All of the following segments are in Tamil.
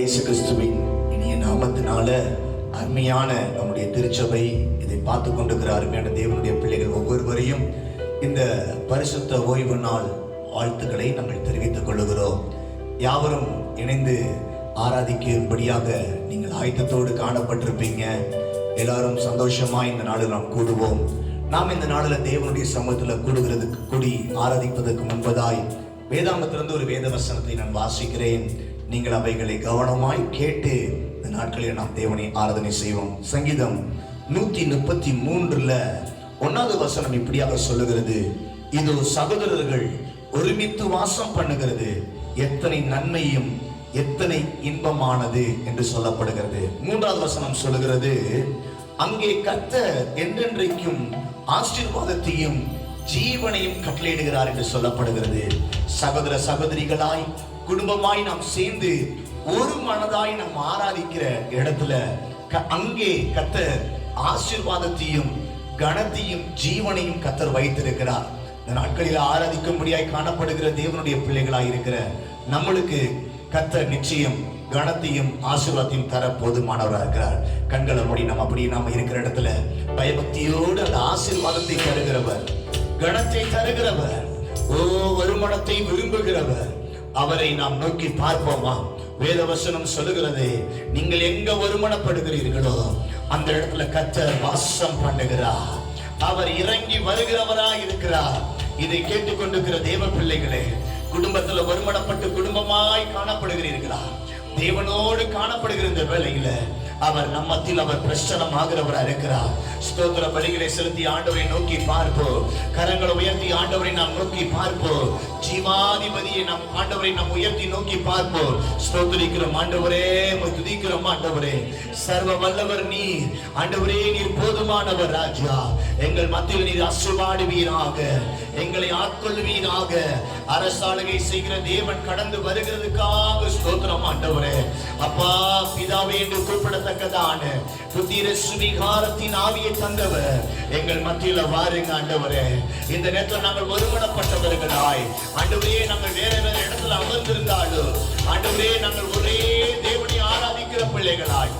இயேசு கிறிஸ்துவின் இனிய நாமத்தினால அருமையான நம்முடைய திருச்சபை இதை பார்த்து கொண்டிருக்கிற அருமையான தேவனுடைய பிள்ளைகள் ஒவ்வொருவரையும் இந்த பரிசுத்த ஓய்வு நாள் வாழ்த்துக்களை நாங்கள் தெரிவித்துக் கொள்ளுகிறோம். யாவரும் இணைந்து ஆராதிக்கும்படியாக நீங்கள் ஆயத்தத்தோடு காணப்பட்டிருப்பீங்க. எல்லாரும் சந்தோஷமா இந்த நாளில் நாம் கூடுவோம். நாம் இந்த நாளில் தேவனுடைய சமூகத்தில் கூடி ஆராதிப்பதற்கு முன்பதாய் வேதாகமத்திலிருந்து ஒரு வேத வசனத்தை நான் வாசிக்கிறேன். நீங்கள் அவைகளை கவனமாய் கேட்டு இந்த நாட்களில் நாம் தேவனை ஆராதனை செய்வோம். சங்கீதம் 133 1வது வசனம் இப்படியாக சொல்லுகிறது, இதோ சகோதரர்கள் ஒருமித்து வாசம் பண்ணுகிறது, எத்தனை நன்மையும் எத்தனை இன்பமானது என்று சொல்லப்படுகிறது. 3வது வசனம் சொல்லுகிறது, அங்கே கர்த்தர் என்றென்றைக்கும் ஆசீர்வாதத்தையும் ஜீவனையும் கட்டளையிடுகிறார் என்று சொல்லப்படுகிறது. சகோதர சகோதரிகளாய் குடும்பமாய் நாம் சேர்ந்து ஒரு மனதாய் நாம் ஆராதிக்கிற இடத்துல அங்கே கர்த்தர் ஆசீர்வாதத்தையும் கனத்தையும் ஜீவனையும் கர்த்தர் வைத்திருக்கிறார். இந்த நாட்களில் ஆராதிக்கும்படியாய் காணப்படுகிற தேவனுடைய பிள்ளைகளாய் இருக்கிற நம்மளுக்கு கர்த்தர் நிச்சயம் கனத்தையும் ஆசீர்வாதத்தையும் தர போதுமானவராக இருக்கிறார். கண்களை மூடி நாம் அப்படியே நாம இருக்கிற இடத்துல பயபக்தியோடு அந்த ஆசீர்வாதத்தை தருகிறவர், கனத்தை தருகிறவர், வருமானத்தை விரும்புகிறவர், அவரை நாம் நோக்கி பார்ப்போமா? வேதவசனம் சொல்லுகிறது, நீங்கள் எங்க வருமானப்படுகிறீர்களோ அந்த இடத்துல கர்த்தர் வாசம் பண்ணுகிறார். அவர் இறங்கி வருகிறவராய் இருக்கிறார். இதை கேட்டுக்கொண்டிருக்கிற தேவ பிள்ளைகளே, குடும்பத்துல வருமானப்பட்டு குடும்பமாய் காணப்படுகிறீர்களா? தேவனோடு காணப்படுகிற இந்த வேளையில அவர் நம்மத்தில் அவர் பிரசன்னமாகிறவராக இருக்கிறார். ஸ்தோத்திர பலிகளை செலுத்தி ஆண்டவரை நோக்கி பார்ப்போம். கரங்களை உயர்த்தி ஆண்டவரை நாம் நோக்கி பார்ப்போம். ஜீவாதிபதியை நாம் ஆண்டவரை நாம் உயர்த்தி நோக்கி பார்ப்போம். ஸ்தோத்திரிக்கிறோம் ஆண்டவரே, துதிக்கிறோம் ஆண்டவரே. சர்வ வல்லவர் நீர் ஆண்டவரே, நீர் போதுமானவர் ராஜா. எங்கள் மத்தியில் நீர் அசுவாடுவீராக, எங்களை ஆட்கொள்வீராக. அரசாளுகை செய்கிற தேவன் கடந்து வருகிறதுக்காக ஸ்தோத்திரம் ஆண்டவரே. அப்பா பிதாவே என்று கூப்பிடத்தக்கதான புத்திர சுவிகாரத்தின் ஆவியை தந்தவர் எங்கள் மத்தியில வாருங்க ஆண்டவரே. இந்த நேரத்தில் நாங்கள் ஒருமனப்பட்டவர்களாய் ஆண்டவரே, நாங்கள் வேற வேற இடத்துல அமர்ந்திருந்தாலும் ஆண்டவரே, நாங்கள் ஒரே தேவனை ஆராதிக்கிற பிள்ளைகளாய்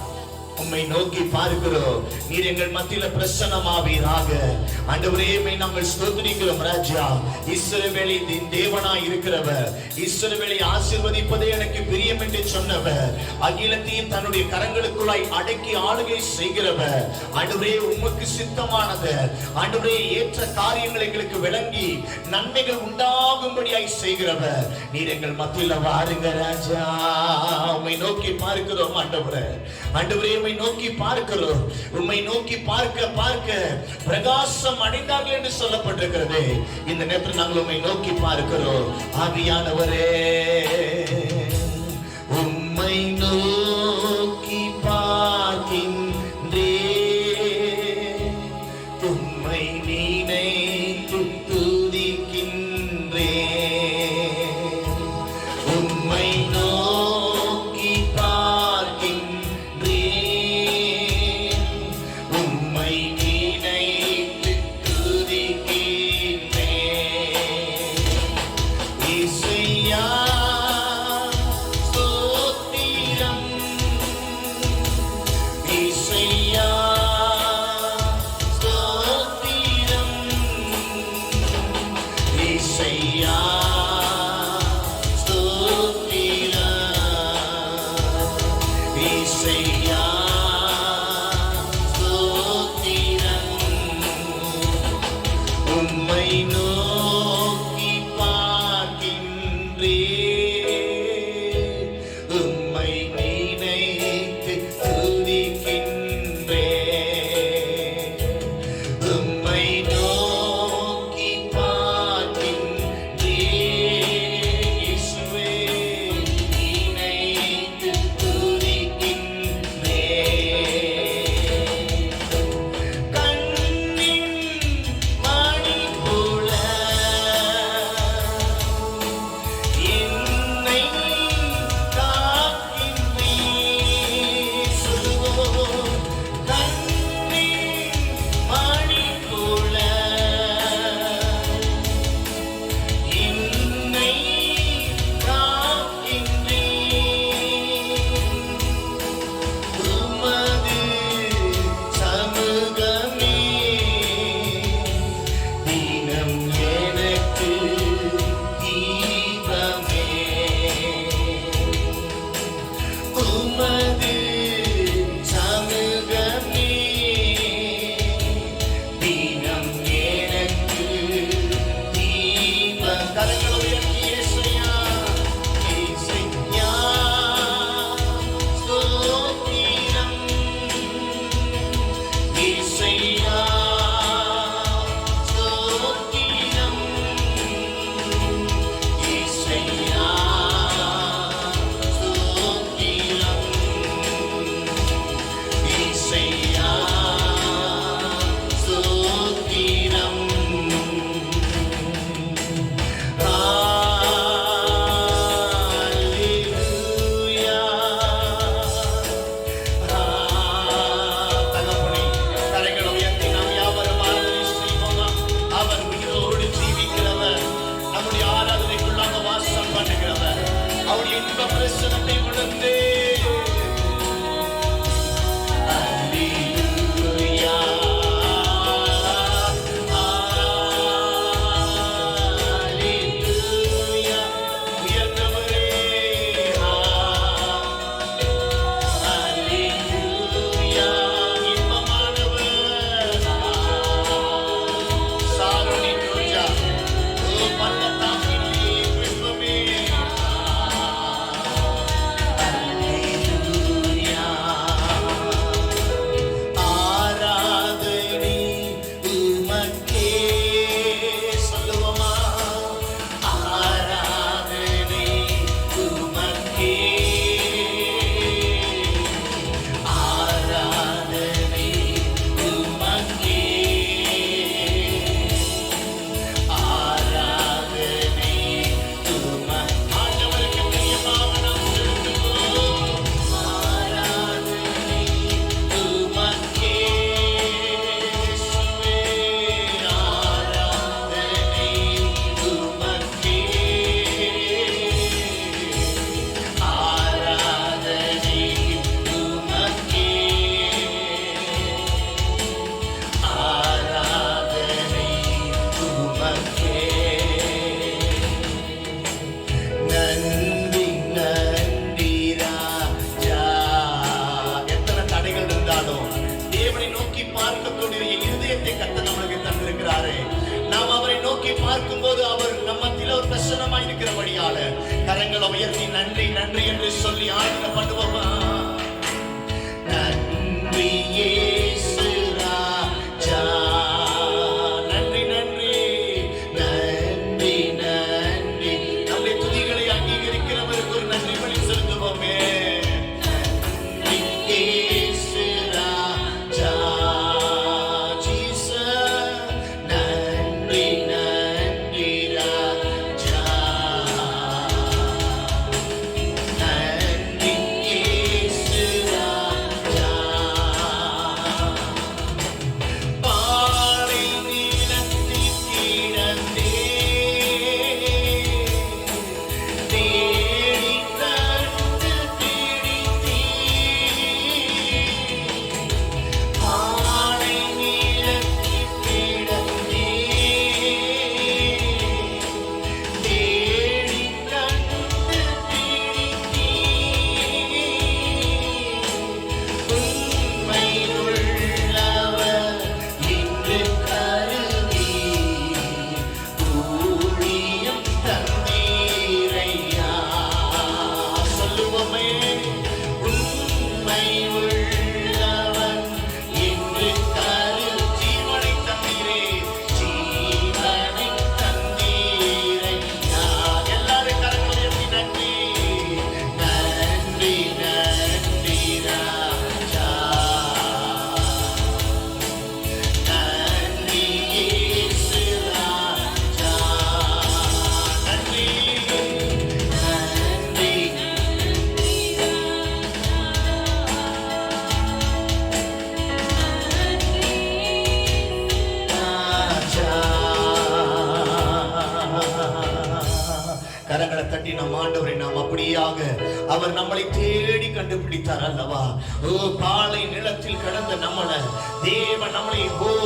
உம்மை நோக்கி பார்க்கிறோம். நீர் எங்கள் மத்தியில பிரசன்னமாவீராக. ஆண்டவரே, நாங்கள் ஸ்தோத்திரிக்கிறோம் ராஜா. இஸ்ரவேலின் தேவனாய் இருக்கிறவர், இஸ்ரவேலை ஆசீர்வதிப்பதே எனக்கு பிரியம் என்று சொன்னவர், அகிலத்தையும் தன்னுடைய கரங்களுக்குள்ளாய் அடக்கி ஆளுகை செய்கிறவர். ஆண்டவரே, உமக்கு சித்தமானவர். ஆண்டவரே, ஏற்ற காரியங்கள் எங்களுக்கு விளங்கி நன்மைகள் உண்டாகும்படியாய் செய்கிறவர். நீர் எங்கள் மத்தியில வாருங்க ராஜா. உம்மை நோக்கி பார்க்கிறோம் ஆண்டவரே. ஆண்டவரே, நோக்கி பார்க்கிறோம். உம்மை நோக்கி பார்க்க பார்க்க பிரகாசம் அடைந்தார்கள் என்று சொல்லப்பட்டிருக்கிறது. இந்த நேரத்தில் நாங்கள் உம்மை நோக்கி பார்க்கிறோம். ஆவியானவரே, உம்மை நோக்கி பார்க்கின்றே, உம்மை நினைத்து துதிக்கின்றே, உம்மை நோக்கி பார்க்கின்றே, கரங்களை உயர்த்தி இயேசுயா, இயேசுயா, ஸ்தோத்திரம். இயேசுயா, ஸ்தோத்திரம். இயேசுயா, ஸ்தோத்திரம். இயேசுயா, ஸ்தோத்திரம். ஹalleluya. தகப்பனே, கரங்களை உயர்த்தி நாம் யாவரும் ஆராதனை செய்வோமா? அவர் உயிரோடு ஜீவிக்கிறவர், நம்முடைய ஆராதனைக்குள்ளாக வாசம் பண்ணுகிறவர். அவருடைய இன்ப பிரசனத்தை உணர்ந்து ஹalleluya, ஹalleluya. உயர்ந்தவரே, ஹalleluya. இன்பமானவர், சாரோனி ரோஜா, ஓ பள்ளத்தாக்கிலே புஷ்பமே, ஹalleluya. ஆராதனை உமக்கே, சொல்லுவோமா? ஆராதனை உமக்கே, ஆராதனை உமக்கே, ஆராதனை ஆண்டவருக்கு பிரியமாக நாம் செலுத்துவோம். ஆராதனை உமக்கே, இயேசுவே, ஆராதனை உமக்கே, ஆராதனை உமக்கே, ஆராதனை உமக்கே. நன்றி நன்றி ராஜா. எத்தனை தடைகள் இருந்தாலும் தேவனை நோக்கி பார்க்கக்கூடிய இருதயத்தை கர்த்தர் நமக்கு தந்திருக்கிறாரே. நாம் அவரை நோக்கி பார்க்கும்போது அவர் நம்மத்தில் ஒரு பிரசன்னமாய் இருக்கிறபடியால கரங்களை உயர்த்தி நன்றி நன்றி என்று சொல்லி ஆழ்ந்த பண்ணுவோமா? நன்றி இயேசு ராஜா. நன்றி நன்றி நன்றி நன்றி. நம்முடைய துதிகளை அங்கீகரிக்கிறவருக்கு ஒரு நன்றி பலி செலுத்துவோமே. நன்றி இயேசு ராஜா. ஜீசஸ். நன்றி நன்றி ராஜா. நன்றி இயேசு ராஜா. பாலை நிலத்தில் கிடந்தே தேடி கண்டு பிடித்தீர். பாலை நிலத்தில் கிடந்தே தேடி கண்டு பிடித்தீர். உண்மை உள்ளவர் இன்று கருதி ஊழியம் தந்தீரையா. சொல்லுவோமே. உண்மை உள்ளவர் இன்று ஜீவனை தந்தீரே, ஜீவனை தந்தீரையா. எல்லாரும் கரங்களை உயர்த்தி நன்றி நன்றி நன்றி ராஜா. நன்றி இயேசு ராஜா. நன்றி நன்றி ராஜா. கரங்களை தட்டி நம் ஆண்டவரை நாம் அப்படியாக அவர் நம்மளை தேடி கண்டுபிடித்தார் அல்லவா? ஓ பாலை நிலத்தில் கடந்த நம்மளை தேவன் நம்மளை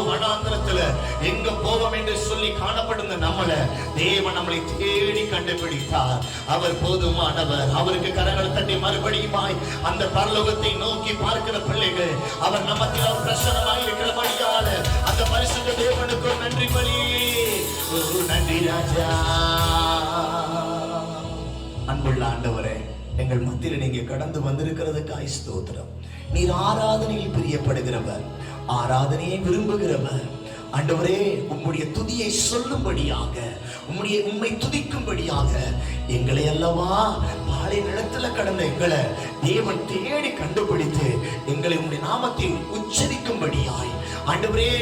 வனாந்தரத்துல எங்க போவோம் என்று சொல்லி காணப்படுந்த நம்மளை தேவன் நம்மளை தேடி கண்டுபிடித்தார். அவர் போதுமானவர். அவருக்கு கரங்களை தட்டி மறுபடியுமாய் அந்த பரலோகத்தை நோக்கி பார்க்கிற பிள்ளைகள் அவர் நம்மத்தில் பிரசன்னமாய் இருக்கிறபடியால அந்த பரிசுத்த தேவனுக்கு ஒரு நன்றி பலி. ஓ நன்றி ராஜா. அன்புள்ள ஆண்டவரே, எங்கள் மத்தியில் நீங்க கடந்து வந்திருக்கிறதுக்காய் ஸ்தோத்திரம். நீர் ஆராதனையில் பிரியப்படுகிறவர், ஆராதனையை விரும்புகிறவர். ஆண்டவரே, உம்முடைய துதியை சொல்லும்படியாக, உம்மை துதிக்கும்படியாக எங்களை அல்லவா பாலை நிலத்துல கடந்த எங்களை தேவன் தேடி கண்டுபிடித்து எங்களை உம்முடைய நாமத்தை உச்சரிக்கும்படியாய், ஆண்டவரே,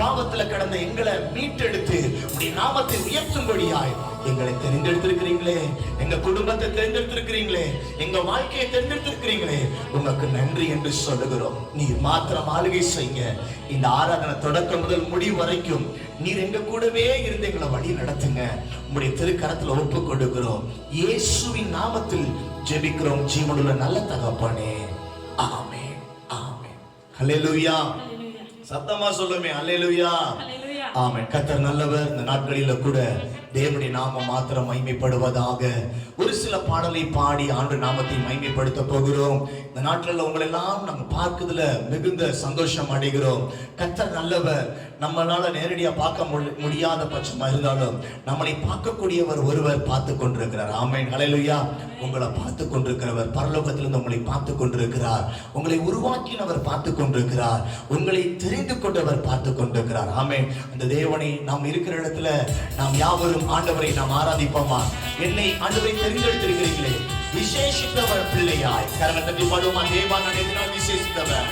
பாவத்துல கடந்த எங்களை மீட்டெடுத்து உம்முடைய நாமத்தை உயர்த்தும்படியாய் எங்களை தெரிந்தெடுத்திருக்கிறீங்களே, எங்க குடும்பத்தை தெரிந்தெடுத்திருக்கிறீங்களே, எங்க வாழ்க்கையை தெரிந்தெடுத்திருக்கிறீங்களே, உங்களுக்கு நன்றி என்று சொல்லுகிறோம். நீர் மாத்திரம் ஆளுகை செய்ய. இந்த ஆராதனை தொடக்கம் முதல் முடிவு வரைக்கும் நீர் எங்க கூடவே இருந்து எங்களை வழி நடத்துங்க. உங்களுடைய திருக்கரத்துல ஒப்பு கொடுக்கிறோம். இயேசுவின் நாமத்தில் ஜெபிக்கிறோம் ஜீவனுள்ள நல்ல தகப்பனே, ஆமென், ஆமென். ஹல்லேலூயா. சத்தமா சொல்லுமே, ஹல்லேலூயா, ஆமென். கர்த்தர் நல்லவர். இந்த நாட்களில கூட தேவனுடைய நாமம் மாத்திரம் மகிமைப்படுவதாக. ஒரு சில பாடலை பாடி ஆண்டு நாமத்தை மகிமைப்படுத்த போகிறோம். இந்த நாட்களில் உங்களை எல்லாம் நம்ம பார்க்குதுல மிகுந்த சந்தோஷம் அடைகிறோம். கர்த்தர் நல்லவர். நம்மளால நேரடியா பார்க்க முடியாத பட்சமா இருந்தாலும் நம்மளை பார்க்கக்கூடியவர் ஒருவர் பார்த்து கொண்டிருக்கிறார். ஆமென், ஹல்லேலூயா. உங்களை பார்த்து கொண்டிருக்கிறவர் பரலோகத்திலிருந்து உங்களை பார்த்து கொண்டிருக்கிறார். உங்களை உருவாக்கினவர் பார்த்து கொண்டிருக்கிறார். உங்களை தெரிந்து கொண்டவர் பார்த்து கொண்டிருக்கிறார். ஆமென். அந்த தேவனை நாம் இருக்கிற இடத்துல நாம் யாவரும் ஆண்டவரை நாம் ஆராதிப்போமா? என்னை ஆண்டவரை தெரிந்தெடுத்திருக்கிறீர்களே, விசேஷித்தவர் பிள்ளையாய். கரங்களை தட்டி பாடுவோமா? தேவா, நான் எதனால் விசேஷித்தவர்?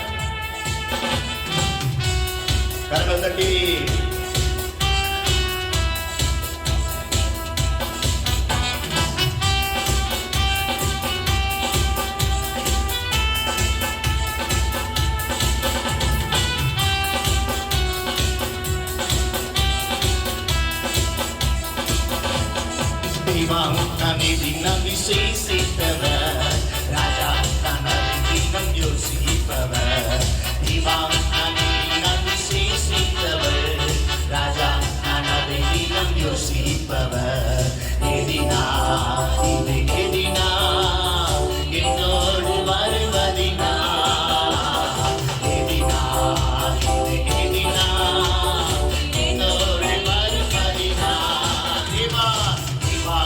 கரங்கள் தட்டி தினம் விசேஷித்தவர் ராஜா, தினம் யோசிப்பவர். தினம் விசேஷித்தவர் ராஜா, தினம் யோசிப்பவர். எதினா இது எதினா என்னோடு வருவதினா, எதினா இது எதினா என்னோடு வருவதினா. திவா திவா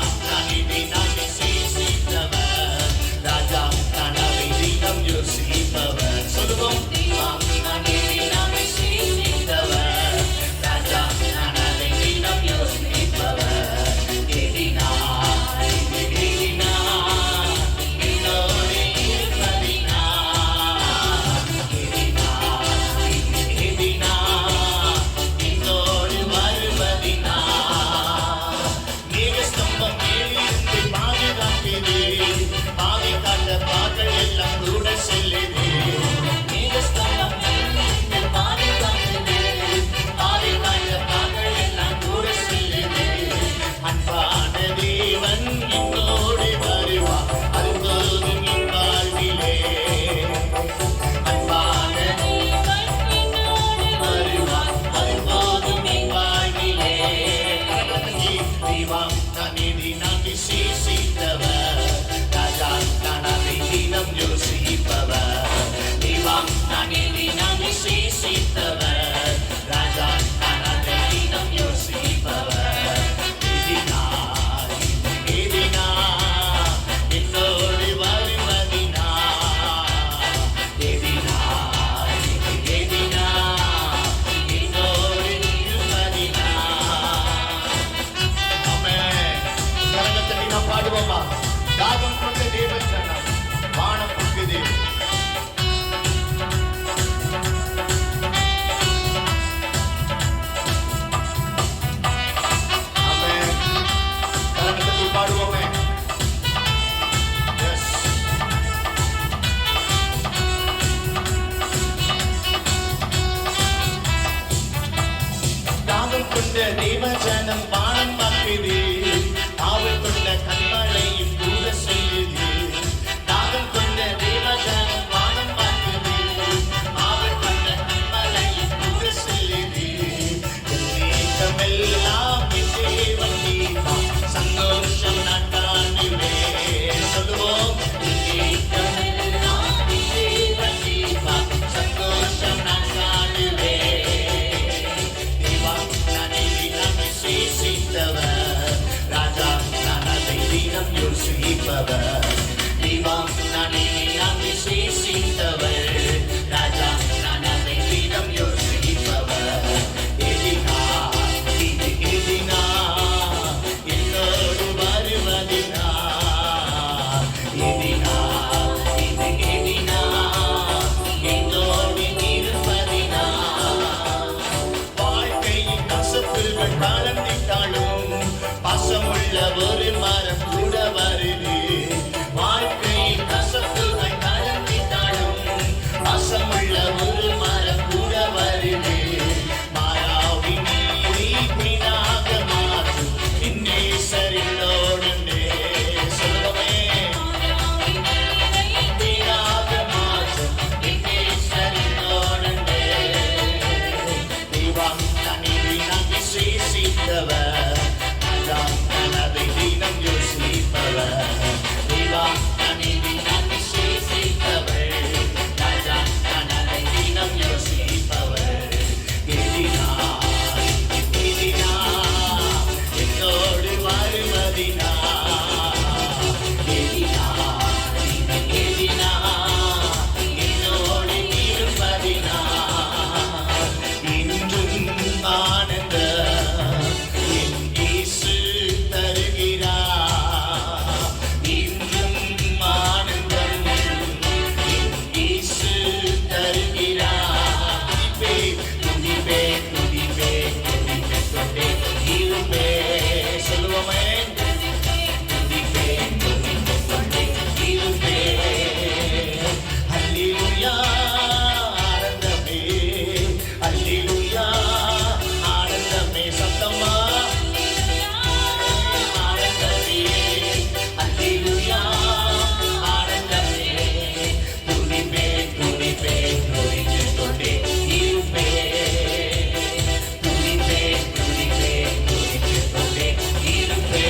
வாசமுள்ள ஒரு மரம் கூட வருது. வாழ்க்கையில் கசப்புகள் கலந்திட்டாலும் வாசமுள்ள ஒரு மரம் கூட வருது. மாறாவின் நீரை வீணாக மாற்றும் இன்னேசரிலோடு சொல்லுமே. வீணாக மாற்றும் இன்னேசரிலோடு தெய்வம் தனிவி நாம் விசேஷித்தவர். நாம் தனதை தினம் யோசிப்பவர். தெய்வம் தனிவி நாம் விசேஷித்தவர். நாம் தனதை தினம் யோசிப்பவர். என்னோடு வருவதினா என்னோடு இருப்பதினா இன்றும் ஆனந்த என் இயேசு தருகிறார். இன்றும் ஆனந்தம் என் இயேசு தருகிறார். துதிப்பே துதிப்பே துதிப்பே கொண்டே இருப்பே. சொல்லுவோமே. துதிப்பே துதிப்பே கொண்டே இருப்பே. அல்லேலூயா ஆனந்தமே. அல்லேலூயா ஆனந்தமே. சத்தமா ஆனந்தமே. அல்லேலூயா ஆனந்தமே. துதிப்பே துதிப்பே துதிப்பே கொண்டே இருப்பே. துதிப்பே துதிப்பே துதிப்பே கொண்டே இருப்பே.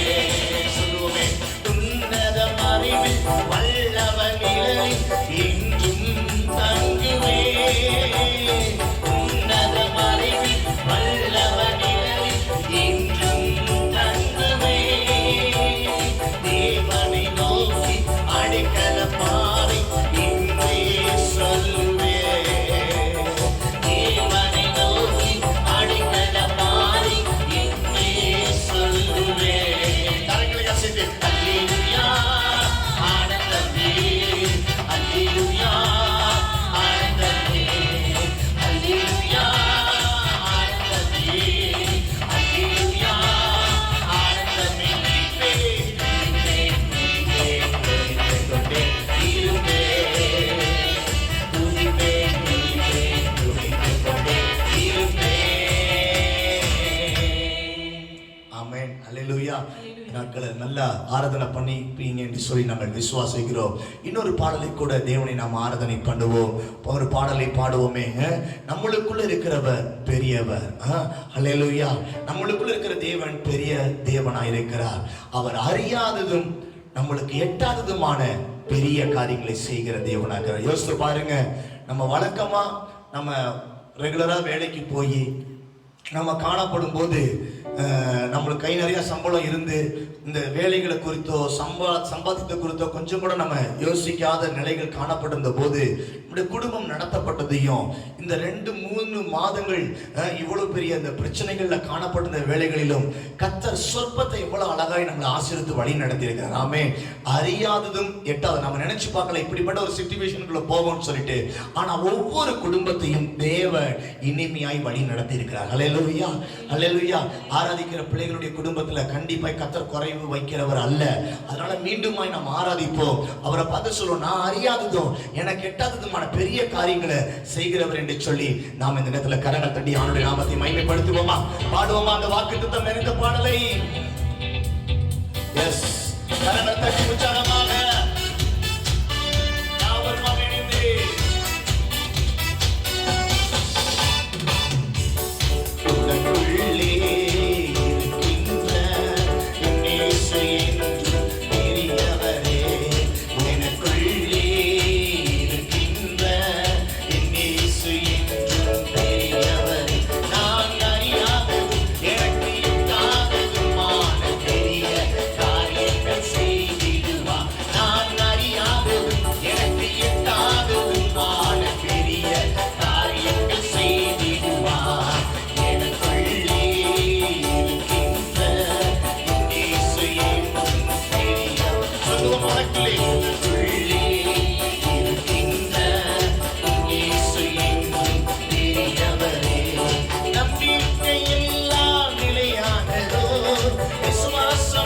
சொல்லுவோமே. உன்னதம் அறிவில் வல்லவன் நிழலில் என்றும் தங்குவே. உன்னதம் அறிவில் வல்லவன் நிழலில் என்றும் தங்குவே. தேவனை நோக்கி அடைக்கலமாய் இன்றே சொல்லுவே. தேவனை நோக்கி அடைக்கலமாய் இன்றே சொல்லுவே. கரங்களை அசைத்து அல்லேலூயா ஆனந்தமே. அல்லேலூயா ஆனந்தமே. அல்லேலூயா ஆனந்தமே. அல்லேலூயா ஆனந்தமே. துதிப்பே துதிப்பே துதிப்பே கொண்டே இருப்பே. துதிப்பே துதிப்பே துதிப்பே கொண்டே இருப்பே. ஆமென். அல்லேலூயா. நாட்களை நல்லா ஆராதனை பண்ணிப்பீங்க என்று சொல்லி நாங்கள் விசுவாசிக்கிறோம். இன்னொரு பாடலை கூட தேவனை நாம் ஆராதனை பண்ணுவோம். ஒரு பாடலை பாடுவோமே. நம்மளுக்குள்ள இருக்கிறவர் பெரியவர். அல்லேலூயா. நம்மளுக்குள்ள இருக்கிற தேவன் பெரிய தேவனாய் இருக்கிறார். அவர் அறியாததும் நம்மளுக்கு எட்டாததுமான பெரிய காரியங்களை செய்கிற தேவனாக. யோசித்து பாருங்க. நம்ம வழக்கமா நம்ம ரெகுலரா வேலைக்கு போய் நம்ம காணப்படும் போது நம்மளுக்கு கை நிறைய சம்பளம் இருந்து இந்த வேலைகளை குறித்தோ சம்பாதித்த குறித்தோ கொஞ்சம் கூட நம்ம யோசிக்காத நிலைகள் காணப்பட்டிருந்த போது நம்முடைய குடும்பம் நடத்தப்பட்டதையும் இந்த 2-3 மாதங்கள் இவ்வளவு பெரிய இந்த பிரச்சனைகள்ல காணப்பட்டிருந்த வேலைகளிலும் கர்த்தர் சொற்பத்தை எவ்வளவு அழகாய் நம்மளை ஆசீர்வதித்து வழி நடத்தி இருக்கிறார். ஆமே. அறியாததும் எட்டாவது நம்ம நினைச்சு பார்க்கல இப்படிப்பட்ட ஒரு சிச்சுவேஷனுக்குள்ள போவோம்னு சொல்லிட்டு. ஆனா ஒவ்வொரு குடும்பத்தையும் தேவன் இனிமையாய் வழி நடத்தி இருக்கிறார். அல்லேலூயா. அல்லேலூயா. ஆராதிக்கிற பிள்ளைகளுடைய குடும்பத்துல கண்டிப்பாய் கர்த்தர் குறைவு வைக்கிறவர் அல்ல. அதனால மீண்டுமாய் நாம் ஆராதிப்போம். அவரை பார்த்து சொல்லுவோம், நான் அறியாததும் எனக்கு எட்டாததுமான பெரிய காரியங்களை செய்கிறவர் என்று சொல்லி நாம் இந்த நேரத்துல கரங்கள் தட்டி அவனுடைய நாமத்தை மகிமைப்படுத்துவோமா? பாடுவோமா அந்த வாக்குத்தத்தம் நிறைந்த பாடலை? எஸ், கரங்கள் தட்டி உற்சாகமாக யாவரும் இணைந்து உனக்குள்ளே nessa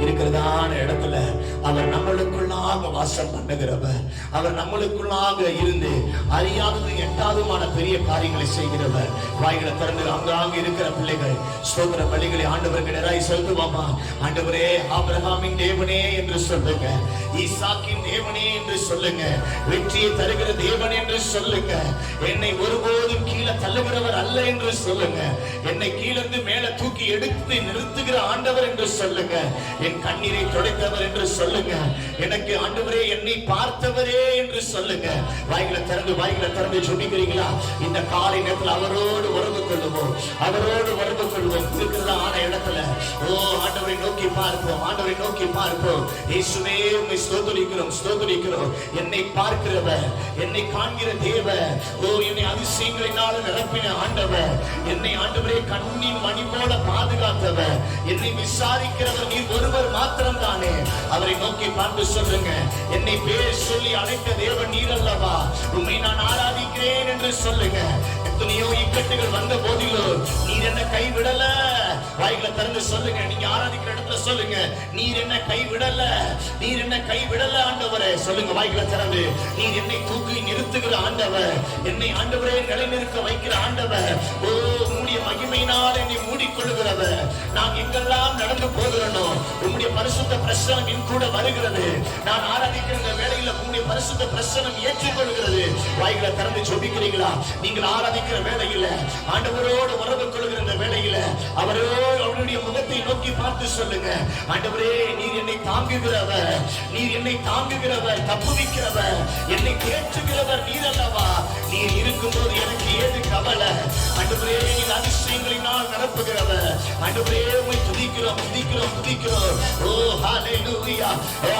இருக்கிறதான இடத்துல அவர் நம்மளுக்குள்ளாக வாசம் பண்ணுகிறவர். அவர் நம்மளுக்குள்ளாக இருந்து அறியாதது எட்டாவதுமான பெரிய காரியங்களை செய்கிறவர். வாய்களை திறந்து அங்காங்க இருக்கிற பிள்ளைகள் ஸ்தோத்திர பலிகளை ஆண்டவருக்கு நேராய் செலுத்துவோமா? ஆண்டவரே, ஆபிரகாமின் தேவனே என்று சொல்லுங்க, ஈசாக்கின் தேவனே என்று சொல்லுங்க, வெற்றியை தருகிற தேவன் என்று சொல்லுங்க, என்னை ஒருபோதும் கீழே தள்ளுகிறவர் அல்ல என்று சொல்லுங்க, என்னை கீழிருந்து மேல தூக்கி எடுத்து நிறுத்துகிற ஆண்டவர் என்று சொல்லுங்க, என் கண்ணீரை துடைத்தவர் என்று சொல்லுங்க, எனக்கு ஆண்டவரே என்னை பார்த்தவரே என்று சொல்லுங்க. வாய்களை திறந்து சொல்லிக்கிறீங்களா? இந்த காலை நேரத்தில் அவரோடு உறவு கொள்ளுவோம், அவரோடு உறவு கொள்வோம். இருக்கிறதா ஆன இடத்துல ஓ ஆண்டவரை நோக்கி பார்ப்போம், ஆண்டவரை நோக்கி பார்ப்போம். இயேசுவே, உம்மை ஸ்தோத்திரிக்கிறோம். என்னை பார்க்கிறவர், என்னை காண்கிற தேவன், ஓ என்னை அதிசயங்களினால் நிரப்பின ஆண்டவர், என்னை ஆண்டவரே கண்ணின் மணி போல பாதுகாத்தவர், என்னை விசாரிக்கிறவர் நீர் ஒருவர் மாத்திரம் தானே. அவரை நோக்கி பார்த்து சொல்லுங்க, என்னை பேர் சொல்லி அழைத்த தேவன் நீர் அல்லவா, உம்மை நான் ஆராதிக்கிறேன் என்று சொல்லுங்க. எத்தனையோ இக்கட்டுகள் வந்த போதிலும் நீர் என்ன கைவிடல. வாய்களை திறந்து சொல்லுங்க, நீங்க ஆராதிக்கிற இடத்துல சொல்லுங்க, நீர் என்ன கைவிடல, நீர் என்ன கைவிடல ஆண்டவரே. சொல்லுங்க வாய்களை திறந்து, நீர் என்னை தூக்கி நிறுத்துகிற ஆண்டவர், என்னை ஆண்டவரே நிலைநிறுத்த வைக்கிற ஆண்டவர், ஓ உம்முடைய மகிமையினால் என்னை மூடிக்கொள்ளுகிறவர். நான் எங்கெல்லாம் நடந்து போகிறேனோ உம்முடைய பரிசுத்த பிரசனம் என் கூட வருகிறது. நான் ஆராதிக்கிற வேளையில உம்முடைய பரிசுத்த பிரசனம் ஏற்றுக்கொள்கிறது. வாய்களை திறந்து சொல்லிக்கிறீங்களா? நீங்கள் ஆராதிக்கிற வேளையில ஆண்டவரோடு உறவு கொள்கிற வேளையில அவருடைய முகத்தை நோக்கி பார்த்து சொல்லுங்க, ஆண்டவரே நீர் என்னை தாங்குகிறவர், நீர் என்னை தாங்குகிறவர், தப்புவிக்கிறவர், என்னை தேற்றுகிறவர் நீர் அல்லவா. நீர் இருக்கும்போது எனக்கு ஏது கவலை? ஆண்டவரே நீர் அதிசயங்களினால் நிரப்புகிறவர். ஆண்டவரே உம்மை துதிக்கிறோம். ஓ ஹalleluya.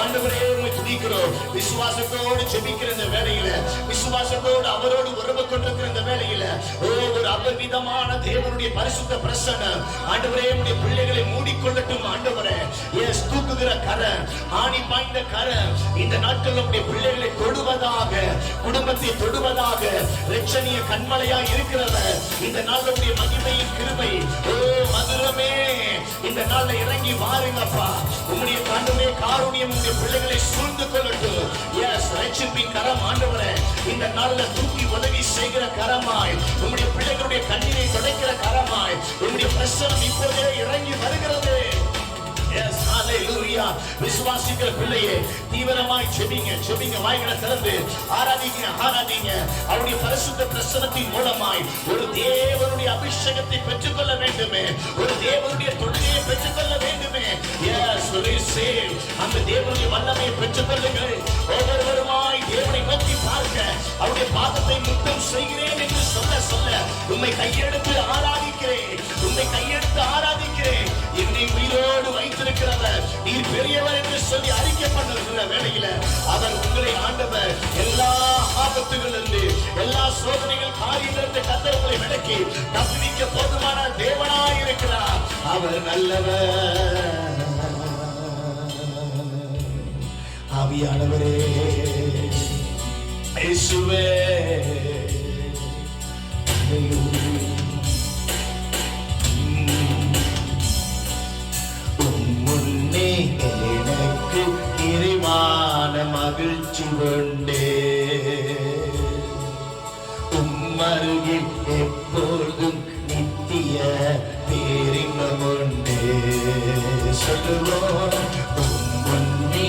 ஆண்டவரே உம்மை துதிக்கிறோம். விசுவாசத்தோடு ஜெபிக்கிற இந்த வேளையில, விசுவாசத்தோடு அவரோடு உறவு கொண்டிருக்கிற இந்த வேளையில, ஓ ஒரு அபரிதமான தேவனுடைய பரிசுத்த பிரசன்னம் ஆண்டவரே உம்முடைய பிள்ளைகளை மூடிக்கொள்ளட்டும். ஆண்டவரே எஸ் தூக்குகிற கரம், ஆணி பாய்ந்த கரம் இந்த நாட்கள் நம்முடைய பிள்ளைகளை தொடுவதாக, குடும்பத்தை தொடுவதாக, இரட்சணிய கண்மலையாய் இருக்கிறவர் இந்த நாள் நம்முடைய மகிமையின் கிருபை, ஓ மதுரமே இந்த நாள்ல இறங்கி வாருங்கப்பா. உம்முடைய கண்ணுமே காருண்யம் உம்முடைய பிள்ளைகளை சூழ்ந்து கொள்ளட்டும். எஸ் ரட்சிப்பின் கரம் ஆண்டவரே இந்த நாள்ல தூக்கி உதவி செய்கிற கரமாய், உம்முடைய பிள்ளைகளுடைய கண்ணீரை துடைக்கிற கரமாய் உம்முடைய பிரசன்னம் இப்போதே இறங்கி வருகிறது. Yes, hallelujah. விசுவாசிக்கிற பிள்ளையே தீவிரமாய் ஜெபிங்க. வாய்களை திறந்து ஆராதிங்க. அவருடைய பரிசுத்த பிரசன்னத்தின் மூலமாய் ஒரு தேவனுடைய அபிஷேகத்தை பெற்றுக்கொள்ள வேண்டுமே, ஒரு தேவனுடைய தொழுகையை பெற்றுக்கொள்ள வேண்டுமே. Yes, receive. அந்த தேவனுடைய வல்லமையை பெற்றுக்கொள்ளுங்கள். ஒவ்வொருவருமாய் தேவனை நோக்கி பார்க்க, அவருடைய பாதத்தை முத்தம் செய்கிறேன் என்று சொல்ல உம்மை கையெடுத்து ஆராதிக்கிறேன். என்னை உயிரோடு வைத்திருக்கிறவர், நீர் பெரியவர் என்று சொல்லி அறிக்கைப்பட்டிருக்கிற வேளையில அவர் உங்களை ஆண்டவர் எல்லா ஆபத்துகளிலிருந்து, எல்லா சோதனைகள் காரியங்களிலிருந்து கர்த்தர் உங்களை விலக்கி தப்புவிக்க போதுமான தேவனாய் இருக்கிறார். அவர் நல்லவர். ஆவியானவரே, இயேசுவே, முன்னே எனக்கு நிறைவான மகிழ்ச்சி கொண்டே, உம்மருகில் எப்பொழுதும் நித்திய பேரின்பம் உண்டே. சொல்லுவோம், முன்னே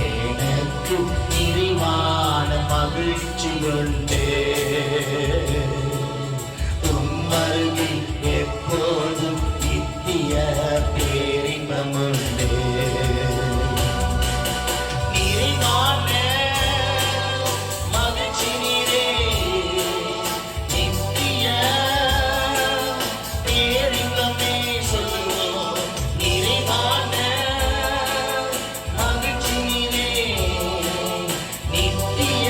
எனக்கு நிறைவான மகிழ்ச்சி கொண்டே, உம்மருகில் எப்போதும் நித்திய பேரின்பம் உண்டே. நிறைவான மகிழ்ச்சி நீரே, நித்திய பேரின்பமே. சொல்லுவோம், நிறைவான மகிழ்ச்சி நீரே, நித்திய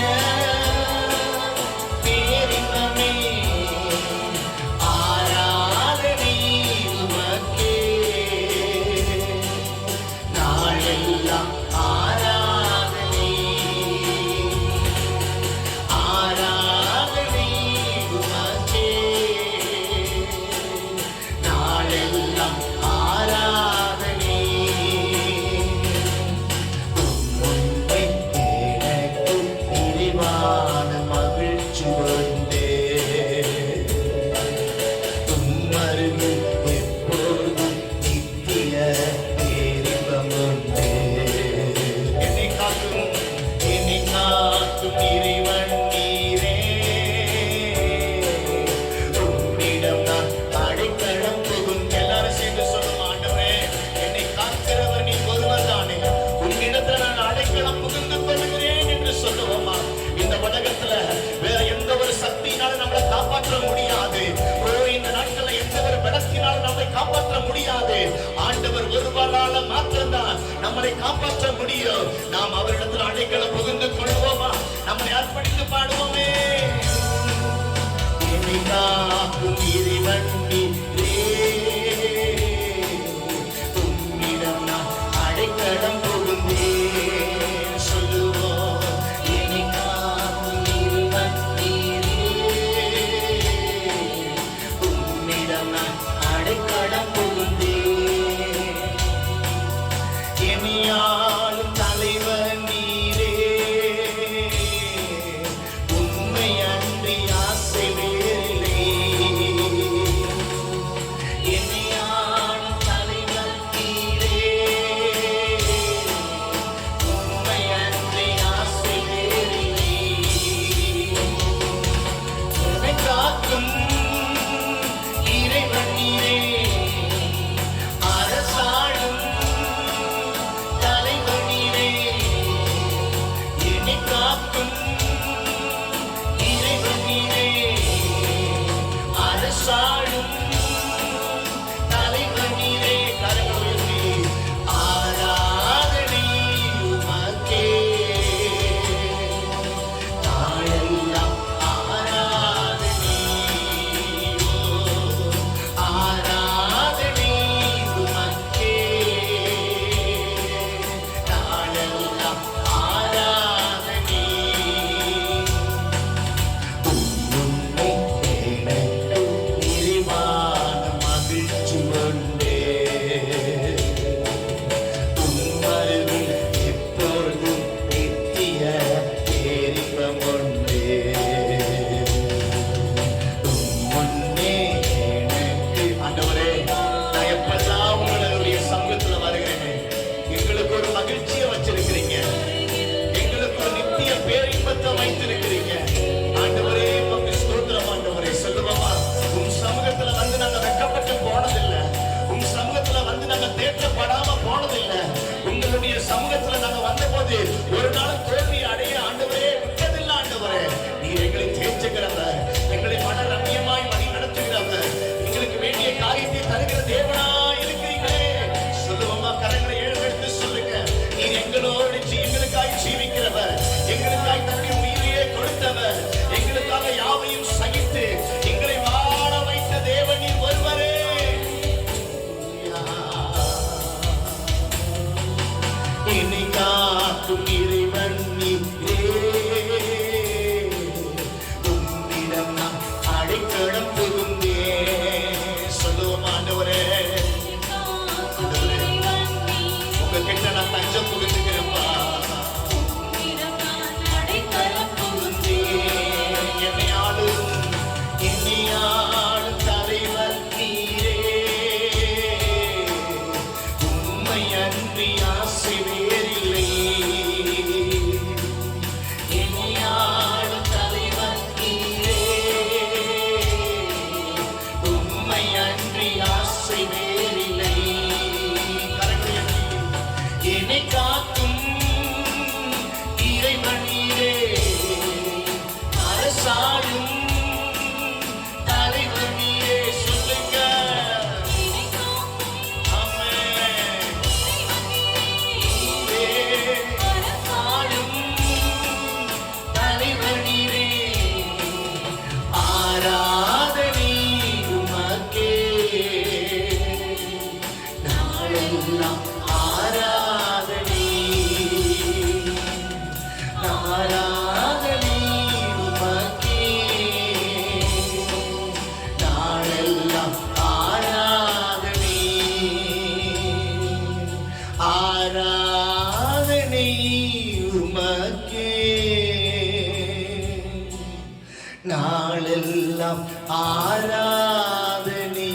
நாளெல்லாம் ஆராதனை.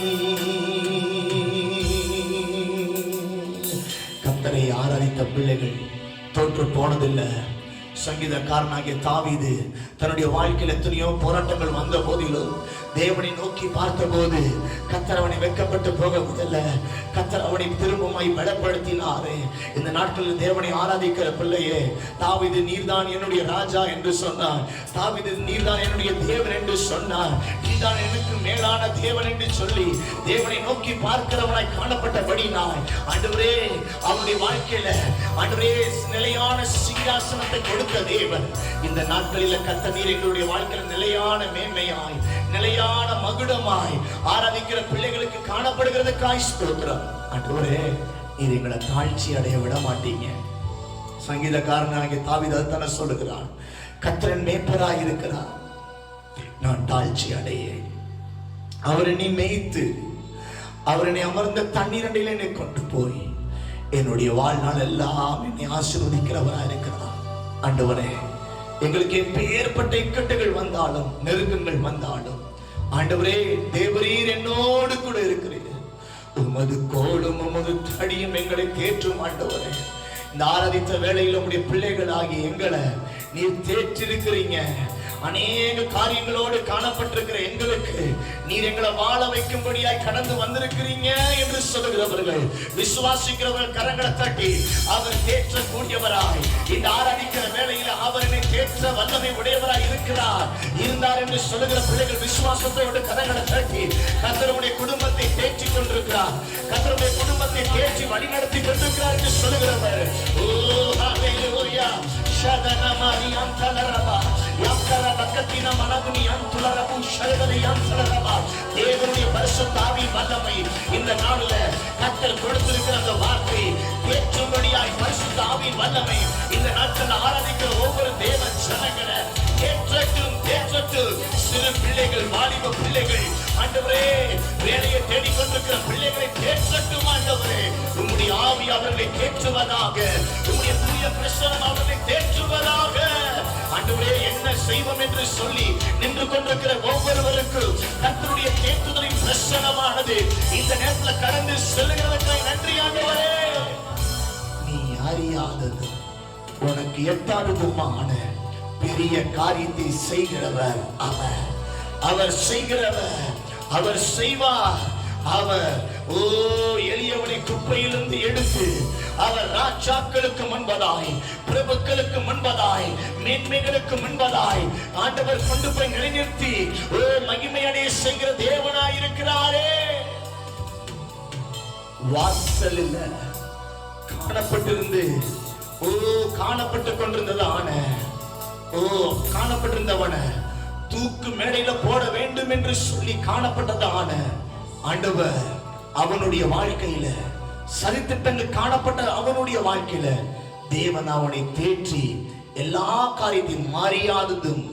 கர்த்தரை ஆராதித்த பிள்ளைகள் தோற்று போனதில்லை. சங்கீதக்காரனாகிய தாவீது தன்னுடைய வாழ்க்கையில் எத்தனையோ போராட்டங்கள் வந்த போதிலும் தேவனை நோக்கி பார்த்த போது கர்த்தர் அவனை வெட்கப்பட்டு போக விடல. கர்த்தர் அவனை திரும்பமாய் பலப்படுத்தினாரே. இந்த நாட்களில் தேவனை ஆராதிக்கிற பிள்ளையே, தாவீது நீர்தான் என்னுடைய ராஜா என்று சொன்னார். தாவீது நீர்தான் என்னுடைய தேவன் என்று சொன்னார். நீர்தான் எனக்கு மேலான தேவன் என்று சொல்லி தேவனை நோக்கி பார்க்கிறவனாய் காணப்பட்டபடினாய் ஆண்டவரே அவருடைய வாழ்க்கையில ஆண்டவரே நிலையான சிங்காசனத்தை கொடுத்த தேவன் இந்த நாட்களில் கர்த்தர் நீர் எங்களுடைய வாழ்க்கையில் நிலையான மேன்மையாய் நிலையான மகுடமாய் ஆராதிக்கிற பிள்ளைகளுக்கு காணப்படுகிறதுக்காய் ஸ்தோத்திரம். ஆண்டவரே நீர் எங்களை தாழ்ச்சி அடைய விட மாட்டீங்க. சங்கீதக்காரனாகிய தாவீது அதைத்தானே சொல்லுகிறான், கர்த்தர் மேய்ப்பராய் இருக்கிறார், நான் தாழ்ச்சி அடையேன். அவர் என்னை மேய்த்து அவர் என்னை அமர்ந்த தண்ணீர் அண்டையில் என்னை கொண்டு போய் என்னுடைய வாழ்நாள் எல்லாம் என்னை ஆசீர்வதிக்கிறவராய் இருக்கிறார். ஆண்டவரே எங்களுக்கு எப்பேற்பட்ட இக்கட்டுகள் வந்தாலும் நெருக்கங்கள் வந்தாலும் ஆண்டவரே தேவரீர் என்னோடு கூட இருக்கிறீர். உமது கோலும் உமது தடியும் எங்களை தேற்றும். ஆண்டவரே இந்த ஆராதித்த வேளையில் உம்முடைய பிள்ளைகளாகி எங்களை நீர் தேற்றிருக்கிறீங்க. அநேக காரியங்களோடு காணப்பட்டிருக்கிற எங்களுக்கு நீர் எங்களை வாழ வைக்கும்படியாய் கடந்து வந்திருக்கிறீங்க என்று சொல்லுகிறவர்கள் விசுவாசிக்கிறவர்கள் கரங்களை தட்டி அவர் தேற்றக்கூடியவராய் இந்த ஆராதிக்கிற வேளையில் அவர் என்னை தேற்ற வல்லமை உடையவராய் இருந்தார் என்று சொல்லுகிற பிள்ளைகள் விசுவாசத்தோடு கரங்களை தட்டி கர்த்தருடைய குடும்பத்தை தேற்றிக் கொண்டிருக்கிறார், கர்த்தருடைய குடும்பத்தை தேற்றி வழிநடத்தி கொண்டிருக்கிறார் என்று சொல்லுகிறவர். ஓ ஹalleluya ஷதன மரியம் தலரபா யாக்கர பக்கத்தின மனகுனி அந்துலரபு ஷரதனை அந்துலரபா. தேவனுடைய பரிசுத்த ஆவியின் வல்லமை இந்த நாளில கர்த்தர் கொடுத்திருக்கிற அந்த வார்த்தை தேற்றும்படியாய் பரிசுத்த ஆவியின் வல்லமை இந்த நாட்கள் ஆராதிக்கிற ஒவ்வொரு தேவ ஜனங்களை சிறு பிள்ளைகள் வாலிப பிள்ளைகள் ஆண்டவரே வேலையை தேடிக்கொண்டிருக்கிற பிள்ளைகளை தேற்றட்டும். ஆண்டவரே உம்முடைய ஆவி அவர்களை தேற்றுவதாக, உம்முடைய தூய பிரசன்னம் அவர்களை தேற்றுவதாக. ஆண்டவரே என்ன செய்வோம் என்று சொல்லி நின்று கொண்டிருக்கிற ஒவ்வொருவருக்கும் கர்த்தருடைய தேற்றுதலின் பிரசன்னமானது இந்த நேரத்தில் கடந்து செல்லுகிறதற்காக நன்றி. ஆண்டவரே நீ அறியாதது உனக்கு எட்டாததுமான பெரிய காரியத்தை செய்கிறவர் அவர். அவர் செய்கிறவர், அவர் செய்வார். அவர் எளியவனை குப்பையிலிருந்து எடுத்து அவர் ராஜாக்களுக்கு முன்பதாய் பிரபுக்களுக்கு முன்பதாய் மேன்மைகளுக்கு முன்பதாய் ஆண்டவர் கொண்டு போய் நிலைநிறுத்தி மகிமையடைய செய்கிற தேவனாய் இருக்கிறாரே. வாசலில் காணப்பட்டிருந்து காணப்பட்டுக் கொண்டிருந்ததான காணப்பட்டிருந்தவன தூக்கு மேடையில போட வேண்டும் என்று சொல்லி காணப்பட்டதான ஆண்டவர் அவனுடைய வாழ்க்கையில சரித்திட்டங்கள் காணப்பட்ட அவனுடைய வாழ்க்கையில தேவன் அவனை தேற்றி எல்லா காரியத்தையும் மாறியாததும்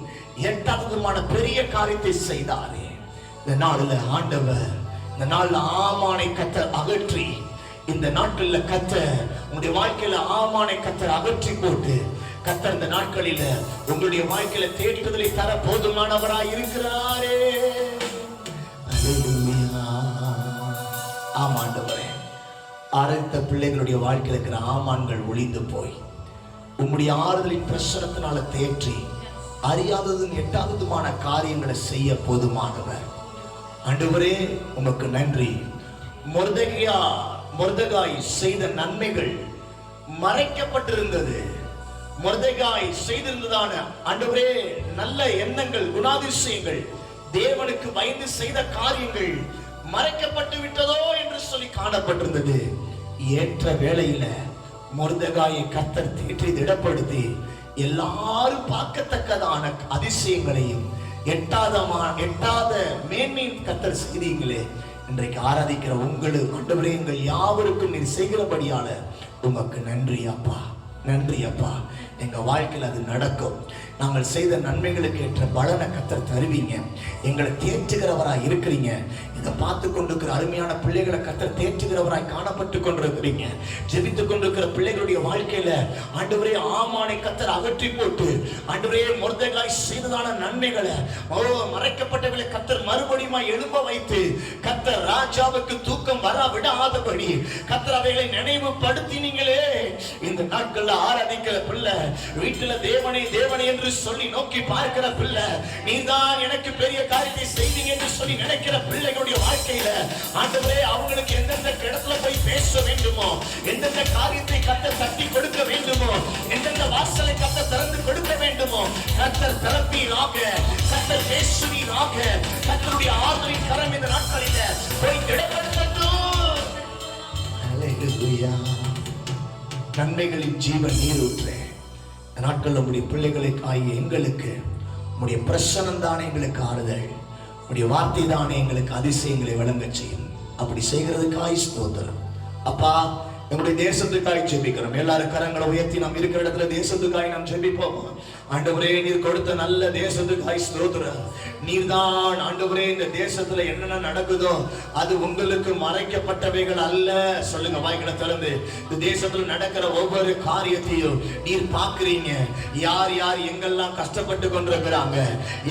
எட்டாததுமான பெரிய காரியத்தை செய்தாரே. இந்த நாளில் ஆண்டவர் இந்த நாளில் ஆமானை கர்த்தர் அகற்றி இந்த நாட்களில் கர்த்தர் உங்களுடைய வாழ்க்கையில ஆமானை கர்த்தர் அகற்றி போட்டு கர்த்தர் இந்த நாட்களில உங்களுடைய வாழ்க்கையில தேடுதலை தர போதுமானவராய் இருக்கிறாரே. ஆமாண்டவரே அரைத்த பிள்ளைகளுடைய வாழ்க்கையில் இருக்கிற ஆமான்கள் ஒளிந்து போய் உங்களுடைய ஆறுதலின் பிரசனத்தினால தேற்றி அறியாததும் எட்டாததுமான காரியங்களை செய்ய போதுமானவர். ஆண்டவரே உமக்கு நன்றி. மொர்தெகாய் செய்த நன்மைகள் மறைக்கப்பட்டிருந்தது. மொர்தெகாய் செய்திருந்ததான ஆண்டவரே நல்ல எண்ணங்கள் குணாதிசயங்கள் தேவனுக்கு பயந்து செய்த காரியங்கள் மறைக்கப்பட்டு விட்டதோ என்று சொல்லி காணப்பட்டிருந்தது. ஏற்ற வேளையில மொர்தெகாயை கர்த்தர் தேற்றி திடப்படுத்தி எல்லாரும் பார்க்கத்தக்கதான அதிசயங்களையும் எட்டாத மேன்மையின் கர்த்தர் செய்தீங்களே. இன்றைக்கு ஆராதிக்கிற உங்களுக்கு ஆண்டவரே எங்கள் யாவருக்கும் நீர் செய்கிறபடியால உமக்கு நன்றி அப்பா, நன்றி அப்பா. எங்க வாழ்க்கையில் அது நடக்கும். நாங்கள் செய்த நன்மைகளுக்கு ஏற்ற பலனை கர்த்தர் தருவீங்க. எங்களை தேற்றுகிறவராக இருக்கிறீங்க. இதை பார்த்து கொண்டிருக்கிற அருமையான பிள்ளைகளை கர்த்தர் தேற்றுகிறவராய் காணப்பட்டு கொண்டிருக்கிறீங்க. ஜெபித்துக் கொண்டிருக்கிற பிள்ளைகளுடைய வாழ்க்கையில ஆண்டவரே ஆமானை கர்த்தர் அகற்றி போட்டு, ஆண்டவரே மொர்தெகாய் செய்ததான நன்மைகளை, மறைக்கப்பட்டவர்களை கர்த்தர் மறுபடியும் எழும்ப வைத்து, கர்த்தர் ராஜாவுக்கு தூக்கம் வர விடாதபடி கர்த்தர் அவைகளை நினைவுபடுத்தினீங்களே. இந்த நாட்கள்ல ஆராதிக்கிற பிள்ளை, வீட்டுல தேவனே தேவனே என்று சொல்லி நோக்கி பார்க்கிற பிள்ளை, நீதான் எனக்கு பெரிய காரியத்தை செய்வீங்க என்று சொல்லி நினைக்கிற பிள்ளைகளுடைய வாழ்க்கையில ஆண்டவரே அவங்களுக்கு எந்தெந்த இடத்துல போய் பேச வேண்டுமோ, எந்தெந்த காரியத்தை கர்த்தர் தட்டி கொடுக்க வேண்டுமோ, எந்தெந்த வாசலை கர்த்தர் திறந்து கொடுக்க வேண்டுமோ, கர்த்தர் திறப்பீராக, கர்த்தர் பேசுவீராக. கர்த்தருடைய ஆதரவின் கரம் இந்த நாட்களில போய் திடப்படுத்தட்டும். ஹல்லேலூயா. நன்மைகளின் ஜீவன் நீரூற்றே. நாட்கள் நம்முடைய பிள்ளைகளை ஆகிய எங்களுக்கு உம்முடைய பிரசன்னம் தானே எங்களுக்கு ஆறுதல், உம்முடைய வார்த்தை தானே எங்களுக்கு அதிசயங்களை வழங்க செய்யும். அப்படி செய்கிறதுக்காய் ஸ்தோத்திரம் அப்பா. நம்முடைய தேசத்துக்காய் ஜெபிக்கிறோம். எல்லாரும் கரங்களை உயர்த்தி நாம் இருக்கிற இடத்துல தேசத்துக்காய் நாம் ஜெபிப்போம். ஆண்டவரே நீர் கொடுத்த நல்ல தேசத்துக்காய் ஸ்தோத்திரம். நீர்தான் ஆண்டவரே இந்த தேசத்துல என்னென்ன நடக்குதோ அது உங்களுக்கு மறைக்கப்பட்டவைகள் அல்ல. சொல்லுங்க வாய்களை திறந்து. இந்த தேசத்துல நடக்கிற ஒவ்வொரு காரியத்தையும் நீர் பாக்குறீங்க. யார் யார் எங்கெல்லாம் கஷ்டப்பட்டு கொண்டிருக்கிறாங்க,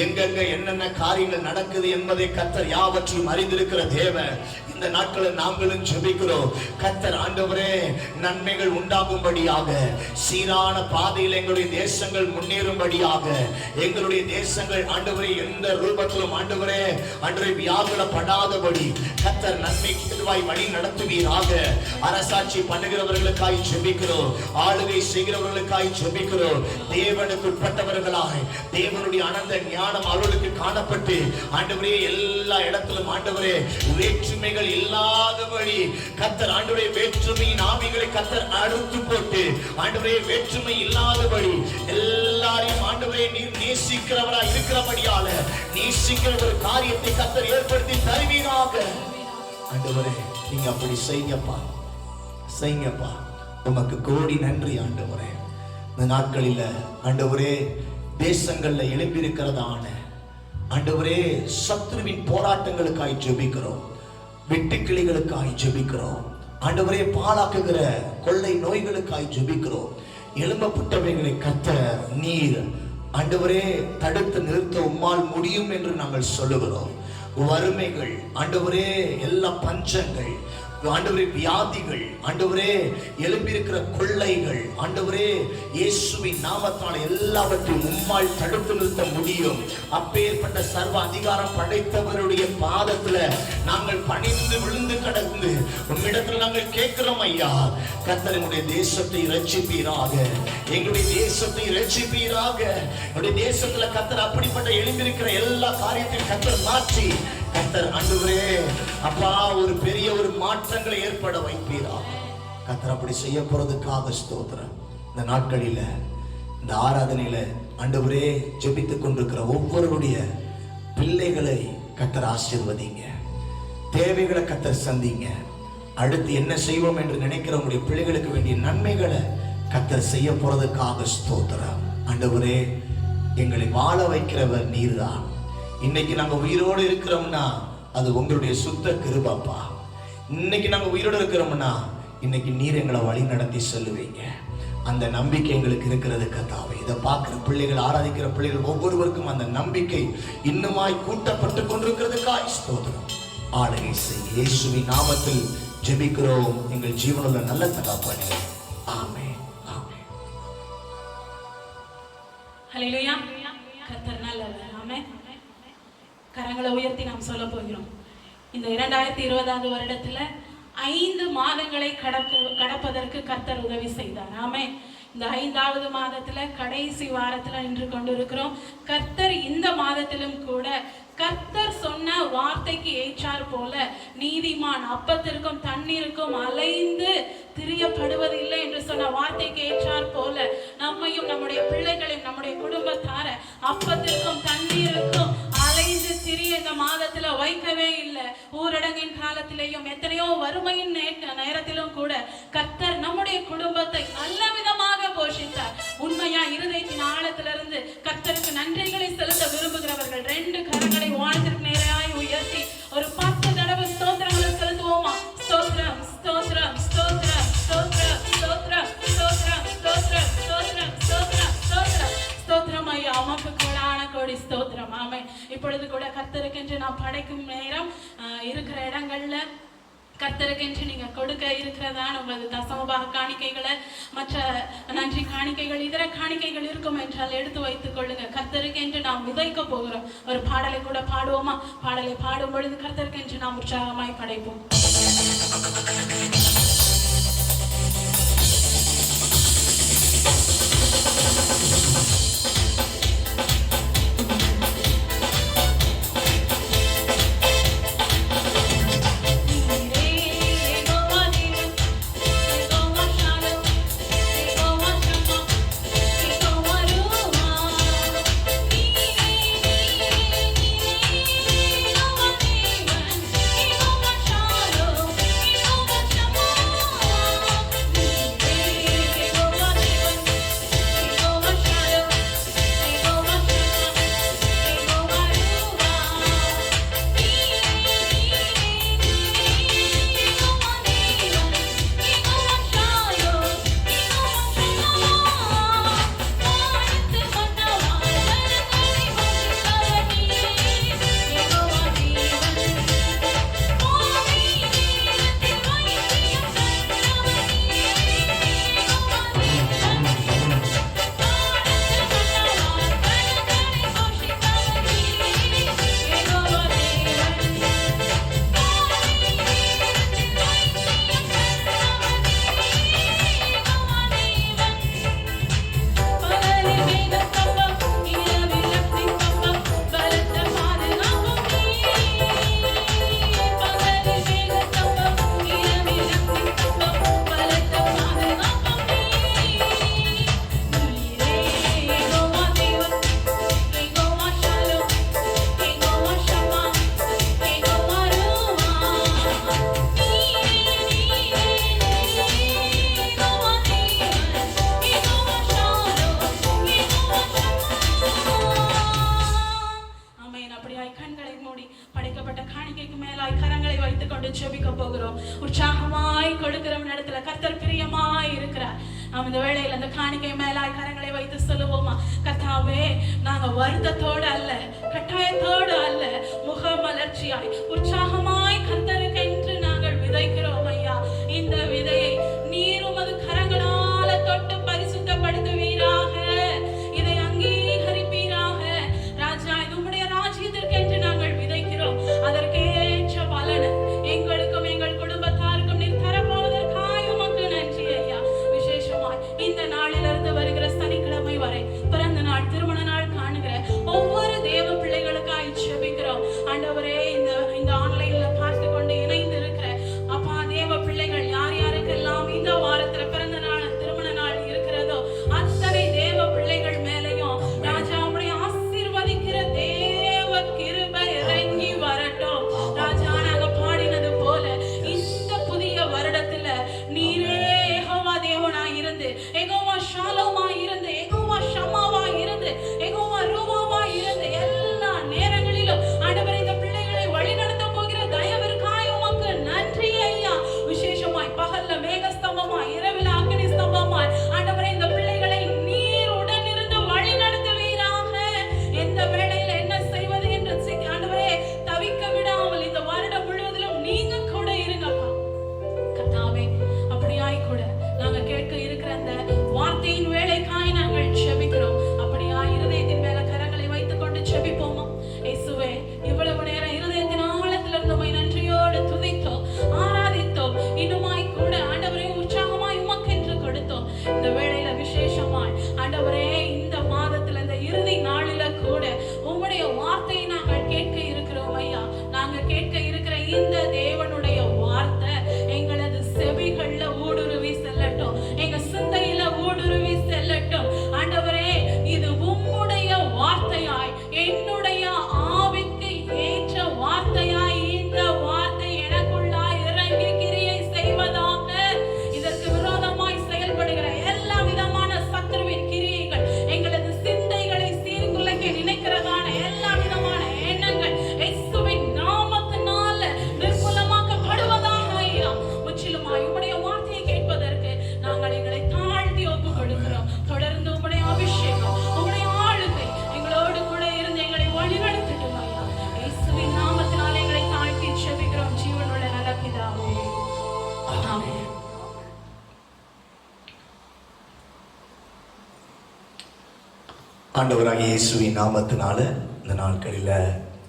எங்கெங்க என்னென்ன காரியங்கள் நடக்குது என்பதை கர்த்தர் யாவற்றையும் அறிந்திருக்கிற தேவன். இந்த நாட்களில் நாங்களும் ஜெபிக்கிறோம். கர்த்தர் ஆண்டவரே நன்மைகள் உண்டாகும்படியாக, சீரான பாதையில் எங்களுடைய தேசங்கள் முன்னேறும்படியாக, எங்களுடைய தேசங்கள் ஆண்டவரே எந்த ரூபத்திலும் ஆண்டவரே வியாகுலப்படாதபடி கர்த்தர் நன்மைக்கு எதுவாய் வழி நடத்துவீராக. அரசாட்சி பண்ணுகிறவர்களுக்காய் ஜெபிக்கிறோம், ஆளுகை செய்கிறவர்களுக்காய் ஜெபிக்கிறோம். தேவனுக்கு உட்பட்டவர்களாய் தேவனுடைய அனந்த ஞானம் அவர்களுக்கு காணப்பட்டு ஆண்டவரே எல்லா இடத்திலும் ஆண்டவரே வேற்றுமைகள் இல்லாதபடி கர்த்தர் ஆண்டவரே வேற்றுமையின் ஆவிகளை கர்த்தர் அறுத்து போட்டு ஆண்டவரே வேற்றுமை இல்லாதபடி எல்லாரையும் ஆண்டவரே நீர் நேசிக்கிறவராய் இருக்கிறபடியால நேசிக்கிற ஒரு காரியத்தை கர்த்தர் ஏற்படுத்தி தருவீராக. ஆண்டவரே நீங்க அப்படி செய்யுங்கப்பா, செய்யுங்கப்பா. உமக்கு கோடி நன்றி ஆண்டவரே. இந்த நாட்களில ஆண்டவரே தேசங்கள்ல எழும்பியிருக்கிறதான ஆண்டவரே சத்துருவின் போராட்டங்களுக்காய் ஜெபிக்கிறோம், வெட்டுக்கிளிகளுக்காய் ஜெபிக்கிறோம். ஆண்டவரே பாழாக்குகிற கொள்ளை நோய்களுக்காய் ஜெபிக்கிறோம். எழும்பப்பட்டவைகளை கர்த்தர் நீர் ஆண்டவரே தடுத்து நிறுத்த உம்மால் முடியும் என்று நாங்கள் சொல்லுகிறோம். வறுமைகள் ஆண்டவரே, எல்லா பஞ்சங்கள் ஆண்டவரே, வியாதிகள் ஆண்டவரே, எழும்பியிருக்கிற கொள்ளைகள் ஆண்டவரே, இயேசுவின் நாமத்தால் எல்லாவற்றையும் உம்மால் தடுத்து நிறுத்த முடியும். அப்பேற்பட்ட சர்வ அதிகாரம் படைத்தவருடைய பாதத்துல நாங்கள் பணிந்து விழுந்து கடந்து உம்மிடத்தில் நாங்கள் கேட்கிறோம் ஐயா. கர்த்தர் எங்களுடைய தேசத்தை இரட்சிப்பீராக, எங்களுடைய தேசத்தை இரட்சிப்பீராக. எங்களுடைய தேசத்துல கர்த்தர் அப்படிப்பட்ட எழும்பியிருக்கிற எல்லா காரியத்தையும் கர்த்தர் மாற்றி கர்த்தர் ஆண்டவரே அப்பா ஒரு பெரிய ஒரு மாற்றங்களை ஏற்பட வைப்பீராக. கர்த்தர் அப்படி செய்ய போறதுக்காக ஸ்தோத்திரம். இந்த நாட்களில இந்த ஆராதனையில ஆண்டவரே ஜெபித்துக் கொண்டிருக்கிற ஒவ்வொருடைய பிள்ளைகளை கர்த்தர் ஆசீர்வதிங்க, தேவைகளை கர்த்தர் சந்திங்க. அடுத்து என்ன செய்வோம் என்று நினைக்கிற உங்களுடைய பிள்ளைகளுக்கு வேண்டிய நன்மைகளை கர்த்தர் செய்ய போறதுக்காக ஸ்தோத்திரம். ஆண்டவரே எங்களை வாழ வைக்கிறவர் நீர்தான். இன்னைக்கு நாங்க உயிரோடு இருக்கிறோம்னா அது உங்களுடைய சுத்த கிருபைப்பா. இன்னைக்கு நாங்க உயிரோடு இருக்கிறோம்னா இன்னைக்கு நீர் எங்களை வழி நடத்தி செல்லுவீங்க. அந்த நம்பிக்கை எங்களுக்கு இருக்கிறது கர்த்தாவே. இதை பார்க்கிற பிள்ளைகள், ஆராதிக்கிற பிள்ளைகள் ஒவ்வொருவருக்கும் அந்த நம்பிக்கை இன்னுமாய் கூட்டப்பட்டு கொண்டிருக்கிறதுக்காய் ஸ்தோத்திரம். ஆளுகை செய் இயேசுவின் நாமத்தில் ஜெபிக்கிறோம் எங்கள் ஜீவனுள்ள நல்ல தகப்பனே. ஆமென், ஆமென். ஹல்லேலூயா. கர்த்தர் நல்லவர். ஆமென். கரங்களை உயர்த்தி நாம் சொல்ல போகிறோம். இந்த 2020 வருடத்துல 5 மாதங்களை கடப்பதற்கு கர்த்தர் உதவி செய்தார். ஆமென். இந்த 5வது மாதத்துல கடைசி வாரத்துல நின்று கொண்டிருக்கிறோம். கர்த்தர் இந்த மாதத்திலும் கூட கர்த்தர் சொன்ன வார்த்தைக்கு ஏற்றார் போல நீதிமான் அப்பத்திற்கும் தண்ணீருக்கும் அலைந்து திரியப்படுவதில்லை என்று சொன்ன வார்த்தைக்கு ஏற்றார் போல நம்மையும் நம்முடைய பிள்ளைகளையும் நம்முடைய குடும்பத்தார அப்பத்திற்கும் தண்ணீருக்கும் அலைந்து திரிய இந்த மாதத்துல வைக்கவே இல்லை. ஊரடங்கின் காலத்திலேயும் எத்தனையோ வறுமையின் நேரத்திலும் கூட கர்த்தர் நம்முடைய குடும்பத்தை நல்ல விதமாக போஷித்தார். உண்மையா இருதயத்தின் ஆழத்திலிருந்து கர்த்தருக்கு நன்றிகளை செலுத்த விரும்புகிறவர்கள் 2 கரங்களை வானத்திற்கு நேராய் உயர்த்தி ஒரு 10 தடவை உமக்கு கோடான கோடி ஸ்தோத்திரம். ஆமென். இப்பொழுது கூட கர்த்தருக்கென்று நான் படைக்கும் நேரம் இருக்கிற இடங்கள்ல கர்த்தருக்கென்று நீங்க கொடுக்க இருக்கிறதான உங்களது தசமபாக காணிக்கைகளை, மற்ற நன்றி காணிக்கைகள், இதர காணிக்கைகள் இருக்கும் என்றால் எடுத்து வைத்துக் கொள்ளுங்க. கர்த்தருக்கென்று நாம் விதைக்க போகிறோம். ஒரு பாடலை கூட பாடுவோமா? பாடலை பாடும் பொழுது கர்த்தருக்கென்று நாம் உற்சாகமாய் படைப்போம். உற்சாகமாய் கொடுக்கிற இடத்துல கர்த்தர் பிரியமாய் இருக்கிறார். நாம் இந்த வேளையில் அந்த காணிக்கை மேலாய் கரங்களை வைத்து சொல்லுவோமா? கர்த்தாவே, நாங்க வருத்தத்தோடு அல்ல, கட்டாயத்தோடு அல்ல, முகமலர்ச்சியாய் உற்சாகமாய் கர்த்தருக்கென்று நாங்கள் விதைக்கிறோம் ஐயா. இந்த விதையை நீர் உமது கரங்களால தொட்டு பரிசுத்தப்படுத்துவீராக, இதை அங்கீகரிப்பீராக ராஜா. இது உம்முடைய ராஜ்யத்திற்கென்று நாங்கள் விதைக்கிறோம். அதற்கேற்ற பலனை எங்களுக்கும் எங்கள் குடும்பத்தாருக்கும் நீர் தரப்போவதற்காக உமக்கு நன்றி ஐயா. விசேஷமாய் இந்த நாளிலிருந்து வருகிற சனிக்கிழமை வரை பிறந்த நாள், திருமண நாள் காணுகிற ஒவ்வொரு தேவ பிள்ளைகளுக்காய் ஜெபிக்கிறோம் ஆண்டவரே. இந்த ஆன்லைன்ல பார்த்து கொண்டு இணைந்து இருக்கிற அப்பா தேவ பிள்ளைகள் யார் யார் ஆண்டவராகிய இயேசுவின் நாமத்தினால இந்த நாட்களில்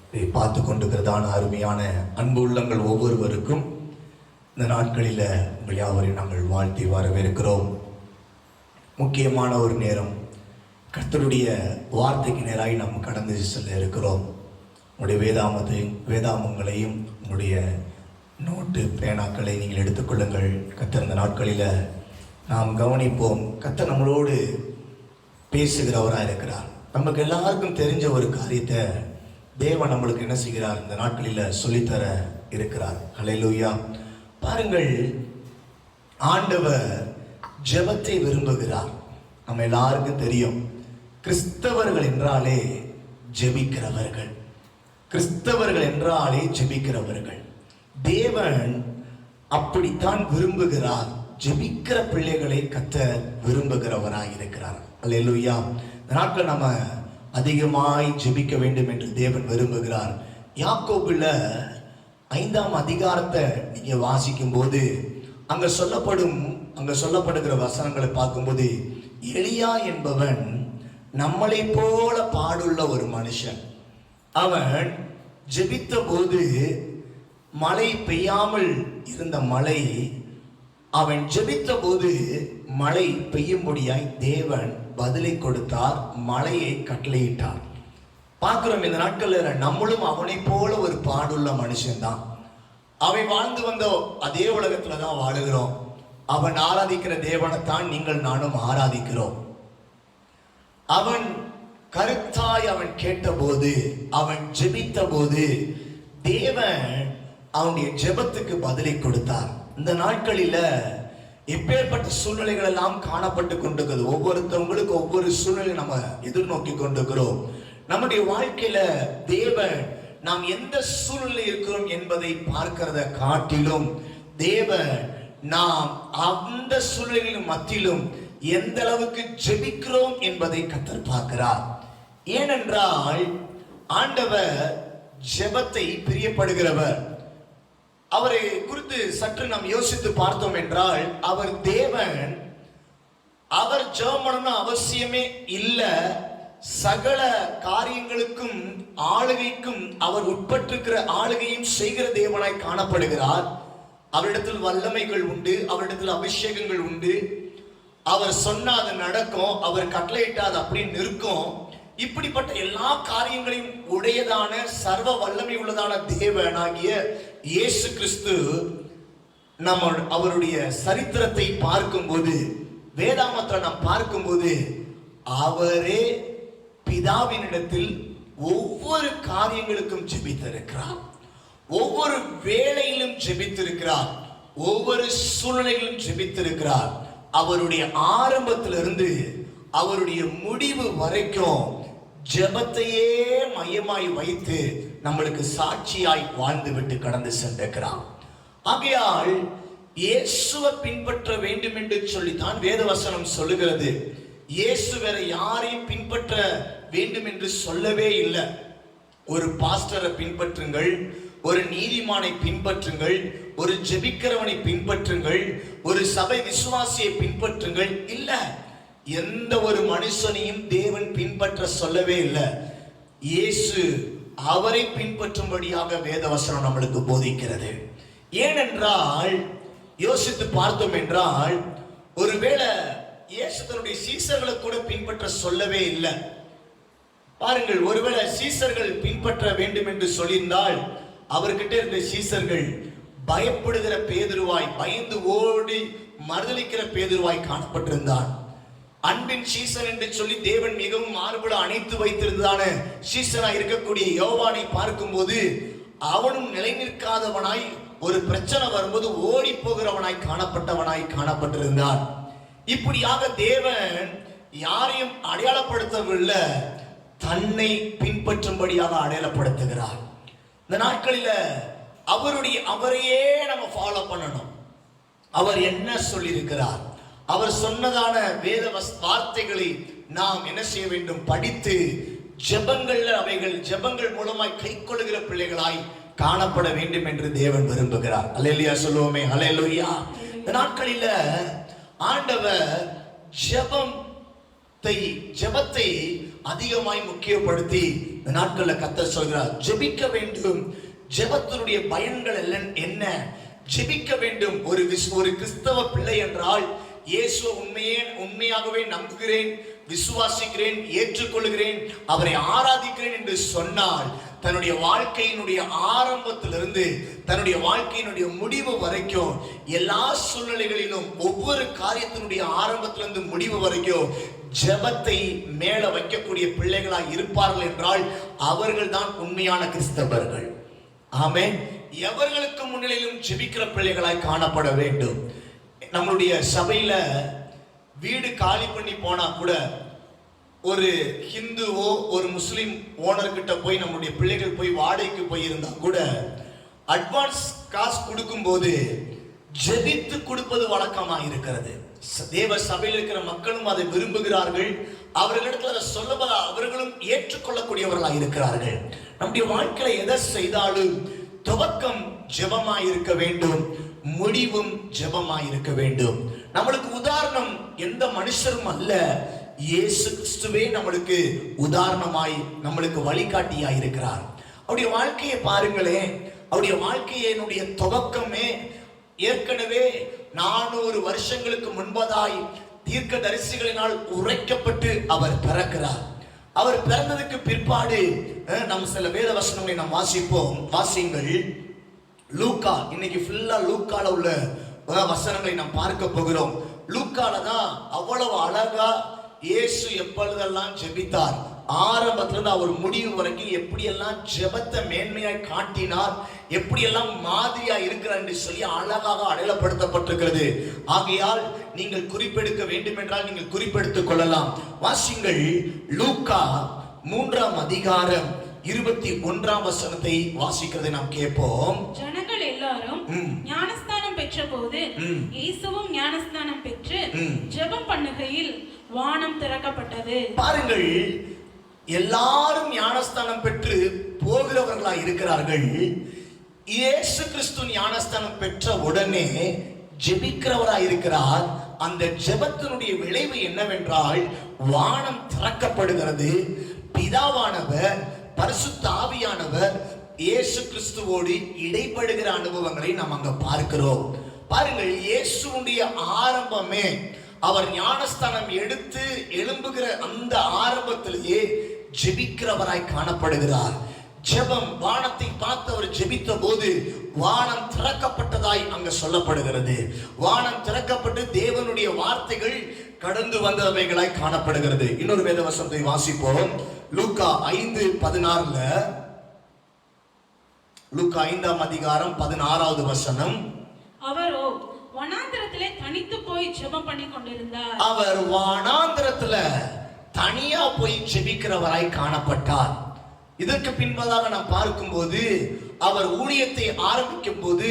இதை பார்த்து கொண்டிருக்கிறதான அருமையான அன்பு உள்ளங்கள் ஒவ்வொருவருக்கும் இந்த நாட்களில் உங்கள் யாவரையும் நாங்கள் வாழ்த்தி வரவேற்கிறோம். முக்கியமான ஒரு நேரம், கர்த்தருடைய வார்த்தைக்கு நேராய் நாம் கடந்து செல்ல இருக்கிறோம். உங்களுடைய வேதாமங்களையும் உங்களுடைய நோட்டு பேனாக்களை நீங்கள் எடுத்துக்கொள்ளுங்கள். கர்த்தர் இந்த நாட்களில் நாம் கவனிப்போம். கர்த்தர் நம்மளோடு பேசுகிறவராக இருக்கிறார். நமக்கு எல்லாருக்கும் தெரிஞ்ச ஒரு காரியத்தை தேவன் நம்மளுக்கு என்ன செய்கிறார், இந்த நாட்களில் சொல்லித்தர இருக்கிறார். ஹல்லேலூயா. பாருங்கள், ஆண்டவர் ஜெபத்தை விரும்புகிறார். நம்ம எல்லாருக்கும் தெரியும், கிறிஸ்தவர்கள் என்றாலே ஜெபிக்கிறவர்கள். கிறிஸ்தவர்கள் என்றாலே ஜெபிக்கிறவர்கள். தேவன் அப்படித்தான் விரும்புகிறார். ஜெபிக்கிற பிள்ளைகளை கர்த்தர் விரும்புகிறவராய் இருக்கிறார். அல்லேலூயா. இந்த நாட்கள் நம்ம அதிகமாய் ஜெபிக்க வேண்டும் என்று தேவன் விரும்புகிறார். யாக்கோபுல 5ஆம் அதிகாரத்தை நீங்க வாசிக்கும் போது அங்க சொல்லப்படுகிற வசனங்களை பார்க்கும்போது, எலியா என்பவன் நம்மளை போல பாடுள்ள ஒரு மனுஷன். அவன் ஜெபித்த போது மழை பெய்யாமல் இருந்த மழை, அவன் ஜெபித்த போது மழை பெய்யும்படியாய் தேவன் பதிலை கொடுத்தார், மழையை கட்டளையிட்டார். பார்க்கிறோம், இந்த நாட்களில் நம்மளும் அவனை போல ஒரு பாடுள்ள மனுஷன்தான். அவன் வாழ்ந்து வந்த அதே உலகத்துல தான் வாழுகிறோம். அவன் ஆராதிக்கிற தேவனைத்தான் நீங்கள் நானும் ஆராதிக்கிறோம். அவன் கருத்தாய் அவன் கேட்டபோது, அவன் ஜெபித்த போது தேவன் அவனுடைய ஜெபத்துக்கு பதிலை கொடுத்தார். இந்த நாட்களில் எப்பேற்பட்ட சூழ்நிலைகள் எல்லாம் காணப்பட்டு கொண்டிருக்கிறது. ஒவ்வொருத்தவங்களுக்கு ஒவ்வொரு சூழ்நிலை நம்ம எதிர்நோக்கி கொண்டிருக்கிறோம். நம்முடைய வாழ்க்கையில தேவன் நாம் எந்த சூழ்நிலை இருக்கிறோம் என்பதை பார்க்கிறத காட்டிலும் தேவன் நாம் அந்த சூழ்நிலைகளின் மத்தியிலும் எந்த அளவுக்கு ஜெபிக்கிறோம் என்பதை கர்த்தர் பார்க்கிறார். ஏனென்றால் ஆண்டவர் ஜெபத்தை பிரியப்படுகிறவர். அவரை குறித்து சற்று நாம் யோசித்து பார்த்தோம் என்றால், அவர் தேவன். அவர் ஜெபம் பண்ணணும் அவசியமே இல்லை. சகல காரியங்களுக்கும் ஆளுகைக்கும் அவர் உட்பட்டிருக்கிற ஆளுகையும் செய்கிற தேவனாய் காணப்படுகிறார். அவரிடத்தில் வல்லமைகள் உண்டு, அவரிடத்தில் அபிஷேகங்கள் உண்டு. அவர் சொன்னா அது நடக்கும், அவர் கட்டளையிட்டா அது அப்படி நிற்கும். இப்படிப்பட்ட எல்லா காரியங்களையும் உடையதான சர்வ வல்லமை உள்ளதான தேவனாகிய இயேசு கிறிஸ்து நம்ம அவருடைய சரித்திரத்தை பார்க்கும்போது, வேதாமத்தை நாம் பார்க்கும்போது, அவரே பிதாவினிடத்தில் ஒவ்வொரு காரியங்களுக்கும் ஜெபித்திருக்கிறார். ஒவ்வொரு வேளையிலும் ஜெபித்திருக்கிறார். ஒவ்வொரு சூழ்நிலையிலும் ஜெபித்திருக்கிறார். அவருடைய ஆரம்பத்திலிருந்து அவருடைய முடிவு வரைக்கும் ஜெபத்தையே மையமாய் வைத்து நம்மளுக்கு சாட்சியாய் வாழ்ந்து விட்டு கடந்து சென்றிருக்கிறார். ஆகையால் இயேசுவை பின்பற்ற வேண்டும் என்று சொல்லித்தான் வேதவசனம் சொல்லுகிறது. இயேசு வேற யாரையும் பின்பற்ற வேண்டும் என்று சொல்லவே இல்லை. ஒரு பாஸ்டரை பின்பற்றுங்கள், ஒரு நீதிமானை பின்பற்றுங்கள், ஒரு ஜெபிக்கிறவனை பின்பற்றுங்கள், ஒரு சபை விசுவாசியை பின்பற்றுங்கள் இல்ல. எந்த ஒரு மனுஷனையும் தேவன் பின்பற்ற சொல்லவே இல்லை. இயேசு அவரை பின்பற்றும்படியாக வேதவசனம் நம்மளுக்கு போதிக்கிறது. ஏனென்றால் யோசித்து பார்த்தோம் என்றால், ஒருவேளை இயேசு தன்னுடைய சீசர்களை கூட பின்பற்ற சொல்லவே இல்லை. பாருங்கள், ஒருவேளை சீசர்கள் பின்பற்ற வேண்டும் என்று சொல்லியிருந்தால் அவர்கிட்ட இருந்த சீசர்கள் பயப்படுகிற பேதுருவாய், பயந்து ஓடி மறுதலிக்கிற பேதுருவாய் காணப்பட்டிருந்தான். அன்பின் சீசன் என்று சொல்லி தேவன் மிகவும் மார்புல அணைத்து வைத்திருந்ததான சீசனா இருக்கக்கூடிய யோவானை பார்க்கும்போது அவனும் நிலை நிற்காதவனாய், ஒரு பிரச்சனை வரும்போது ஓடி போகிறவனாய் காணப்பட்டிருந்தான். இப்படியாக தேவன் யாரையும் அடையாளப்படுத்தவில்லை, தன்னை பின்பற்றும்படியாக அடையாளப்படுத்துகிறார். இந்த நாட்களில் அவரையே நம்ம ஃபாலோ பண்ணணும். அவர் என்ன சொல்லியிருக்கிறார், அவர் சொன்னதான வேத வார்த்தைகளை நாம் என்ன செய்ய வேண்டும், படித்து ஜெபங்கள் மூலமாய் கைக்கொள்ளுகிற பிள்ளைகளாய் காணப்பட வேண்டும் என்று தேவன் விரும்புகிறார். அல்லேலூயா சொல்லுவோமே, அல்லேலூயா. இந்த நாட்களில் ஆண்டவர் ஜெபத்தை அதிகமாய் முக்கியப்படுத்தி இந்த நாட்கள்ல கர்த்தர் சொல்கிறார், ஜெபிக்க வேண்டும். ஜெபத்தினுடைய பயன்கள் எல்லாம் என்ன? ஜெபிக்க வேண்டும். ஒரு கிறிஸ்தவ பிள்ளை என்றால் இயேசுவை உண்மையாகவே நம்புகிறேன், விசுவாசிக்கிறேன், ஏற்றுக்கொள்கிறேன், அவரை ஆராதிக்கிறேன் என்று சொன்னால் தன்னுடைய வாழ்க்கையினுடைய ஆரம்பத்திலிருந்து தன்னுடைய வாழ்க்கையினுடைய முடிவு வரைக்கும் எல்லா சூழ்நிலைகளிலும் ஒவ்வொரு காரியத்தினுடைய ஆரம்பத்திலிருந்து முடிவு வரைக்கும் ஜெபத்தை மேல வைக்கக்கூடிய பிள்ளைகளாய் இருப்பார்கள் என்றால் அவர்கள் தான் உண்மையான கிறிஸ்தவர்கள். ஆமென். எவர்களுக்கு முன்னிலையிலும் ஜெபிக்கிற பிள்ளைகளாய் காணப்பட வேண்டும். நம்மளுடைய சபையில வீடு காலி பண்ணி போனா கூட ஒரு ஹிந்துவோ ஒரு முஸ்லிம் ஓனர்கிட்ட போய் நம்முடைய பிள்ளைகள் போய் வாடகைக்கு போயிருந்தா கூட அட்வான்ஸ் காசு கொடுக்கும் போது ஜெபித்து கொடுப்பது வழக்கமா இருக்கிறது. தேவ சபையில் இருக்கிற மக்களும் அதை விரும்புகிறார்கள். அவர்களிடத்தில் அதை சொல்லுவதா அவர்களும் ஏற்றுக்கொள்ளக்கூடியவர்களாக இருக்கிறார்கள். நம்முடைய வாழ்க்கையில எதை செய்தாலும் துவக்கம் ஜெபமாய் இருக்க வேண்டும், முடிவும் ஜெபமாய் இருக்க வேண்டும். நம்மளுக்கு உதாரணம் எந்த மனுஷரும் அல்ல, இயேசு கிறிஸ்துவே நம்மளுக்கு உதாரணமாய் நம்மளுக்கு வழிகாட்டியாய் இருக்கிறார். அவருடைய வாழ்க்கையை பாருங்களேன். அவருடைய வாழ்க்கையினுடைய துவக்கமே ஏற்கனவே 400 வருஷங்களுக்கு முன்பதாய் தீர்க்க தரிசிகளினால் உரைக்கப்பட்டு அவர் பிறக்கிறார். அவர் பிறந்ததுக்கு பிற்பாடு நம்ம சில வேத வசனங்களை நாம் வாசியுங்கள். லூக்கா, இன்னைக்கு ஃபுல்லா லூக்கால உள்ள வசனங்களை நாம் பார்க்க போகிறோம். லூக்கால தான் அவ்வளவு அழகா இயேசு எப்பொழுதெல்லாம் ஜெபித்தார், ஆரம்பத்திலிருந்து அவர் முடிவு வரைக்கும் எப்படியெல்லாம் ஜெபத்தை மேன்மையாய் காட்டினார், எப்படியெல்லாம் மாதிரியா இருக்கிறார் என்று சொல்லி அழகாக அடையாளப்படுத்தப்பட்டிருக்கிறது. ஆகையால் நீங்கள் குறிப்பெடுக்க வேண்டும் என்றால் நீங்கள் குறிப்பெடுத்துக் கொள்ளலாம். வாசிங்கள். லூக்கா 3ஆம் அதிகாரம் 21ஆம் வசனத்தை வாசிக்கிறதை நாம் கேட்போம். ஜனங்கள் எல்லாரும் ஞானஸ்நானம் பெற்ற போது இயேசுவும் ஞானஸ்நானம் பெற்று ஜெபம் பண்ணுகையில் வானம் திறக்கப்பட்டது. பாருங்கள், எல்லாரும் ஞானஸ்தானம் பெற்று போகிறவர்களாய் இருக்கிறார்கள். இயேசு கிறிஸ்து ஞானஸ்தானம் பெற்ற உடனே ஜெபிக்கிறவராய் இருக்கிறார். அந்த ஜெபத்தினுடைய விளைவு என்னவென்றால் வானம் திறக்கப்படுகிறது. பிதாவானவர் பரிசுத்த ஆவியானவர் இயேசு கிறிஸ்துவோடு இடைப்படுகிற அனுபவங்களை நாம் அங்க பார்க்கிறோம். பாருங்கள், இயேசுடைய ஆரம்பமே அவர் ஞானஸ்தானம் எடுத்து எழும்புகிற அந்த ஆரம்பத்திலேயே ஜெபிக்கிறவராய் காணப்படுகிறார். ஜெபம், வானத்தை பார்த்து அவர் ஜெபித்த போது வானம் திறக்கப்பட்டதாய் அங்க சொல்லப்படுகிறது. வானம் திறக்கப்பட்டு தேவனுடைய வார்த்தைகள் கடந்து வந்தவைகளாய் காணப்படுகிறது. இன்னொரு வேத வசனத்தை வாசிப்போம். லூக்கா 5:16. லூக்கா 5ஆம் அதிகாரம் 16வது வசனம். அவரோ வனாந்திரத்திலே தனித்து போய் ஜெபம் பண்ணி கொண்டிருந்தார். அவர் வனாந்திரத்துல தனியா போய் ஜெபிக்கிறவராய் காணப்பட்டார். இதற்கு பின்பதாக நாம் பார்க்கும்போது அவர் ஊழியத்தை ஆரம்பிக்கும் போது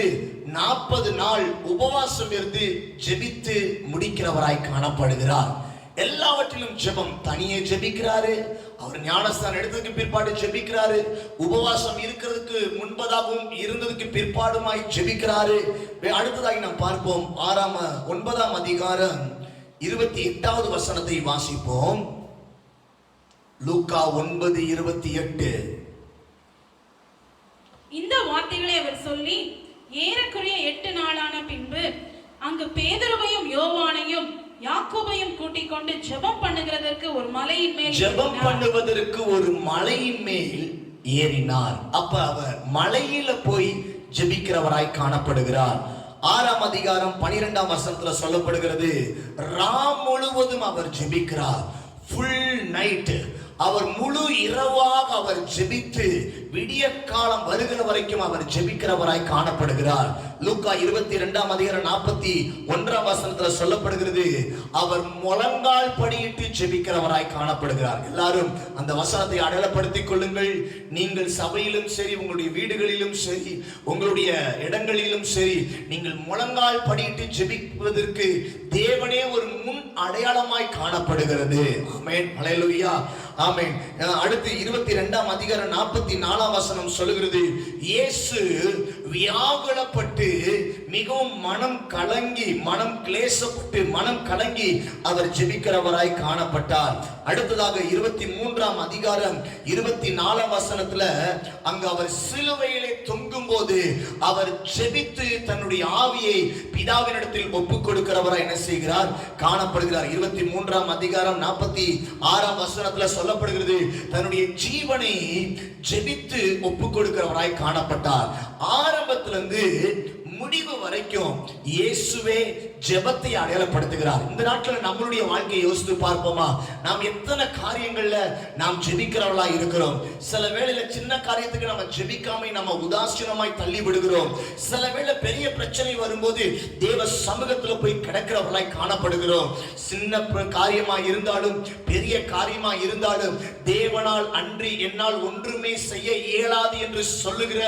40 நாள் உபவாசம் இருந்து ஜெபித்து முடிக்கிறவராய் காணப்படுகிறார். எல்லாவற்றிலும் ஜெபம். தனியே ஜெபிக்கிறாரு, அவர் ஞானஸ்தானம் எடுத்ததுக்கு பிற்பாடு ஜெபிக்கிறாரு, உபவாசம் இருக்கிறதுக்கு முன்பதாகவும் இருந்ததுக்கு பிற்பாடுமாய் ஜெபிக்கிறாரு. அடுத்ததாய் நாம் பார்ப்போம். 9ஆம் அதிகாரம் 28வது வசனத்தை வாசிப்போம். லூக்கா 9:28. இந்த வார்த்தைகளை அவர் சொல்லி ஏறக்குறைய 8 நாளான பின்பு அங்கு பேதுருவையும் யோவானையும் யாக்கோபையும் கூட்டிக் கொண்டு ஜெபம் பண்ணுகிறதற்கு ஒரு மலையின் மேல் ஏறினார். அப்ப அவர் மலையில போய் ஜெபிக்கிறவராய் காணப்படுகிறார். 6ஆம் அதிகாரம் 12ஆம் வசனத்துல சொல்லப்படுகிறது, ராம் முழுவதும் அவர் ஜெபிக்கிறார். ஃபுல் நைட் அவர் முழு இரவாக அவர் ஜெபித்து விடிய காலம் வருகிற வரைக்கும் அவர் ஜெபிக்கிறவராய் காணப்படுகிறார். லூக்கா 22ஆம் அதிகாரம் 41ஆம் வசனத்துல சொல்லப்படுகிறது, அவர் முழங்கால் படியிட்டு ஜெபிக்கிறவராய் காணப்படுகிறார். எல்லாரும் அந்த வசனத்தை அடையாளப்படுத்திக் கொள்ளுங்கள். நீங்கள் சபையிலும் சரி, உங்களுடைய வீடுகளிலும் சரி, உங்களுடைய இடங்களிலும் சரி, நீங்கள் முழங்கால் படியிட்டு ஜெபிப்பதற்கு தேவனே ஒரு முன் அடையாளமாய் காணப்படுகிறது. ஆமென், ஹல்லேலூயா, ஆமென். அடுத்து 22ஆம் அதிகாரம் 44ஆம் வசனம் சொல்லுகிறது, இயேசு வியாகுலப்பட்டு மிகவும் மனம் கிளேசப்பட்டு மனம் கலங்கி அவர் ஜெபிக்கிறவராய் காணப்பட்டார். அடுத்ததாக 23ஆம் அதிகாரம் 24ஆம் வசனத்துல அங்க அவர் சிலுவையிலே தொங்கும் போது அவர் ஜெபித்து தன்னுடைய ஆவியை பிதாவினிடத்தில் ஒப்புக் கொடுக்கிறவராய் என்ன செய்கிறார்? காணப்படுகிறார். 23ஆம் அதிகாரம் 46ஆம் வசனத்துல சொல்லப்படுகிறது, தன்னுடைய ஜீவனை ஜெபித்து ஒப்புக் கொடுக்கிறவராய் காணப்பட்டார். ஆரம்பத்திலிருந்து முடிவு வரைக்கும் இயேசுவே ஜெபத்தை அடையாளப்படுத்துகிறார். இந்த நாட்களில் நம்மளுடைய வாழ்க்கையை யோசித்து பார்ப்போமா? நாம் எத்தனை காரியங்கள்ல நாம் ஜெபிக்கிறவர்களா இருக்கிறோம். சில வேளையில சின்ன காரியத்துக்கு நம்ம ஜெபிக்காம நம்ம உதாசீனமாய் தள்ளி விடுகிறோம். சில வேளை பெரிய பிரச்சனை வரும்போது தேவ சமூகத்துல போய் கிடக்கிறவர்களாய் காணப்படுகிறோம். சின்ன காரியமா இருந்தாலும் பெரிய காரியமா இருந்தாலும் தேவனால் அன்றி என்னால் ஒன்றுமே செய்ய இயலாது என்று சொல்லுகிற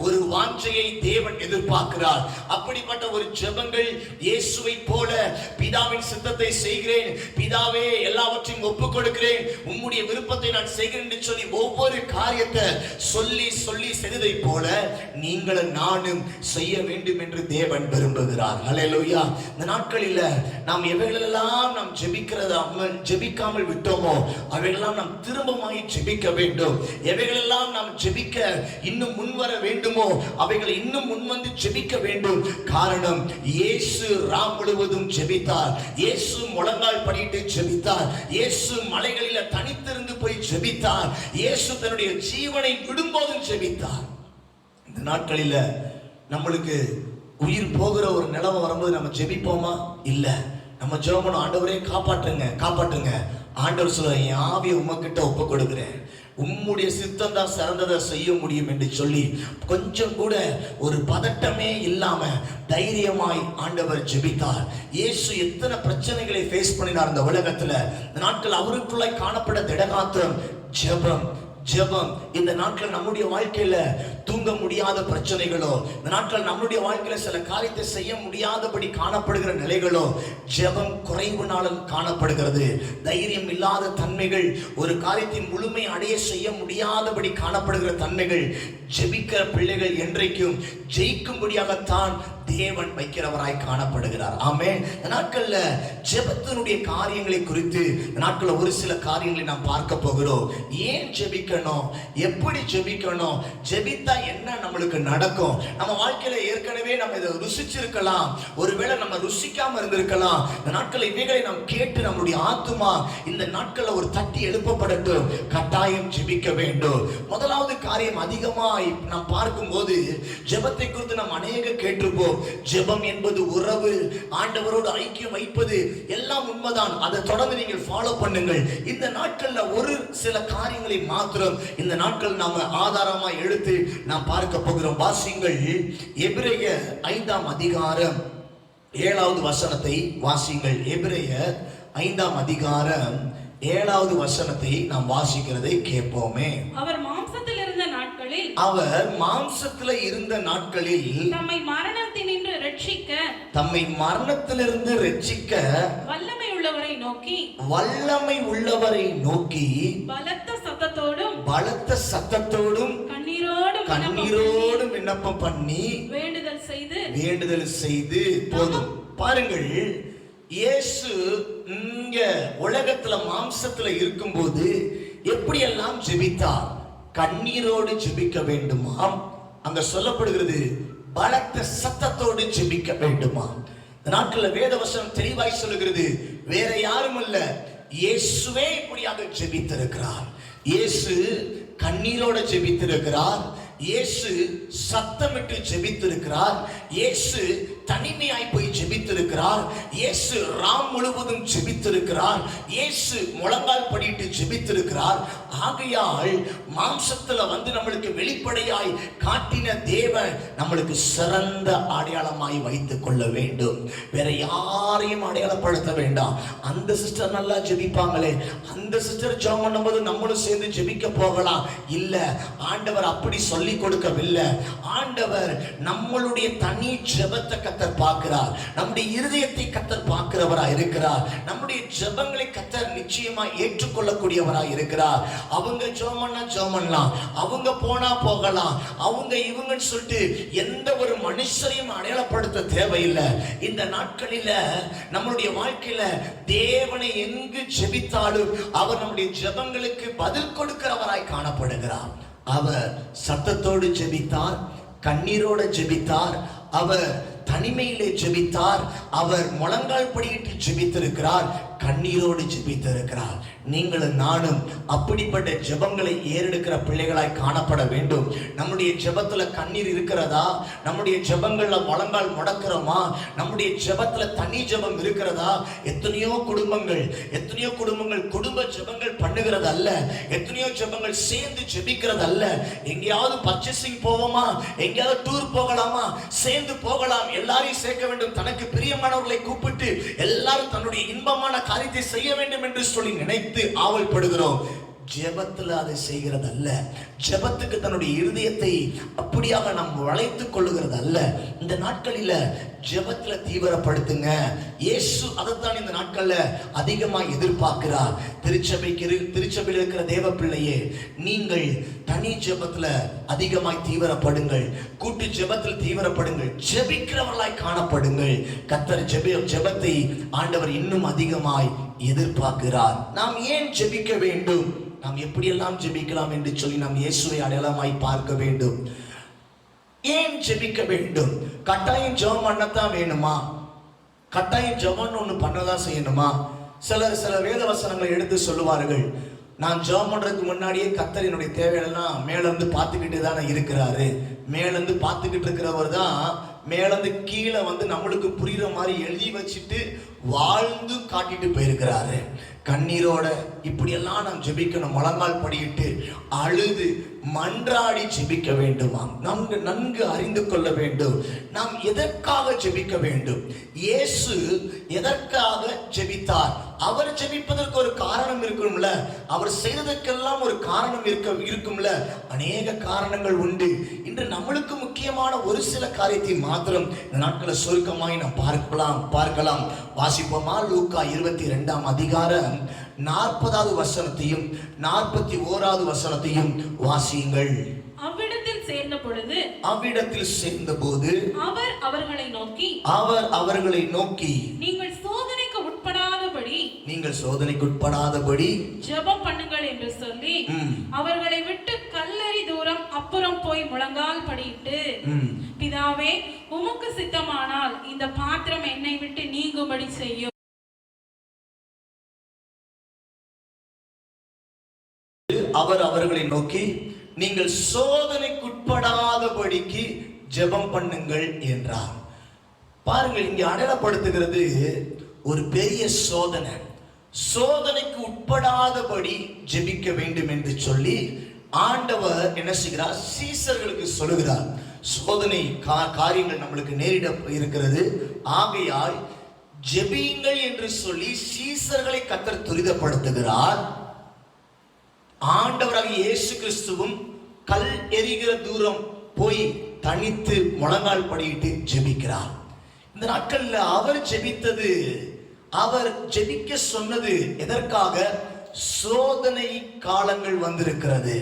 ஒரு வாஞ்சையை தேவன் எதிர்பார்க்கிறார். அப்படிப்பட்ட ஒரு ஜெபங்கள் இயேசுவை போல பிதாவின் சித்தத்தை செய்கிறேன், பிதாவே எல்லாவற்றையும் ஒப்புக் கொடுக்கிறேன், உம்முடைய விருப்பத்தை நான் செய்கிறேன் என்று சொல்லி ஒவ்வொரு காரியத்தை சொல்லி சொல்லி செய்ததை போல நீங்களும் நானும் செய்ய வேண்டும் என்று தேவன் விரும்புகிறார். ஹல்லேலூயா. இந்த நாட்களில் நாம் எவைகளெல்லாம் நாம் ஜெபிக்காமல் விட்டோமோ அவைகளெல்லாம் நாம் திரும்பமாய் ஜெபிக்க வேண்டும். எவைகளெல்லாம் நாம் ஜெபிக்க இன்னும் முன்வர வேண்டுமோ அவைகளை இன்னும் முன்வந்து ஜெபிக்க வேண்டும். காரணம், இயேசு ராம் முழுவதும் ஜெபித்தார். இயேசு முழங்கால் படியிட்டு ஜெபித்தார். இயேசு மலைகளில் தனித்திருந்து போய் ஜெபித்தார். இயேசு தன்னுடைய ஜீவனை விடும்போதும் ஜெபித்தார். இந்த நாட்களில் நம்மளுக்கு உயிர் போகிற ஒரு நிலைமை வரும்போது நம்ம ஜெபிப்போமா? இல்ல. நம்ம ஜெபம், ஆண்டவரே காப்பாற்றுங்க காப்பாற்றுங்க. ஆண்டவர் சொல்ற, என் ஆவியை உமக்கிட்ட ஒப்பு கொடுக்கிறேன், உம்முடைய சித்தம் தான் சிறந்ததை செய்ய முடியும் என்று சொல்லி கொஞ்சம் கூட ஒரு பதட்டமே இல்லாம தைரியமாய் ஆண்டவர் ஜெபித்தார். இயேசு எத்தனை பிரச்சனைகளை ஃபேஸ் பண்ணினார் இந்த உலகத்துல. இந்த நாட்கள் அவருக்குள்ளாய் காணப்பட திடகாத்திரம் ஜெபம். இந்த நாட்கள் நம்முடைய வாழ்க்கையில தூங்க முடியாத பிரச்சனைகளோ, இந்த நாட்கள் நம்முடைய வாழ்க்கையில சில காரியத்தை செய்ய முடியாதபடி காணப்படுகிற நிலைகளோ ஜெபம் குறைவுனாலும் காணப்படுகிறது. தைரியம் இல்லாத தன்மைகள், ஒரு காரியத்தின் முழுமை அடைய செய்ய முடியாதபடி காணப்படுகிற தன்மைகள் ஜெபிக்கிற பிள்ளைகள் என்றைக்கும் ஜெயிக்கும்படியாகத்தான் தேவன் வைக்கிறவராய் காணப்படுகிறார். ஆமென். இந்த நாட்கள்ல ஜெபத்தினுடைய காரியங்களை குறித்து இந்த நாட்கள்ல ஒரு சில காரியங்களை நாம் பார்க்க போகிறோம். ஏன் ஜெபிக்கணும், எப்படி ஜெபிக்கணும், ஜெபித்தா என்ன நம்மளுக்கு நடக்கும், நம்ம வாழ்க்கையில ஏற்கனவே நம்ம இதை ருசிச்சிருக்கலாம், ஒருவேளை நம்ம ருசிக்காம இருந்திருக்கலாம். இந்த நாட்கள் இவைகளை நாம் கேட்டு நம்முடைய ஆத்துமா இந்த நாட்கள்ல ஒரு தட்டி எழுப்பப்படட்டும். கட்டாயம் ஜெபிக்க வேண்டும். முதலாவது காரியம், அதிகமாய் நாம் பார்க்கும்போது ஜெபத்தை குறித்து நாம் அநேக கேட்டிருப்போம். ஜெபம் என்பது உறவு, ஆண்டவரோடு ஐக்கியம் வைப்பது எல்லாம் உண்மைதான். அதை தொடர்ந்து நீங்கள் ஃபாலோ பண்ணுங்கள். இந்த நாட்கள்ல ஒரு சில காரியங்களை மாத்திரம் இந்த நாட்கள் நாம ஆதாரமா எடுத்து நாம் பார்க்க போகிறோம். வாசிங்கள், எபிரேயர் 5ஆம் அதிகாரம் 7வது வசனத்தை வாசிங்கள். எபிரேயர் 5ஆம் அதிகாரம் 7வது வசனத்தை நாம் வாசிக்கிறதை கேட்போமே. அவர் மாம்சத்தில் இருந்த நாட்களில் தம்மை மரணத்திலிருந்து ரட்சிக்க வல்லமை உள்ளவரை நோக்கி பலத்த சத்தத்தோடும் கண்ணீரோடும் விண்ணப்பம் பண்ணி வேண்டுதல் செய்து போதும். பாருங்கள், இயேசு இங்க உலகத்துல மாம்சத்துல இருக்கும்போது எப்படியெல்லாம் ஜெபித்தார்? கண்ணீரோடு ஜெபிக்க வேண்டுமாம். அங்க சொல்லப்படுகிறது பலத்த சத்தத்தோடு ஜெபிக்க வேண்டுமா. இந்த நாட்களில் வேதவசனம் தெளிவாய் சொல்லுகிறது, வேற யாரும் அல்ல, இயேசுவே இப்படியாக ஜெபித்திருக்கிறார். இயேசு கண்ணீரோட ஜெபித்திருக்கிறார். இயேசு சத்தமிட்டு ஜெபித்திருக்கிறார். இயேசு தனிமையாய் போய் ஜெபித்திருக்கிறார். இயேசு ராம் முழுவதும் ஜெபித்திருக்கிறார். இயேசு முழங்கால் படியிட்டு ஜெபித்திருக்கிறார். ஆகையால் மாம்சத்துல வந்து நம்மளுக்கு வெளிப்படையாய் காட்டின தேவன் நம்மளுக்கு சிறந்த அடையாளமாய் வைத்துக் கொள்ள வேண்டும். வேற யாரையும் அடையாளப்படுத்த வேண்டாம். அந்த சிஸ்டர் நல்லா ஜெபிப்பாங்களே, அந்த சிஸ்டர் ஜெபம் பண்ணும்போது நம்மளும் சேர்ந்து ஜெபிக்க போகலாம். இல்ல, ஆண்டவர் அப்படி சொல்லி கொடுக்கவில்லை. ஆண்டவர் நம்மளுடைய தனி ஜெபத்தை கர்த்தர் பார்க்கிறார். நம்முடைய இருதயத்தை கர்த்தர் பார்க்கிறவராய் இருக்கிறார். நம்முடைய ஜெபங்களை கர்த்தர் நிச்சயமா ஏற்றுக்கொள்ளக்கூடியவராய் இருக்கிறார். அவங்க ஜெபம்லாம், அவங்க போனா போகலாம், அவங்க இவங்கன்னு சொல்லிட்டு எந்த ஒரு மனுஷரையும் அடையாளப்படுத்த தேவையில்லை. இந்த நாட்களில நம்மளுடைய வாழ்க்கையில தேவனை எங்கு ஜெபித்தாலும் அவர் நம்முடைய ஜெபங்களுக்கு பதில் கொடுக்கிறவராய் காணப்படுகிறார். அவர் சத்தத்தோடு ஜெபித்தார், கண்ணீரோடு ஜெபித்தார், அவர் தனிமையிலே ஜெபித்தார், அவர் முழங்கால் படியிட்டு ஜெபித்திருக்கிறார், கண்ணீரோடு ஜெபித்திருக்கிறார். நீங்களும் நானும் அப்படிப்பட்ட ஜெபங்களை ஏறெடுக்கிற பிள்ளைகளாய் காணப்பட வேண்டும். நம்முடைய ஜெபத்துல கண்ணீர் இருக்கிறதா? நம்முடைய ஜெபங்கள்ல முழங்கால் முடக்கிறோமா? நம்முடைய ஜெபத்துல தனி ஜெபம் இருக்கிறதா? எத்தனையோ குடும்பங்கள் குடும்ப ஜெபங்கள் பண்ணுகிறது அல்ல, எத்தனையோ ஜெபங்கள் சேர்ந்து ஜெபிக்கிறது அல்ல. எங்கேயாவது பர்ச்சேசிங் போவோமா, எங்கேயாவது டூர் போகலாமா, சேர்ந்து போகலாம், எல்லாரையும் சேர்க்க வேண்டும், தனக்கு பிரியமானவர்களை கூப்பிட்டு எல்லாரும் தன்னுடைய இன்பமான காரியத்தை செய்ய வேண்டும் என்று சொல்லி நினைத்து ஆவல்படுகிறோம். ஜெபத்துல அதை செய்கிறது அல்ல. ஜெபத்துக்கு தன்னுடைய இருதயத்தை அப்படியாக நாம் வளைத்துக் கொள்ளுகிறது அல்ல. இந்த நாட்களில ஜெபத்துல தீவிரப்படுத்துங்க. இயேசு அதைத்தான் இந்த நாட்கள்ல அதிகமாக எதிர்பார்க்கிறார். திருச்சபையில் இருக்கிற தேவ பிள்ளையே, நீங்கள் தனி ஜெபத்துல அதிகமாய் தீவிரப்படுங்கள், கூட்டு ஜெபத்தில் தீவிரப்படுங்கள், ஜெபிக்கிறவர்களாய் காணப்படுங்கள். கர்த்தர் ஜெபத்தை ஆண்டவர் இன்னும் அதிகமாய் எதிர்பார்க்கிறார். நாம் ஏன் ஜெபிக்க வேண்டும், நாம் எப்படியெல்லாம் ஜெபிக்கலாம் என்று சொல்லி நாம் இயேசுவை அடையாளமாய் பார்க்க வேண்டும். ஏன் ஜெபிக்க வேண்டும்? கட்டாயம் ஜெபம் பண்ணத்தான் வேணுமா? கட்டாயம் ஜெபம்னு ஒன்று பண்ணதான் செய்யணுமா? சில வேத வசனங்களை எடுத்து சொல்லுவார்கள், நான் ஜெபம் பண்றதுக்கு முன்னாடியே கர்த்தர் என்னுடைய தேவையெல்லாம் மேலிருந்து பார்த்துக்கிட்டு தானே இருக்கிறாரு. மேலிருந்து பார்த்துக்கிட்டு இருக்கிறவர் தான் மேலிருந்து கீழே நம்மளுக்கு புரியுற மாதிரி எழுதி வச்சுட்டு வாழ்ந்து காட்டிட்டு போயிருக்கிறாரு. கண்ணீரோட இப்படியெல்லாம் நாம் ஜெபிக்கணும். முழங்கால் படியிட்டு அழுது மன்றாடி ஜெபிக்க வேண்டுமா? நன்கு அறிந்து கொள்ள வேண்டும் நாம் எதற்காக ஜெபிக்க வேண்டும். இயேசு எதற்காக ஜெபித்தார்? அவர் ஜெபிப்பதற்கு ஒரு காரணம் இருக்கும்ல, அவர் செய்ததற்கெல்லாம் ஒரு காரணம் இருக்கும்ல. அநேக காரணங்கள் உண்டு. இன்று நம்மளுக்கு முக்கியமான ஒரு சில காரியத்தை மாத்திரம் இந்த நாட்களை சுருக்கமாய் நாம் பார்க்கலாம். வாசிப்போமா? லூக்கா 22ஆம் அதிகாரம் 40வது வசனத்தையும் 41வது வசனத்தையும் வாசியுங்கள். அவ்விடத்தில் சேர்ந்தபோது அவர் அவர்களை நோக்கி நீங்கள் சோதனைக்கு உட்படாதபடி ஜெபம் பண்ணுங்கள் என்று சொல்லி அவர்களை விட்டு கல்லறி தூரம் அப்புறம் போய் முழங்கால் படியிட்டு, பிதாவே, உமக்கு சித்தமானால் இந்த பாத்திரம் என்னை விட்டு நீங்கும்படி செய்யும். அவர் அவர்களை நோக்கி நீங்கள் சோதனைக்குட்படாதபடிக்கு ஜெபம் பண்ணுங்கள் என்றார். பாருங்கள், இங்கே அடையாளப்படுத்துகிறது ஒரு பெரிய சோதனை. சோதனைக்கு உட்படாதபடி ஜெபிக்க வேண்டும் என்று சொல்லி ஆண்டவர் என்ன செய்கிறார்? சீசர்களுக்கு சொல்லுகிறார், சோதனை காரியங்கள் நம்மளுக்கு நேரிட இருக்கிறது, ஆகையால் ஜெபியுங்கள் என்று சொல்லி சீசர்களை கர்த்தர் துரிதப்படுத்துகிறார். ஆண்டவராகிய இயேசு கிறிஸ்துவும் கல் எரிகிற தூரம் போய் தனித்து முழங்கால் படியிட்டு ஜெபிக்கிறார். இந்த நாட்கள்ல அவர் ஜெபித்தது, அவர் ஜெபிக்க சொன்னது எதற்காக? சோதனை காலங்கள் வந்திருக்கிறது,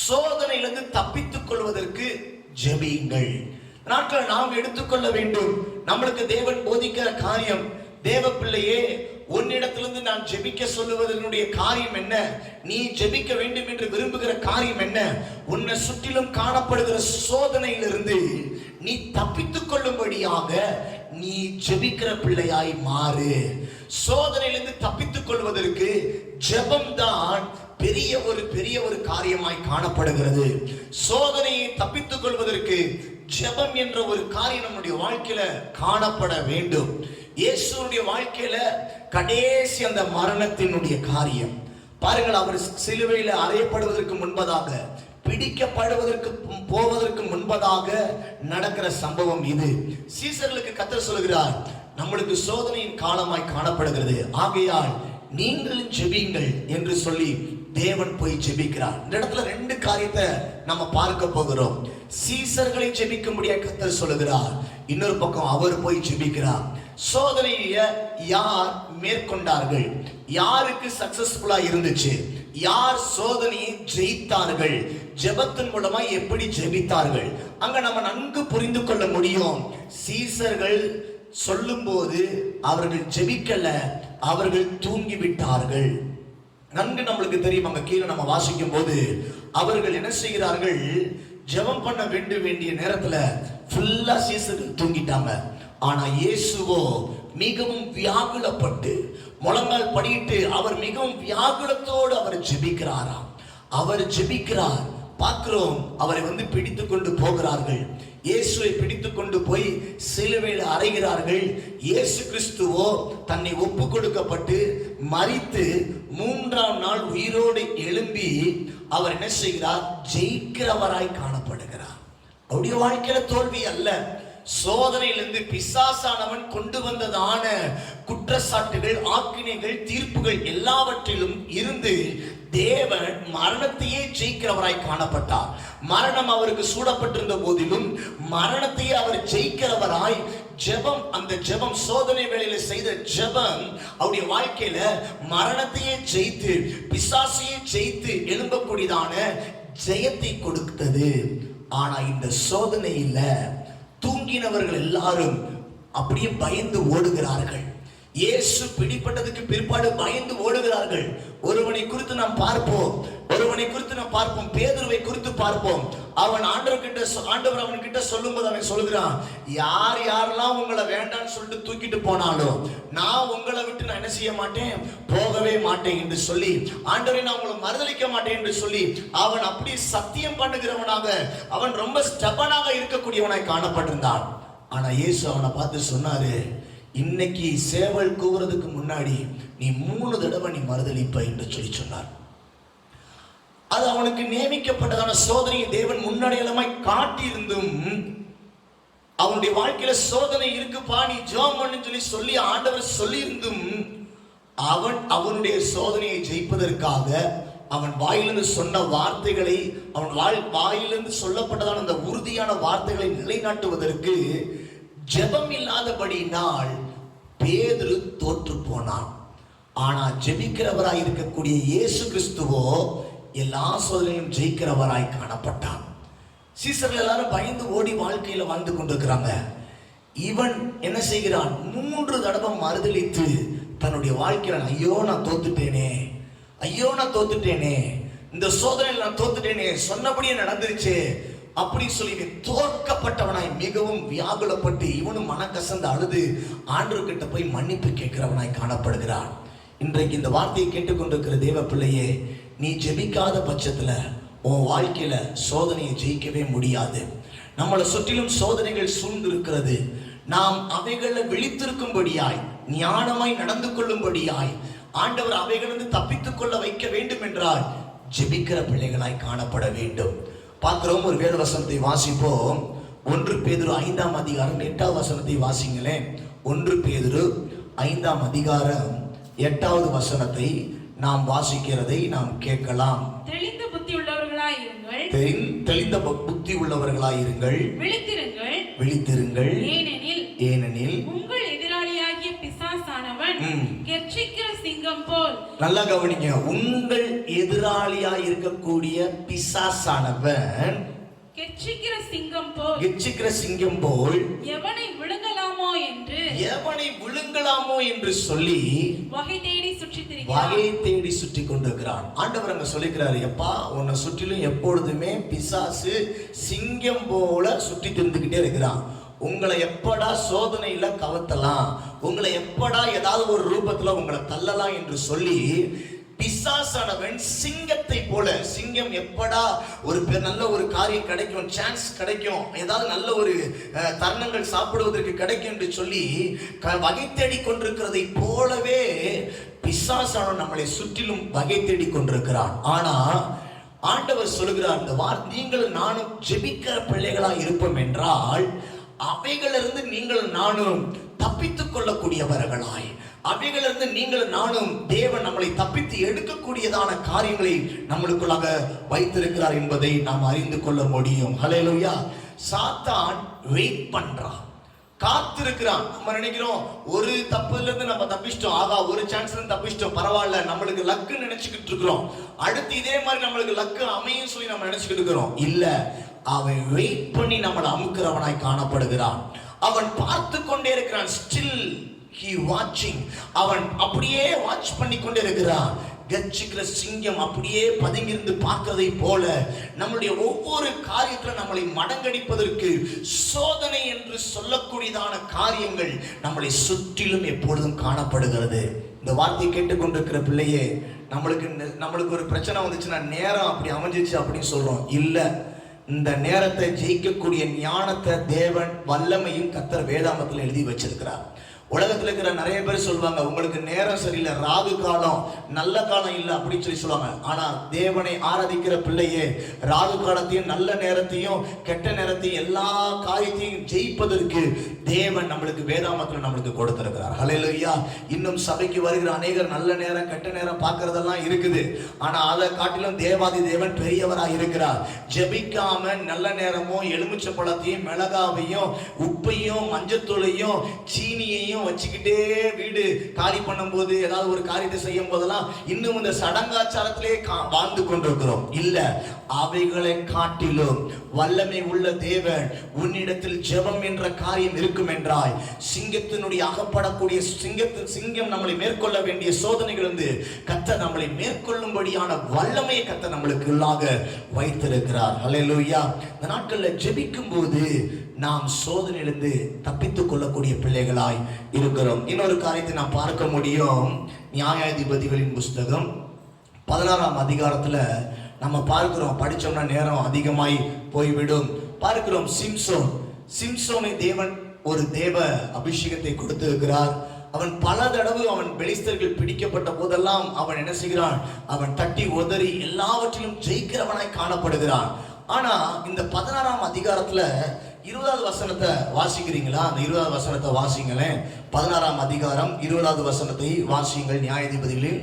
சோதனையிலிருந்து தப்பித்துக் கொள்வதற்கு ஜெபியுங்கள். நாட்கள் நாம் எடுத்துக்கொள்ள வேண்டும். நம்மளுக்கு தேவன் போதிக்கிற காரியம், தேவ பிள்ளையே, உன்னிடத்திலிருந்து நான் ஜெபிக்க சொல்லுவதனுடைய காரியம் என்ன? நீ ஜெபிக்க வேண்டும் என்று விரும்புகிற காரியம் என்ன? உன்னை சுற்றிலும் காணப்படுகிற சோதனையிலிருந்து நீ தப்பித்துக் கொள்ளும்படியாக நீ ஜெபிக்கிற பிள்ளையாய் மாறு. சோதனையிலிருந்து தப்பித்துக் கொள்வதற்கு ஜெபம் தான் பெரிய ஒரு காரியமாய் காணப்படுகிறது. சோதனையை தப்பித்துக் கொள்வதற்கு ஜெபம் என்ற ஒரு காரியம் நம்முடைய வாழ்க்கையில காணப்பட வேண்டும். இயேசுடைய வாழ்க்கையில கடைசி அந்த மரணத்தினுடைய காரியம் பாருங்கள். அவர் சிலுவையில அறையப்படுவதற்கு முன்பதாக, போவதற்கு முன்பதாக நடக்கிற சம்பவம் இது. சீசர்களுக்கு கர்த்தர் சொல்கிறார், நம்மளுக்கு சோதனையின் காலமாய் காணப்படுகிறது, ஆகையால் நீங்களும் ஜெபியுங்கள் என்று சொல்லி தேவன் போய் ஜெபிக்கிறார். இந்த இடத்துல ரெண்டு காரியத்தை நம்ம பார்க்க போகிறோம். சீசர்களை ஜெபிக்கும்படியா கர்த்தர் சொல்லுகிறார், இன்னொரு பக்கம் அவர் போய் ஜெபிக்கிறார். சோதனையை யார் மேற்கொண்டார்கள், யாருக்கு சக்சஸ்ஃபுல்லா இருந்துச்சு, யார் சோதனையை ஜெயித்தார்கள், ஜெபத்தின் மூலமா எப்படி ஜெபித்தார்கள், அங்க நம்ம நன்கு புரிந்து கொள்ள முடியும். சீசர்கள் சொல்லும் போது அவர்கள் ஜெபிக்கல, அவர்கள் தூங்கி விட்டார்கள். நன்கு நம்மளுக்கு தெரியும். அங்க கீழே நம்ம வாசிக்கும் போது அவர்கள் என்ன செய்கிறார்கள், ஜெபம் பண்ண வேண்டிய நேரத்துல ஃபுல்லா சீசர்கள் தூங்கிட்டாங்க. ஆனா இயேசுவோ மிகவும் வியாகுலப்பட்டு முழங்கால் படியிட்டு அவர் மிகவும் வியாகுலத்தோடு அவர் ஜெபிக்கிறாராம். அவர் ஜெபிக்கிறார், பார்க்கிறோம். அவரை வந்து பிடித்து கொண்டு போகிறார்கள். இயேசுவை பிடித்து கொண்டு போய் சிலுவையில் அறைகிறார்கள். இயேசு கிறிஸ்துவோ தன்னை ஒப்பு கொடுக்கப்பட்டு மரித்து 3ஆம் நாள் உயிரோடு எழும்பி அவர் என்ன செய்கிறார், ஜெயிக்கிறவராய் காணப்படுகிறார். அவருடைய வாழ்க்கையில தோல்வி அல்ல, சோதனையிலிருந்து பிசாசானவன் கொண்டு வந்ததான குற்றச்சாட்டுகள், ஆக்கினைகள், தீர்ப்புகள் எல்லாவற்றிலும் இருந்து தேவன் மரணத்தையே ஜெயிக்கிறவராய் காணப்பட்டார். மரணம் அவருக்கு சூடப்பட்டிருந்த போதிலும் மரணத்தையே அவர் ஜெயிக்கிறவராய் ஜெபம், அந்த ஜெபம், சோதனை வேளையில செய்த ஜெபம் அவருடைய வாழ்க்கையில மரணத்தையே ஜெயித்து பிசாசையே ஜெயித்து எழும்பக்கூடியதான ஜெயத்தை கொடுத்தது. ஆனா இந்த சோதனையில தூங்கினவர்கள் எல்லாரும் அப்படியே பயந்து ஓடுகிறார்கள். இயேசு பிடிப்பட்டதுக்கு பிற்பாடு பயந்து ஓடுகிறார்கள். ஒருவனை குறித்து நாம் பார்ப்போம், பேதுருவை குறித்து பார்ப்போம். அவன் ஆண்டவர் அவன்கிட்ட சொல்லும்போது அவன் சொல்லுகிறான், யார் யாரெல்லாம் உங்களை வேண்டான்னு சொல்லிட்டு தூக்கிட்டு போனாலும் நான் உங்களை விட்டு நான் என்ன செய்ய மாட்டேன், போகவே மாட்டேன் என்று சொல்லி, ஆண்டவரை நான் உங்களை மறுதலிக்க மாட்டேன் என்று சொல்லி அவன் அப்படி சத்தியம் பண்ணுகிறவனாக, அவன் ரொம்ப ஸ்டெபனாக இருக்கக்கூடியவனாய் காணப்பட்டிருந்தான். ஆனா இயேசு அவனை பார்த்து சொன்னாரு, இன்னைக்கு சேவல் கூவுறதுக்கு முன்னாடி நீ 3 தடவை நீ மறுதலிப்ப என்று சொல்லி சொன்னார். அது அவனுக்கு நியமிக்கப்பட்டதான சோதனையை தேவன் முன்னடையாளமாய் காட்டியிருந்தும் அவனுடைய வாழ்க்கையில சோதனை இருக்குப்பா நீ ஜெபம் பண்ணு சொல்லி ஆண்டவர் சொல்லியிருந்தும் அவனுடைய சோதனையை ஜெயிப்பதற்காக அவன் வாயிலிருந்து சொன்ன வார்த்தைகளை, அவன் வாயிலிருந்து சொல்லப்பட்டதான அந்த உறுதியான வார்த்தைகளை நிலைநாட்டுவதற்கு ஜெபம் இல்லாதபடியினால் பேதுரு தோற்று போனான். ஆனா ஜெபிக்கிறவராய் இருக்கக்கூடிய இயேசு கிறிஸ்துவோ எல்லா சோதனையும் ஜெயிக்கிறவராய் காணப்பட்டான். சீசர்கள் எல்லாரும் பயந்து ஓடி வாழ்க்கையில வாழ்ந்து கொண்டிருக்கிறாங்க. இவன் என்ன செய்கிறான், 3 தடவை மறுதலித்து தன்னுடைய வாழ்க்கையில ஐயோ நான் தோத்துட்டேனே, இந்த சோதனையில் நான் தோத்துட்டேனே, சொன்னபடியே நடந்துருச்சு அப்படின்னு சொல்லி தோற்கப்பட்டவனாய் மிகவும் வியாகுலப்பட்டு இவனும் மனக்கசந்து அழுது ஆண்டவர்கிட்ட போய் மன்னிப்பு கேட்கிறவனாய் காணப்படுகிறான். இன்றைக்கு இந்த வார்த்தையை கேட்டுக்கொண்டிருக்கிற தேவ பிள்ளையே, நீ ஜெபிக்காத பட்சத்துல உன் வாழ்க்கையில சோதனையை ஜெயிக்கவே முடியாது. நம்மளை சுற்றிலும் சோதனைகள் சூழ்ந்து இருக்கிறது. நாம் அவைகளை விழித்திருக்கும்படியாய், ஞானமாய் நடந்து கொள்ளும்படியாய் ஆண்டவர் அவைகளிலிருந்து தப்பித்துக் கொள்ள வைக்க வேண்டும் என்றால் ஜெபிக்கிற பிள்ளைகளாய் காணப்பட வேண்டும். பார்க்கிறோம், ஒரு வேத வசனத்தை வாசிப்போம். 1 பேதுரு 5ஆம் அதிகாரம் 8வது வசனத்தை வாசிங்களேன். 1 பேதுரு 5ஆம் அதிகாரம் 8வது வசனத்தை நாம் வாசிக்கிறதை நாம் கேட்கலாம். தெளிந்த புத்தி உள்ளவர்களாய் இருங்கள், தெளிந்த புத்தி உள்ளவர்களாய் இருங்கள், விழித்திருங்கள், ஏனெனில் உங்கள் எதிராளியாகிய பிசாசானவன் கெர்ச்சிக்கிற சிங்கம் போல், நல்லா கவனிங்க, உங்கள் எதிராளியாய் இருக்கக்கூடிய பிசாசானவன் கெர்ச்சிக்கிற சிங்கம் போல் எவனை விழுங்கலாமோ என்று சொல்லி வகை தேடி சுற்றி கொண்டிருக்கிறான். ஆண்டவர் அங்க சொல்லிக்கிறாரு, எப்பா உன்னை சுற்றிலும் எப்பொழுதுமே பிசாசு சிங்கம் போல சுற்றி திரிந்துகிட்டே இருக்கிறான். உங்களை எப்படா சோதனையில கவத்தலாம், உங்களை எப்படா ஏதாவது ஒரு ரூபத்துல உங்களை தள்ளலாம் என்று சொல்லி பிசாசானவன் சிங்கத்தை போல, சிங்கம் எப்படா ஒரு நல்ல ஒரு காரியம் கிடைக்கும், சான்ஸ் கிடைக்கும், ஏதாவது நல்ல ஒரு தருணங்கள் சாப்பிடுவதற்கு கிடைக்கும் என்று சொல்லி வகை தேடி கொண்டிருக்கிறதை போலவே பிசாசானவன் நம்மளை சுற்றிலும் வகை தேடி கொண்டிருக்கிறான். ஆனா ஆண்டவர் சொல்லுகிறார், இந்த நீங்களும் நானும் ஜெபிக்கிற பிள்ளைகளா இருப்போம் என்றால் அவைகளிலிருந்து நீங்கள் நானும் தப்பித்துக் கொள்ளக்கூடியவர்களாய், அவைகளிலிருந்து நீங்களும் நானும் தேவன் நம்மளை தப்பித்து எடுக்கக்கூடியதான காரியங்களை நம்மளுக்குள்ளாக வைத்திருக்கிறார் என்பதை நாம் அறிந்து கொள்ள முடியும். ஹல்லேலூயா. சாத்தான் வெயிட் பண்றான், காத்திருக்கிறான். நம்ம நினைக்கிறோம் ஒரு தப்புல இருந்து நம்ம தப்பிச்சிட்டோம், ஆகா ஒரு சான்ஸ்ல இருந்து தப்பிச்சிட்டோம், பரவாயில்ல, நம்மளுக்கு லக்கு நினைச்சுக்கிட்டு இருக்கிறோம், அடுத்து இதே மாதிரி நம்மளுக்கு லக்கு அமையும் சொல்லி நம்ம நினைச்சுக்கிட்டு இருக்கிறோம். இல்ல, அவன் வெயிட் பண்ணி நம்மளை அமுக்கிறவனாய் காணப்படுகிறான். அவன் பார்த்து கொண்டே இருக்கிறான். Still he watching. அவன் அப்படியே வாட்ச் பண்ணி கொண்டே இருக்கிறான். கர்ஜிக்கிற சிங்கம் அப்படியே பதுங்கிருந்து பார்க்கிறதை போல நம்முடைய ஒவ்வொரு காரியத்திலும் நம்மளை மடங்கடிப்பதற்கு சோதனை என்று சொல்லக்கூடியதான காரியங்கள் நம்மளை சுற்றிலும் எப்பொழுதும் காணப்படுகிறது. இந்த வார்த்தையை கேட்டுக்கொண்டிருக்கிற பிள்ளையே, நம்மளுக்கு ஒரு பிரச்சனை வந்துச்சுன்னா நேரம் அப்படி அமைஞ்சிச்சு அப்படின்னு சொல்றோம். இல்ல, இந்த நேரத்தை ஜெயிக்கக்கூடிய ஞானத்தை தேவன் வல்லமையும் கர்த்தர் வேதாகமத்தில் எழுதி வச்சிருக்கிறார். உலகத்தில் இருக்கிற நிறைய பேர் சொல்லுவாங்க, உங்களுக்கு நேரம் சரியில்லை, ராகு காலம் நல்ல காலம் இல்லை அப்படின்னு சொல்லி சொல்லுவாங்க. ஆனா தேவனை ஆராதிக்கிற பிள்ளையே, ராகு காலத்தையும் நல்ல நேரத்தையும் கெட்ட நேரத்தையும் எல்லா காரியத்தையும் ஜெயிப்பதற்கு தேவன் நம்மளுக்கு வேதாகமத்தில் நம்மளுக்கு கொடுத்திருக்கிறார். ஹல்லேலூயா. இன்னும் சபைக்கு வருகிற அநேகர் நல்ல நேரம் கெட்ட நேரம் பார்க்கறதெல்லாம் இருக்குது. ஆனா அதை காட்டிலும் தேவாதி தேவன் பெரியவராக இருக்கிறார். ஜெபிக்காம நல்ல நேரமும் எலுமிச்சை பழத்தையும் மிளகாவையும் உப்பையும் மஞ்சத்தூளையும் சீனியையும் வச்சுக்கிட்டே வீடு காலி பண்ணும் போது, ஏதாவது ஒரு காரியத்தை செய்யும் போதெல்லாம் இன்னும் இந்த சடங்காச்சாரத்திலே வாழ்ந்து கொண்டிருக்கிறோம். இல்ல, அவைகளை காட்டிலும் வல்லமை உள்ள தேவன் உன்னிடத்தில் ஜெபம் என்ற காரியம் இருக்கும் என்றாய், சிங்கத்தினுடைய அகப்படக்கூடிய சிங்கம் நம்மளை மேற்கொள்ள வேண்டிய சோதனைகள் வந்து கர்த்தர் நம்மளை மேற்கொள்ளும்படியான வல்லமையை கர்த்தர் நம்மளுக்கு உள்ளாக வைத்திருக்கிறார். ஹல்லேலூயா. இந்த நாட்களில் ஜெபிக்கும் போது நாம் சோதனையிலிருந்து தப்பித்துக் கொள்ளக்கூடிய பிள்ளைகளாய் இருக்கிறோம். இன்னொரு காரியத்தை நாம் பார்க்க முடியும். நியாயாதிபதிகளின் புஸ்தகம் 16ஆம் அதிகாரத்துல நம்ம பார்க்கிறோம். படிச்சோம்னா நேரம் அதிகமாய் போய்விடும். பார்க்கிறோம், சிம்சோனை தேவன் ஒரு தேவ அபிஷேகத்தை கொடுத்திருக்கிறார். அவன் பல தடவை அவன் பெலிஸ்தர்கள் பிடிக்கப்பட்ட போதெல்லாம் அவன் என்ன செய்கிறான்? அவன் தட்டி உதறி எல்லாவற்றிலும் ஜெயிக்கிறவனாய் காணப்படுகிறான். ஆனா இந்த 16ஆம் அதிகாரத்துல 20வது வசனத்தை வாசிக்கிறீங்களா? அந்த 20வது வசனத்தை வாசிங்களேன். 16ஆம் அதிகாரம் 20வது வசனத்தை வாசியுங்கள். நியாயாதிபதிகளில்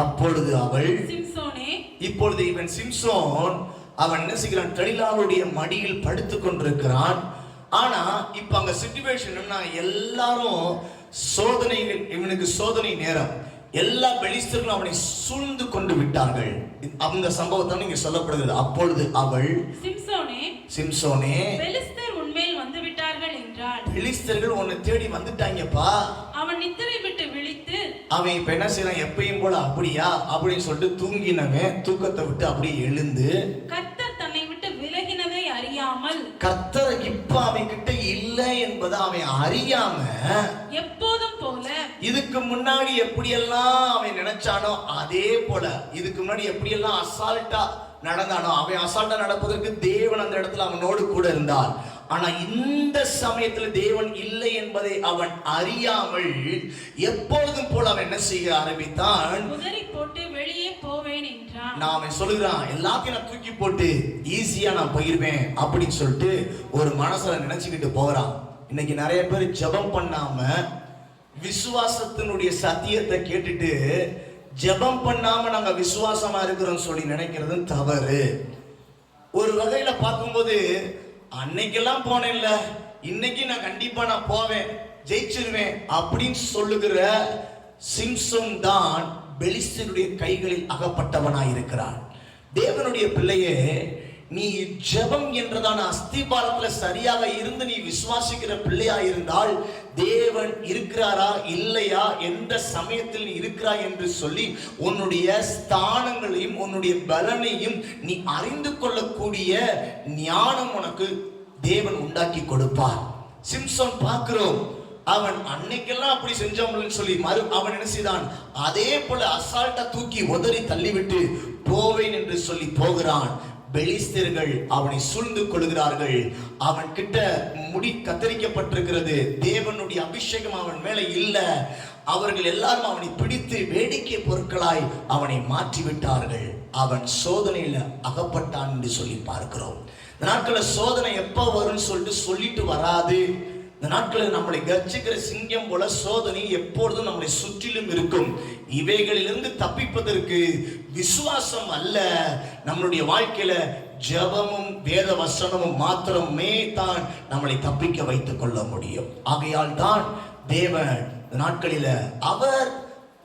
அப்பொழுது அவள் சிம்சோனே, இப்பொழுது இவன் சிம்சோன் அவன் என்ன செய்கிறான்? தெளிலாளுடைய மடியில் படுத்துக் கொண்டிருக்கிறான். ஆனா இப்ப அங்க சிச்சுவேஷன் என்ன? எல்லாரும் சோதனைகள், இவனுக்கு சோதனை நேரம். எல்லா பெலிஸ்தர்களும் அவனை சூழ்ந்து கொண்டு விட்டார்கள். அந்த சம்பவத்தை நீங்க சொல்லப்படுகிறது. அப்பொழுது அவள் சிம்சோனே, பெலிஸ்தர் உன்மேல் வந்து விட்டார்கள் என்றாள். பெலிஸ்தர்கள் உன்னை தேடி வந்துட்டாங்கப்பா. அவன் நித்திரை விட்டு விழித்து, அவன் இப்ப என்ன செய்யலாம்? எப்பயும் போல அப்படியா அப்படின்னு சொல்லிட்டு தூங்கினவன் தூக்கத்தை விட்டு அப்படியே எழுந்து, கர்த்தர் தன்னை விட்டு விலகினதை அறியாமல், கர்த்தர் இப்ப அவன் கிட்ட இல்லை என்பதை அவன் அறியாம, எப்போதும் போல இதுக்கு முன்னாடி எப்படியெல்லாம் அவன் நினைச்சானோ அதே போல, இதுக்கு முன்னாடி எப்படியெல்லாம் அசால்ட்டா நடந்தானோ அவன் அசால்ட்டா நடப்பதற்கு தேவன் அந்த இடத்துல அவனோடு கூட இருந்தார். ஆனா இந்த சமயத்துல தேவன் இல்லை என்பதை அவன் அறியாமல் எப்பொழுதும் போல அவன் என்ன செய்ய ஆரம்பித்தான்? உதறி போட்டு வெளியே போவேன் என்றான். நான் அவன் சொல்லுகிறான், எல்லாத்தையும் நான் தூக்கி போட்டு ஈஸியா நான் போயிருவேன் அப்படின்னு சொல்லிட்டு ஒரு மனசுல நினைச்சுக்கிட்டு போறான். இன்னைக்கு நிறைய பேர் ஜெபம் பண்ணாம விசுவாசத்தினுடைய சத்தியத்தை கேட்டுட்டு ஜெபம் பண்ணாம நாங்க விசுவாசமா இருக்கிறோம் சொல்லி நினைக்கிறது தவறு. ஒரு வகையில பார்க்கும்போது அன்னைக்கெல்லாம் போனேன்ல, இன்னைக்கு நான் கண்டிப்பா நான் போவேன், ஜெயிச்சிருவேன் அப்படின்னு சொல்லுகிற சிம்சோன் தான் பெலிஸ்தருடைய கைகளில் அகப்பட்டவனாய் இருக்கிறான். தேவனுடைய பிள்ளையே, நீ ஜெபம் என்றதான அஸ்திபாரத்துல சரியாக இருந்து நீ விசுவாசிக்கிற பிள்ளையா இருந்தால் தேவன் இருக்கிறாரா இல்லையா, எந்த சமயத்தில் நீ இருக்கிறாய் என்று சொல்லி உன்னுடைய ஸ்தானங்களையும் உன்னுடைய பலனையும் நீ அறிந்து கொள்ளக்கூடிய ஞானம் உனக்கு தேவன் உண்டாக்கி கொடுப்பார். சிம்சோன் பார்க்கிறோம், அவன் அன்னைக்கெல்லாம் அப்படி செஞ்சவங்கன்னு சொல்லி அவன் என்ன செய்தான்? அதே போல அசால்ட்டா தூக்கி உதறி தள்ளிவிட்டு போவேன் என்று சொல்லி போகிறான். பெலிஸ்தர்கள் அவனை சூழ்ந்து கொள்கிறார்கள். அவன் கிட்ட முடி கத்தரிக்கப்பட்டிருக்கிறது. தேவனுடைய அபிஷேகம் அவன் மேல இல்ல. அவர்கள் எல்லாரும் அவனை பிடித்து வேடிக்கை பொருட்களாய் அவனை மாற்றிவிட்டார்கள். அவன் சோதனையில அகப்பட்டான் என்று சொல்லி பார்க்கிறோம். நாட்கள சோதனை எப்ப வரும்னு சொல்லிட்டு வராது. இந்த நாட்களில் நம்மளை கர்ஜிக்கிற சிங்கம் போல சோதனை எப்பொழுதும் நம்மளை சுற்றிலும் இருக்கும். இவைகளிலிருந்து தப்பிப்பதற்கு விசுவாசம் அல்ல, நம்மளுடைய வாழ்க்கையில ஜெபமும் வேத வசனமும் மாத்திரமே தான் நம்மளை தப்பிக்க வைத்துக் கொள்ள முடியும். ஆகையால் தான் தேவன் இந்த நாட்களில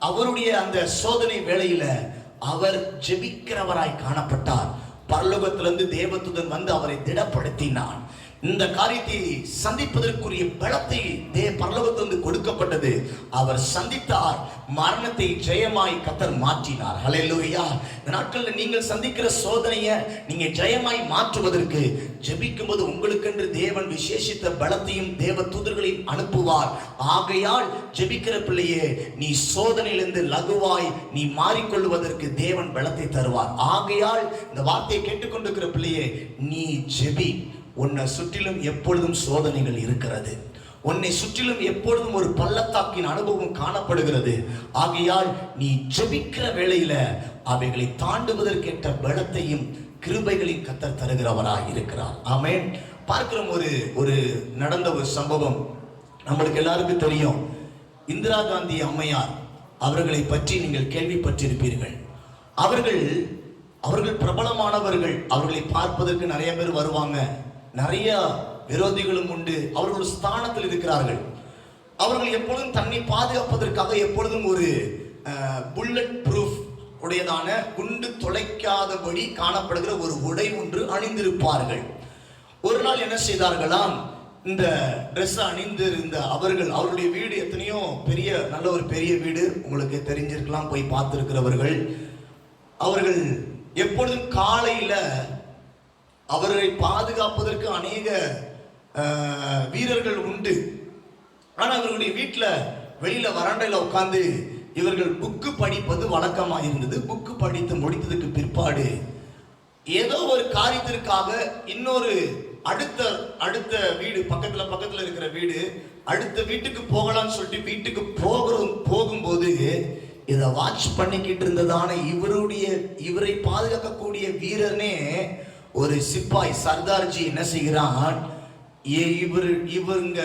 அவருடைய அந்த சோதனை வேளையில அவர் ஜெபிக்கிறவராய் காணப்பட்டார். பரலோகத்திலிருந்து தேவதூதன் வந்து அவரை திடப்படுத்தினான். இந்த காரியத்தை சந்திப்பதற்குரிய பலத்தை பரலோகத்திலிருந்து கொடுக்கப்பட்டது. அவர் சந்தித்தார், மரணத்தை ஜெயமாய் கர்த்தர் மாற்றினார். ஹல்லேலூயா. இந்த நாட்களில் நீங்கள் சந்திக்கிற சோதனையை நீங்க ஜெயமாய் மாற்றுவதற்கு ஜெபிக்கும் போது உங்களுக்கென்று தேவன் விசேஷித்த பலத்தையும் தேவ தூதர்களையும் அனுப்புவார். ஆகையால் ஜெபிக்கிற பிள்ளையே, நீ சோதனையிலிருந்து லகுவாய் நீ மாறிக்கொள்வதற்கு தேவன் பலத்தை தருவார். ஆகையால் இந்த வார்த்தையை கேட்டுக்கொண்டிருக்கிற பிள்ளையே, நீ ஜெபி. உன்னை சுற்றிலும் எப்பொழுதும் சோதனைகள் இருக்கிறது. உன்னை சுற்றிலும் எப்பொழுதும் ஒரு பள்ளத்தாக்கின் அனுபவம் காணப்படுகிறது. ஆகையால் நீ ஜெபிக்கிற வேளையில அவைகளை தாண்டுவதற்கேற்ற பலத்தையும் கிருபைகளையும் கர்த்தர் தருகிறவராய் இருக்கிறார். ஆமென். பார்க்கிறோம், ஒரு நடந்த ஒரு சம்பவம் நம்மளுக்கு எல்லாருக்கும் தெரியும். இந்திரா காந்தி அம்மையார் அவர்களை பற்றி நீங்கள் கேள்விப்பட்டிருப்பீர்கள். அவர்கள் பிரபலமானவர்கள். அவர்களை பார்ப்பதற்கு நிறைய பேர் வருவாங்க. நிறைய விரோதிகளும் உண்டு. அவர்கள் ஸ்தானத்தில் இருக்கிறார்கள். அவர்கள் எப்பொழுதும் தன்னை பாதுகாப்பதற்காக எப்பொழுதும் ஒரு புல்லட் ப்ரூஃப் உடையதான குண்டு தொலைக்காதபடி காணப்படுகிற ஒரு உடை ஒன்று அணிந்திருப்பார்கள். ஒரு நாள் என்ன செய்தார்களாம், இந்த ட்ரெஸ் அணிந்திருந்த அவருடைய வீடு எத்தனையோ நல்ல ஒரு பெரிய வீடு, உங்களுக்கு தெரிஞ்சிருக்கலாம், போய் பார்த்திருக்கிறவர்கள். அவர்கள் எப்பொழுதும் காலையில அவரை பாதுகாப்பதற்கு அநேக வீரர்கள் உண்டு. ஆனா அவர்களுடைய வீட்டுல வெளியில வராண்டையில உட்கார்ந்து இவர்கள் புக்கு படிப்பது வழக்கமாக இருந்தது. புக்கு படித்து முடித்ததுக்கு பிற்பாடு ஏதோ ஒரு காரியத்திற்காக இன்னொரு அடுத்த வீடு பக்கத்துல இருக்கிற வீடு, அடுத்த வீட்டுக்கு போகலாம்னு சொல்லிட்டு வீட்டுக்கு போகும்போது இதை வாட்ச் பண்ணிக்கிட்டு இருந்ததான இவரை பாதுகாக்கக்கூடிய வீரனே ஒரு சிப்பாய் சர்தார்ஜி என்ன செய்கிறான், இவங்க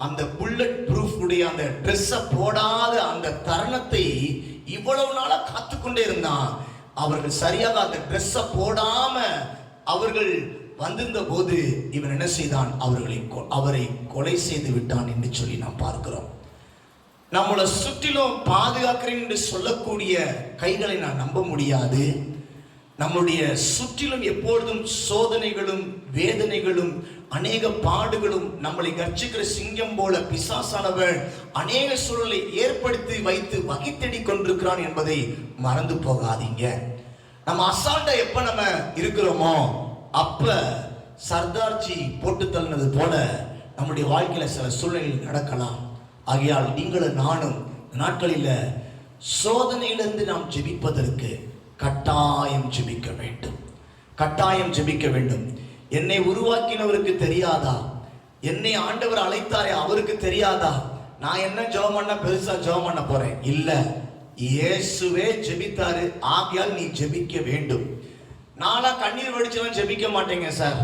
அந்த புல்லட் ப்ரூஃப் உடைய அந்த ட்ரெஸ்ஸை போடாத அந்த தருணத்தை இவ்வளவு நாளா காத்துக்கொண்டே இருந்தான். அவர்கள் சரியாக அந்த ட்ரெஸ்ஸை போடாம அவர்கள் வந்திருந்த போது இவன் என்ன செய்தான், அவரை கொலை செய்து விட்டான் என்று சொல்லி நாம் பார்க்கிறோம். நம்மளை சுற்றிலும் பாதுகாக்கிறேன் என்று சொல்லக்கூடிய கைகளை நான் நம்ப முடியாது. நம்முடைய சுற்றிலும் எப்பொழுதும் சோதனைகளும் வேதனைகளும் அநேக பாடுகளும் நம்மளை கர்ஜிக்கிற சிங்கம் போல பிசாசானவன் அநேக சூழலை ஏற்படுத்தி வைத்து வகித்தடி கொண்டிருக்கிறான் என்பதை மறந்து போகாதீங்க. நம்ம அசால்ட்டா எப்ப நம்ம இருக்கிறோமோ அப்ப சர்தார்ஜி போட்டு தள்ளினது போல நம்முடைய வாழ்க்கையில சில சூழ்நிலைகள் நடக்கலாம். ஆகையால் நீங்களும் நானும் நாட்களில் சோதனையிலிருந்து நாம் ஜெபிப்பதற்கு கட்டாயம் ஜெபிக்க வேண்டும். என்னை உருவாக்கினவருக்கு தெரியாதா? என்னை ஆண்டவர் அழைத்தாரே அவருக்கு தெரியாதா? நான் என்ன ஜெபம் பண்ண பெருசா ஜெபம் பண்ண போறேன்? இல்ல, இயேசுவே ஜெபித்தாரு. ஆகையால் நீ ஜெபிக்க வேண்டும். நாளா கண்ணீர் வடிச்செல்லாம் ஜெபிக்க மாட்டேங்க சார்,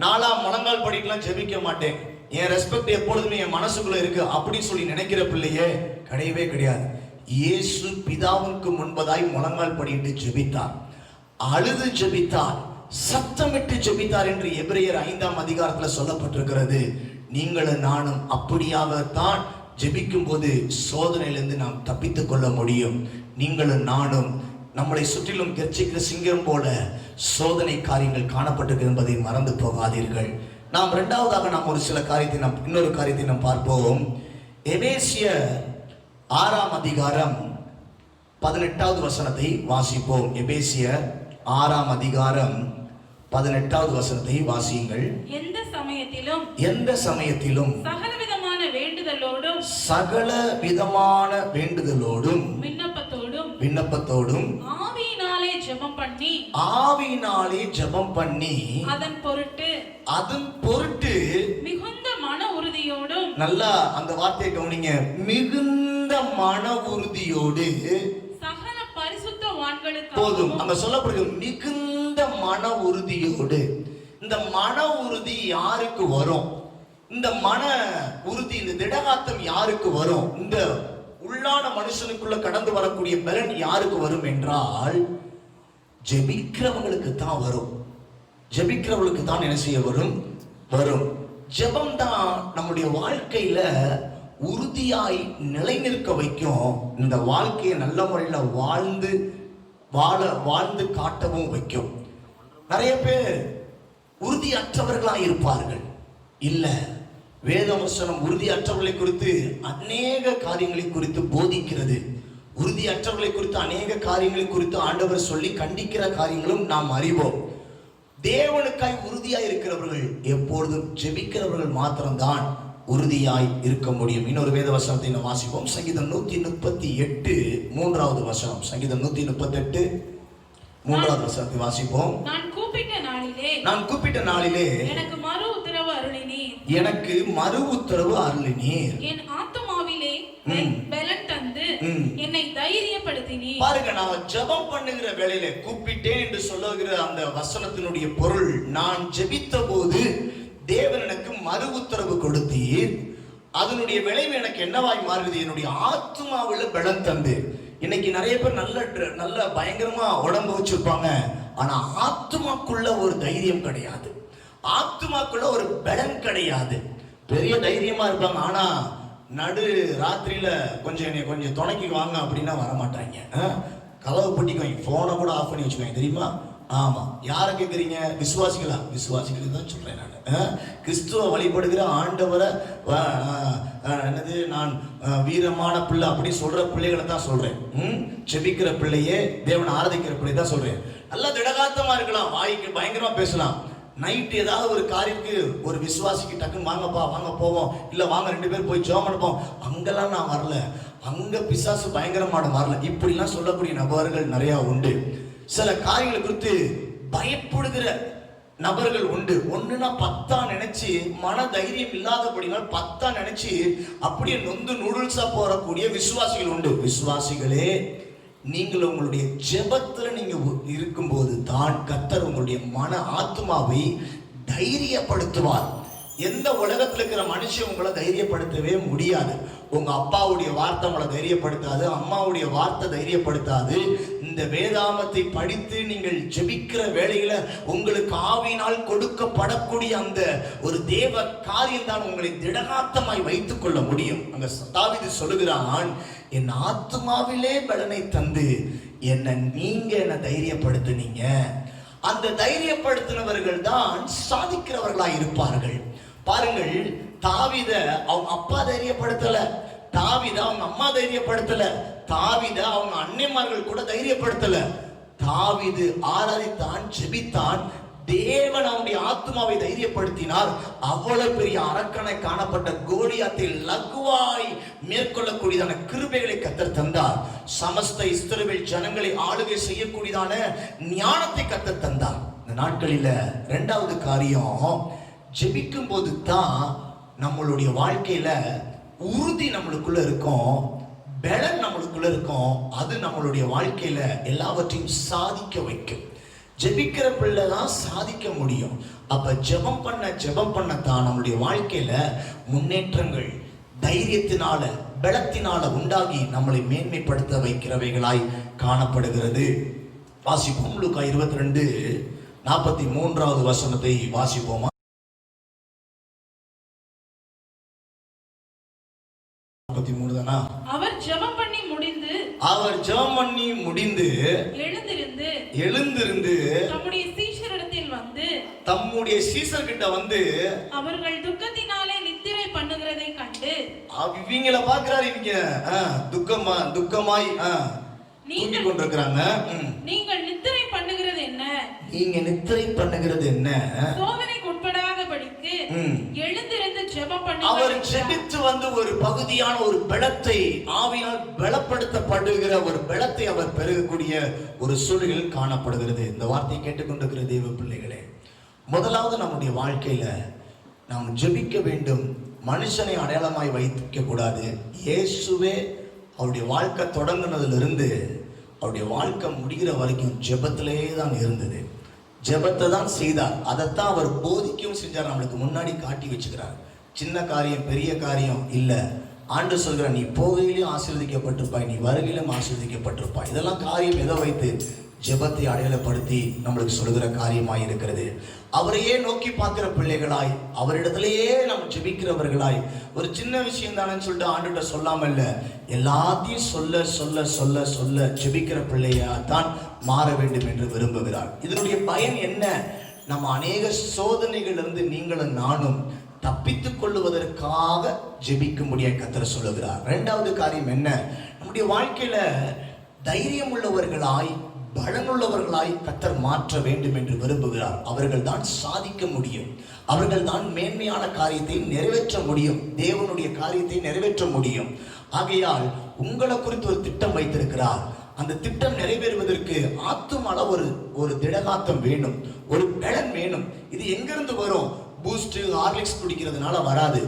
நாளா முழங்கால் படிக்கலாம் ஜெபிக்க மாட்டேன், என் ரெஸ்பெக்ட் எப்பொழுதுமே என் மனசுக்குள்ள இருக்கு அப்படின்னு சொல்லி நினைக்கிற பிள்ளையே கிடையவே கிடையாது. இயேசு பிதாவுக்கு முன்பதாய் முழங்கால் படிட்டு ஜெபித்தார், அழுது ஜெபித்தார், சத்தமிட்டு ஜெபித்தார் என்று எபிரேயர் 5ஆம் அதிகாரத்தில் சொல்லப்பட்டிருக்கிறது. நீங்களும் நானும் அப்படியாகத்தான் ஜெபிக்கும் போது சோதனையிலிருந்து நாம் தப்பித்துக் கொள்ள முடியும். நீங்களும் நானும் நம்மளை சுற்றிலும் கர்ஜிக்கிற சிங்கம் போல சோதனை காரியங்கள் காணப்பட்டிருக்கு என்பதை மறந்து போகாதீர்கள். நாம் இரண்டாவதாக ஒரு சில காரியத்தை இன்னொரு காரியத்தை நாம் பார்ப்போம். எபேசியர் 6ஆம் அதிகாரம் 18வது வசனத்தை வாசிப்போம். எபேசியர் 6ஆம் அதிகாரம் 18வது வசனத்தை வாசியுங்கள். எந்த சமயத்திலும் சகல விதமான வேண்டுதலோடும் விண்ணப்பத்தோடும் ஆவியினாலே ஜெபம் பண்ணி அதன் பொருட்டு மிகுந்த மன உறுதியோடும், நல்லா அந்த வார்த்தையை கவனிங்க, மிகுந்த மன உறுதியோடு சகல பரிசுத்தவான்களுக்கு போதும் அங்க சொல்லப்படுது மிகுந்த மன உறுதியோடு. இந்த மன உறுதி யாருக்கு வரும்? இந்த மன உறுதி, இந்த திடகாத்தம் யாருக்கு வரும்? இந்த உள்ளான மனுஷனுக்குள்ள கடந்து வரக்கூடிய பலன் யாருக்கு வரும் என்றால் ஜெபிக்கிறவங்களுக்கு தான் வரும். ஜெபிக்கிறவங்களுக்கு தான் என்ன செய்ய வரும்? ஜெபம் தான் நம்முடைய வாழ்க்கையில உறுதியாய் நிலைநிற்க வைக்கும். இந்த வாழ்க்கையை நல்ல முறையில் வாழ்ந்து காட்டவும் வைக்கும். நிறைய பேர் உறுதியற்றவர்களாக இருப்பார்கள். இல்ல, வேதவசனம் உறுதியற்றவர்களை குறித்து அநேக காரியங்களை குறித்து போதிக்கிறது. உறுதியற்றவர்களை குறித்து அநேக காரியங்களை குறித்து ஆண்டவர் சொல்லி கண்டிக்கிற காரியங்களும் நாம் அறிவோம். தேவனுக்காய் உறுதியாய் இருக்கிறவர்கள் எப்பொழுதும் ஜெபிக்கிறவர்கள் மாத்திரம்தான் உறுதியாய் இருக்க முடியும். இன்னொரு வேத வசனத்தை நாம் வாசிப்போம். சங்கீதம் 138 3வது வசனம். சங்கீதம் 138 3வது வசனத்தை வாசிப்போம். நான் கூப்பிட்ட நாளிலே எனக்கு மறு உத்தரவு அருளினீர். என் ஆத்துமாவிலே பலன் தந்து என்னை தைரியப்படுத்தினீர். பாருங்க, நான் ஜெபம் பண்ணுகிற வேளையில கூப்பிட்டேன் என்று சொல்லுகிற அந்த வசனத்தினுடைய பொருள், நான் ஜெபித்த போது தேவன் எனக்கு மறு உத்தரவு கொடுத்தீர். அதனுடைய விளைவு எனக்கு என்னவாய் மாறுது? என்னுடைய ஆத்துமாவில் பலன் தந்து. இன்னைக்கு நிறைய பேர் நல்ல பயங்கரமா உடம்பு வச்சிருப்பாங்க, ஆனா ஆத்துமாக்குள்ள ஒரு தைரியம் கிடையாது, ஆத்துமாக்குள்ள ஒரு பலன் கிடையாது. பெரிய தைரியமா இருப்பாங்க, ஆனா நடு ராத்திரியில கொஞ்சம் துணைக்கு வாங்க அப்படின்னா வரமாட்டாங்க. கதவு பூட்டிக்குவாங்க, போனை கூட ஆஃப் பண்ணி வச்சுக்குவாங்க. தெரியுமா? ஆமா. யாரை கேட்குறீங்க? விசுவாசிகளுக்கு தான் சொல்றேன் நான். கிறிஸ்துவ வழிபடுகிற ஆண்டவரை என்னது நான் வீரமான பிள்ளை அப்படி சொல்ற பிள்ளைகளை தான் சொல்றேன். ஜெபிக்கிற பிள்ளையே, தேவனை ஆராதிக்கிற பிள்ளை தான் சொல்றேன். நல்லா திடகாத்தமா இருக்கலாம், வாய்க்கு பயங்கரமா பேசலாம். நைட்டு ஏதாவது ஒரு காரியத்துக்கு ஒரு விசுவாசிக்கு டக்குன்னு வாங்கப்பா வாங்க போவோம், இல்ல வாங்க 2 பேர் போய் ஜெபம் பண்ணப்போம், அங்கெல்லாம் நான் வரல, அங்க பிசாசு பயங்கரமான வரல, இப்படிலாம் சொல்லக்கூடிய நபர்கள் நிறைய உண்டு. சில காரியங்களை குறித்து பயப்படுகிற நபர்கள் உண்டு. ஒண்ணுனா 10 நினைச்சு மன தைரியம் இல்லாதபடினால் 10 நினைச்சு அப்படியே நொந்து நூடுல்ஸா போறக்கூடிய விசுவாசிகள் உண்டு. விசுவாசிகளே, நீங்கள் உங்களுடைய ஜெபத்துல நீங்க இருக்கும்போது தான் கர்த்தர் உங்களுடைய மன ஆத்மாவை தைரியப்படுத்துவார். எந்த உலகத்தில் இருக்கிற மனுஷன் உங்களை தைரியப்படுத்தவே முடியாது. உங்க அப்பாவுடைய வார்த்தை உங்களை தைரியப்படுத்தாது, அம்மாவுடைய வார்த்தை தைரியப்படுத்தாது. இந்த வேதாமத்தை படித்து நீங்கள் ஜெபிக்கிற வேளையில உங்களுக்கு ஆவியினால் கொடுக்கப்படக்கூடிய அந்த ஒரு தேவ காரியம் தான் உங்களை திடகாத்தமாய் வைத்துக் கொள்ள முடியும். அங்க தாவீது சொல்லுகிறான், என் ஆத்மாவிலே பலனை தந்து நீங்க என்ன தைரியப்படுத்தினீங்க. அந்த தைரியப்படுத்தினவர்கள் தான் சாதிக்கிறவர்களாய் இருப்பார்கள். பாருங்கள், தாவீத அவங்க அப்பா தைரியப்படுத்தல, தாவீத அவங்க அம்மா தைரியப்படுத்தல, தாவீத அவங்க அன்னைமார்கள் கூட தைரியப்படுத்தல. தாவீது ஆராதித்தான், ஜெபித்தான், தேவன் அவனுடைய ஆத்மாவை தைரியப்படுத்தினார். அவ்வளவு பெரிய அரக்கனை காணப்பட்ட கோலியாத்தை லகுவாய் மேற்கொள்ளக்கூடியதான கிருபைகளை கர்த்தர் தந்தார். சமஸ்த இஸ்ரவேல் ஜனங்களை ஆளுகை செய்யக்கூடியதான ஞானத்தை கர்த்தர் தந்தார். இந்த நாட்களில 2வது காரியம், ஜெபிக்கும் போது தான் நம்மளுடைய வாழ்க்கையில உறுதி நம்மளுக்குள்ள இருக்கும், பலன் நம்மளுக்குள்ள இருக்கும். அது நம்மளுடைய வாழ்க்கையில எல்லாவற்றையும் சாதிக்க வைக்கும். ஜெபிக்கிற பிள்ளை தான் சாதிக்க முடியும். அப்ப ஜெபம் பண்ணத்தான் நம்மளுடைய வாழ்க்கையில முன்னேற்றங்கள் தைரியத்தினால பலத்தினால உண்டாகி நம்மளை மேன்மைப்படுத்த வைக்கிறவைகளாய் காணப்படுகிறது. வாசிப்போம். லூக்கா 22:43 வசனத்தை வாசிப்போமா? அவர் ஜெபம் பண்ணி முடிந்து எழுந்திருந்து தம்முடைய சீஷர்கிட்ட வந்து அவர்கள் துக்கத்தினாலே நித்திரை பண்ணுகிறதை கண்டு இவங்கள பாக்குறாரு. இவங்க துக்கமாய் தூங்கிக் கொண்டிருக்கிறாங்க. நீங்கள் நித்திரை பண்ணுகிறது என்ன? நீங்க நித்திரை பண்ணுகிறது என்ன? சோதனைக்கு உட்படாதபடிக்கு எழுந்திருந்து ஜெபம் பண்ணுங்கள். அவர் ஜெபித்து வந்து ஒரு பகுதியான ஒரு பலத்தை, ஆவியால் பலப்படுத்தப்படுகிற ஒரு பலத்தை அவர் பெறக்கூடிய ஒரு சூழலில் காணப்படுகிறது. இந்த வார்த்தையை கேட்டுக்கொண்டிருக்கிற தேவ பிள்ளைகளே, முதலாவது நம்முடைய வாழ்க்கையில நாம் ஜெபிக்க வேண்டும். மனுஷனை அடையாளமாய் வைக்க கூடாது. இயேசுவே அவருடைய வாழ்க்கை தொடங்கினதிலிருந்து அவருடைய வாழ்க்கை முடிகிற வரைக்கும் ஜெபத்திலே தான் இருந்தது. ஜெபத்தை தான் செய்தார். அதைத்தான் அவர் போதிக்கவும் செஞ்சார். நம்மளுக்கு முன்னாடி காட்டி வச்சுக்கிறார். சின்ன காரியம் பெரிய காரியம் இல்லை. ஆண்டு சொல்கிற நீ போகையிலும் ஆசீர்வதிக்கப்பட்டிருப்பாய், நீ வருகையிலும் ஆசீர்வதிக்கப்பட்டிருப்பாய். இதெல்லாம் காரியம் எதை வைத்து? ஜெபத்தை அடையாளப்படுத்தி நம்மளுக்கு சொல்கிற காரியமாய் இருக்கிறது. அவரையே நோக்கி பார்க்கிற பிள்ளைகளாய், அவரிடத்திலேயே நம்ம ஜெபிக்கிறவர்களாய், ஒரு சின்ன விஷயம் தானேன்னு சொல்லிட்டு ஆண்டுகிட்ட சொல்லாமல் எல்லாத்தையும் சொல்ல சொல்ல சொல்ல சொல்ல ஜெபிக்கிற பிள்ளையா தான் மாற வேண்டும் என்று விரும்புகிறார். இதனுடைய பயன் என்ன? நம்ம அநேக சோதனைகளிலிருந்து நீங்களும் நானும் தப்பித்துக் கொள்ளுவதற்காக ஜெபிக்கும்படியாக கர்த்தர் சொல்லுகிறார். இரண்டாவது காரியம் என்ன? நம்முடைய வாழ்க்கையில தைரியம் உள்ளவர்களாய், பலனுள்ளவர்களாய் கர்த்தர் மாற்ற வேண்டும் என்று விரும்புகிறார். அவர்கள் தான் சாதிக்க முடியும், அவர்கள் தான் மேன்மையான காரியத்தை நிறைவேற்ற முடியும், தேவனுடைய காரியத்தை நிறைவேற்ற முடியும். ஆகையால் உங்களை குறித்து ஒரு திட்டம் வைத்திருக்கிறார். அந்த திட்டம் நிறைவேறுவதற்கு ஆத்துமள ஒரு திடகாத்தம் வேணும், ஒரு பலன் வேணும். இது எங்கிருந்து வரும்? பூஸ்ட் ஹார்லிக்ஸ் குடிக்கிறதுனால வராது,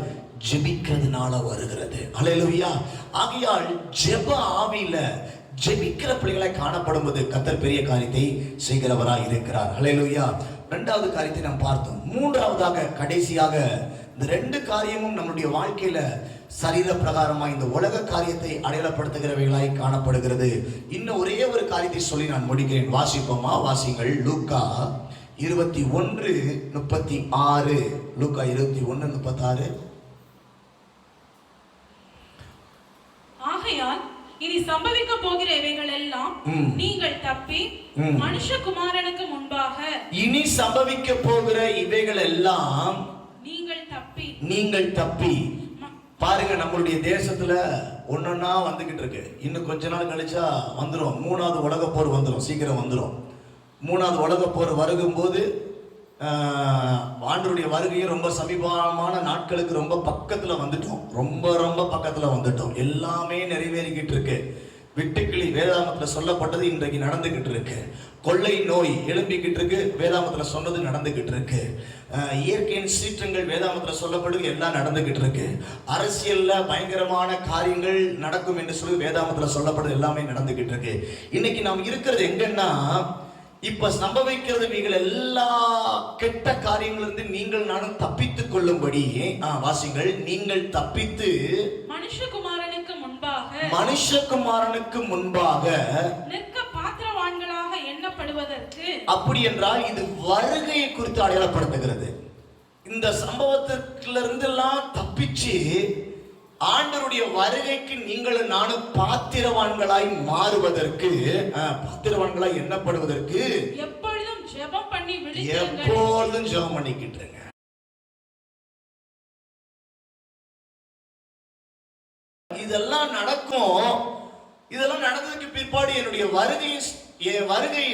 ஜெபிக்கிறதுனால வருகிறது. அல்லேலூயா. ஆகையால் ஜெப ஆவியில ஜெபிக்கிற பிள்ளைகளை காணப்படும் போது கர்த்தர் பெரிய காரியத்தை செய்கிறவராய் இருக்கிறார். அல்லேலூயா. இரண்டாவது காரியத்தை நாம் பார்த்தோம். மூன்றாவதாக கடைசியாக இந்த ரெண்டு காரியமும் நம்முடைய வாழ்க்கையில சரீர பிரகாரமா இந்த உலக காரியத்தை அடையாளப்படுத்துகிறவைகளாய் காணப்படுகிறது. இன்னும் ஒரே ஒரு காரியத்தை சொல்லி நான் முடிக்கிறேன். வாசிப்போமா? வாசிங்கள். லூக்கா 21:36. லூக்கா 21:36. ஆகையால் இனி சம்பவிக்க போகிற இவைகள் எல்லாம் நீங்கள் தப்பி மனுஷகுமாரனுக்கு முன்பாக, இனி சம்பவிக்க போகிற இவைகள் எல்லாம் நீங்கள் தப்பி. பாருங்க, நம்மளுடைய தேசத்துல ஒன்னொன்னா வந்துகிட்டு இருக்கு. இன்னும் கொஞ்ச நாள் கழிச்சா வந்துடும், 3வது உலக போர் வந்துடும், சீக்கிரம் வந்துடும். 3வது உலக போர் வருகும்போது ஆண்டவருடைய வருகையும் ரொம்ப சமீபமான நாட்களுக்கு ரொம்ப பக்கத்துல வந்துட்டோம், ரொம்ப ரொம்ப பக்கத்துல வந்துட்டோம். எல்லாமே நிறைவேறிக்கிட்டு இருக்கு. வெட்டுக்கிளி வேதாமத்துல சொல்லப்பட்டது இன்றைக்கு நடந்துகிட்டு இருக்கு. கொள்ளை நோய் எழும்பிக்கிட்டு இருக்கு, வேதாமத்துல சொன்னது நடந்துகிட்டு இருக்கு. இயற்கையின் சீற்றங்கள் வேதாமத்துல சொல்லப்படுது, எல்லாம் நடந்துகிட்டு இருக்கு. அரசியல்ல பயங்கரமான காரியங்கள் நடக்கும் என்று சொல்லி வேதாமத்துல சொல்லப்படுது, எல்லாமே நடந்துகிட்டு இருக்கு. இன்னைக்கு நாம் இருக்கிறது எங்கன்னா, இப்ப சம்பவிக்கிறது இவைகள் எல்லா கெட்ட காரியங்களிலிருந்து நீங்கள் நானும் தப்பித்துக் கொள்ளும்படி வாசிங்கள். நீங்கள் தப்பித்து மனுஷகுமாரனுக்கு முன்பாக நிற்க பாத்திரவான்களாக எண்ணப்படுவதற்கு. அப்படி என்றால் இது வருகையை குறித்து அடையாளப்படுத்துகிறது. இந்த சம்பவத்திலிருந்து எல்லாம் தப்பிச்சு ஆண்டவருடைய வருகைக்கு நீங்களும் நானும் பாத்திரவான்களாய் மாறுவதற்கு, பாத்திரவான்களாய் எண்ணப்படுவதற்கு எப்பொழுதும் ஜெபம் பண்ணி எப்பொழுதும் ஜெபம் பண்ணிக்கிட்டு இருங்க. இதெல்லாம் நடக்கும். இதெல்லாம் நடந்ததுக்கு பிற்பாடு என்னுடைய வருகை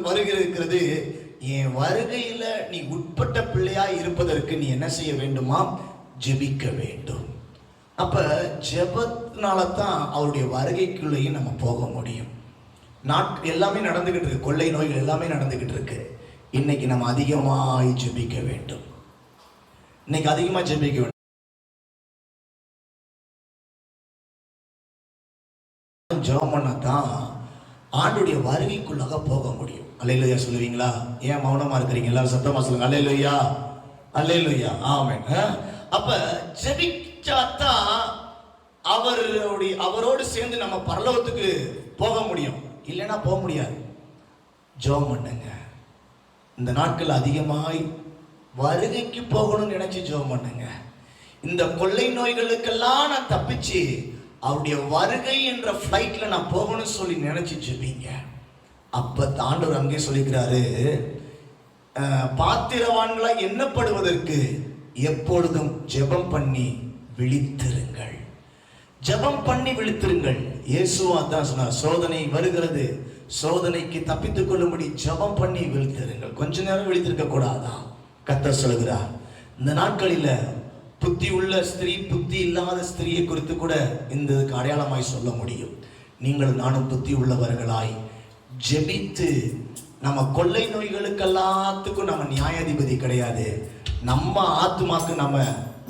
வருகிறது. என் வருகையில நீ உட்பட்ட பிள்ளையா இருப்பதற்கு நீ என்ன செய்ய வேண்டுமா? ஜெபிக்க வேண்டும். அப்ப ஜெபத்தினால தான் அவருடைய வருகைக்குள்ளேயும் நம்ம போக முடியும். எல்லாமே நடந்துகிட்டு இருக்கு, கொள்ளை நோய்கள் எல்லாமே நடந்துகிட்டு இருக்கு. இன்னைக்கு நம்ம அதிகமாய் ஜெபிக்க வேண்டும். இன்னைக்கு அதிகமா ஜெபிக்க வேண்டும். ஜெபம் பண்ணாதான் ஆண்டுடைய வருகைக்குள்ளாக போக முடியும். அல்லேலூயா சொல்லுவீங்களா? ஏன் மௌனமா இருக்கிறீங்க? எல்லாரும் சத்தமா சொல்லுங்க. அல்லேலூயா, அல்லேலூயா, ஆமென். அப்ப ஜெபிச்சாதான் அவரோடு சேர்ந்து நம்ம பரலோகத்துக்கு போக முடியும், இல்லைன்னா போக முடியாது. ஜெபம் பண்ணுங்க. இந்த நாட்கள் அதிகமாய் வருகைக்கு போகணும்னு நினைச்சு ஜெபம் பண்ணுங்க. இந்த கொள்ளை நோய்களுக்கெல்லாம் நான் தப்பிச்சு அவருடைய வருகை என்ற ஃப்ளைட்ல நான் போகணும்னு சொல்லி நினைச்சு ஜெபிங்க. அப்ப ஆண்டவர் அங்கே சொல்லிக்கிறாரு, பாத்திரவான்களா எண்ணப்படுவதற்கு எப்பொழுதும் ஜெபம் பண்ணி விழித்திருங்கள். ஜெபம் பண்ணி விழித்திருங்கள். இயேசுவா தான் சொன்னார், சோதனை வருகிறது, சோதனைக்கு தப்பித்துக் கொள்ளும்படி ஜெபம் பண்ணி விழித்திருங்கள். கொஞ்ச நேரம் விழித்திருக்க கூடாதா? கர்த்தர் சொல்கிறார். இந்த நாட்களில புத்தி உள்ள ஸ்திரீ, புத்தி இல்லாத ஸ்திரீயை குறித்து கூட இந்த அடையாளமாய் சொல்ல முடியும். நீங்கள் நானும் புத்தி உள்ளவர்களாய் ஜெபித்து, நம்ம கொள்ளை நோய்களுக்கு எல்லாத்துக்கும் நம்ம நியாயாதிபதி கிடையாது. நம்ம ஆத்துமாக்கு நம்ம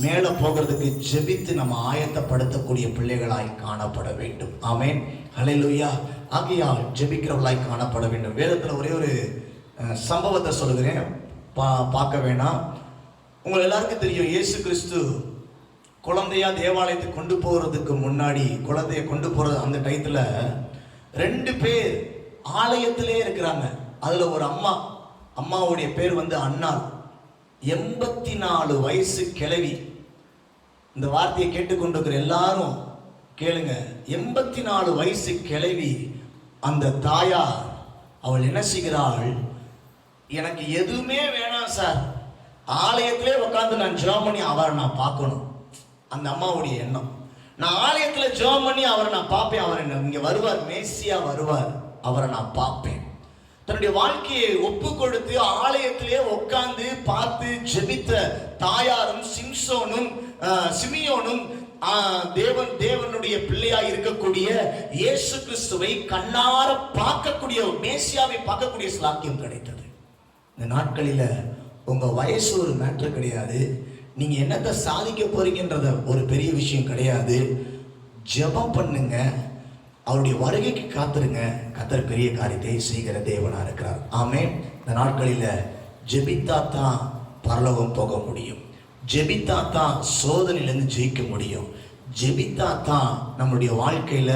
மேல போகிறதுக்கு ஜெபித்து நம்ம ஆயத்தப்படுத்தக்கூடிய பிள்ளைகளாய் காணப்பட வேண்டும். ஆமென், ஹல்லேலூயா. ஆகையால் ஜெபிக்கிறவர்களாய் காணப்பட வேண்டும். வேதத்துல ஒரே ஒரு சம்பவத்தை சொல்லுகிறேன், பார்க்க வேணாம். உங்கள் எல்லாருக்கும் தெரியும், இயேசு கிறிஸ்து குழந்தையா தேவாலயத்துக்கு கொண்டு போகிறதுக்கு முன்னாடி, குழந்தைய கொண்டு போகிறது அந்த டயத்தில் 2 பேர் ஆலயத்திலே இருக்கிறாங்க. அதில் ஒரு அம்மாவுடைய பேர் வந்து அண்ணா, 84 வயசு கிழவி. இந்த வார்த்தையை கேட்டுக்கொண்டிருக்கிற எல்லாரும் கேளுங்க. 84 வயசு கிழவி அந்த தாயார் அவள் என்ன செய்கிறாள், எனக்கு எதுவுமே வேணாம் சார், ஆலயத்திலே உட்காந்து நான் ஜெபம் பண்ணி அவரை நான் பார்க்கணும். அந்த அம்மாவுடைய எண்ணம், நான் ஆலயத்தில் ஜெபம் பண்ணி அவரை நான் பார்ப்பேன், அவர் என்ன இங்கே வருவார், மேசியா வருவார், அவரை நான் பார்ப்பேன். தன்னுடைய வாழ்க்கையை ஒப்பு கொடுத்து ஆலயத்திலே உட்கார்ந்து பார்த்து ஜெபித்த தாயாரும் சிமியோனும் தேவனுடைய பிள்ளையாய் இருக்கக்கூடிய இயேசு கிறிஸ்துவை கண்ணார பார்க்கக்கூடிய, மேசியாவை பார்க்கக்கூடிய ஸ்லாக்கியம் கிடைத்தது. இந்த நாட்களில் உங்க வயசு ஒரு மேட்ரு கிடையாது, நீங்க என்னத்தை சாதிக்க போறீங்கன்றத ஒரு பெரிய விஷயம் கிடையாது. ஜெபம் பண்ணுங்க, அவருடைய வருகைக்கு காத்துருங்க. கர்த்தர் பெரிய காரியத்தை செய்கிற தேவனா இருக்கிறார். ஆமென். இந்த நாட்களில் ஜெபித்தா தான் பரலோகம் போக முடியும், ஜெபித்தா தான் சோதனையிலிருந்து ஜெயிக்க முடியும், ஜெபித்தா தான் நம்முடைய வாழ்க்கையில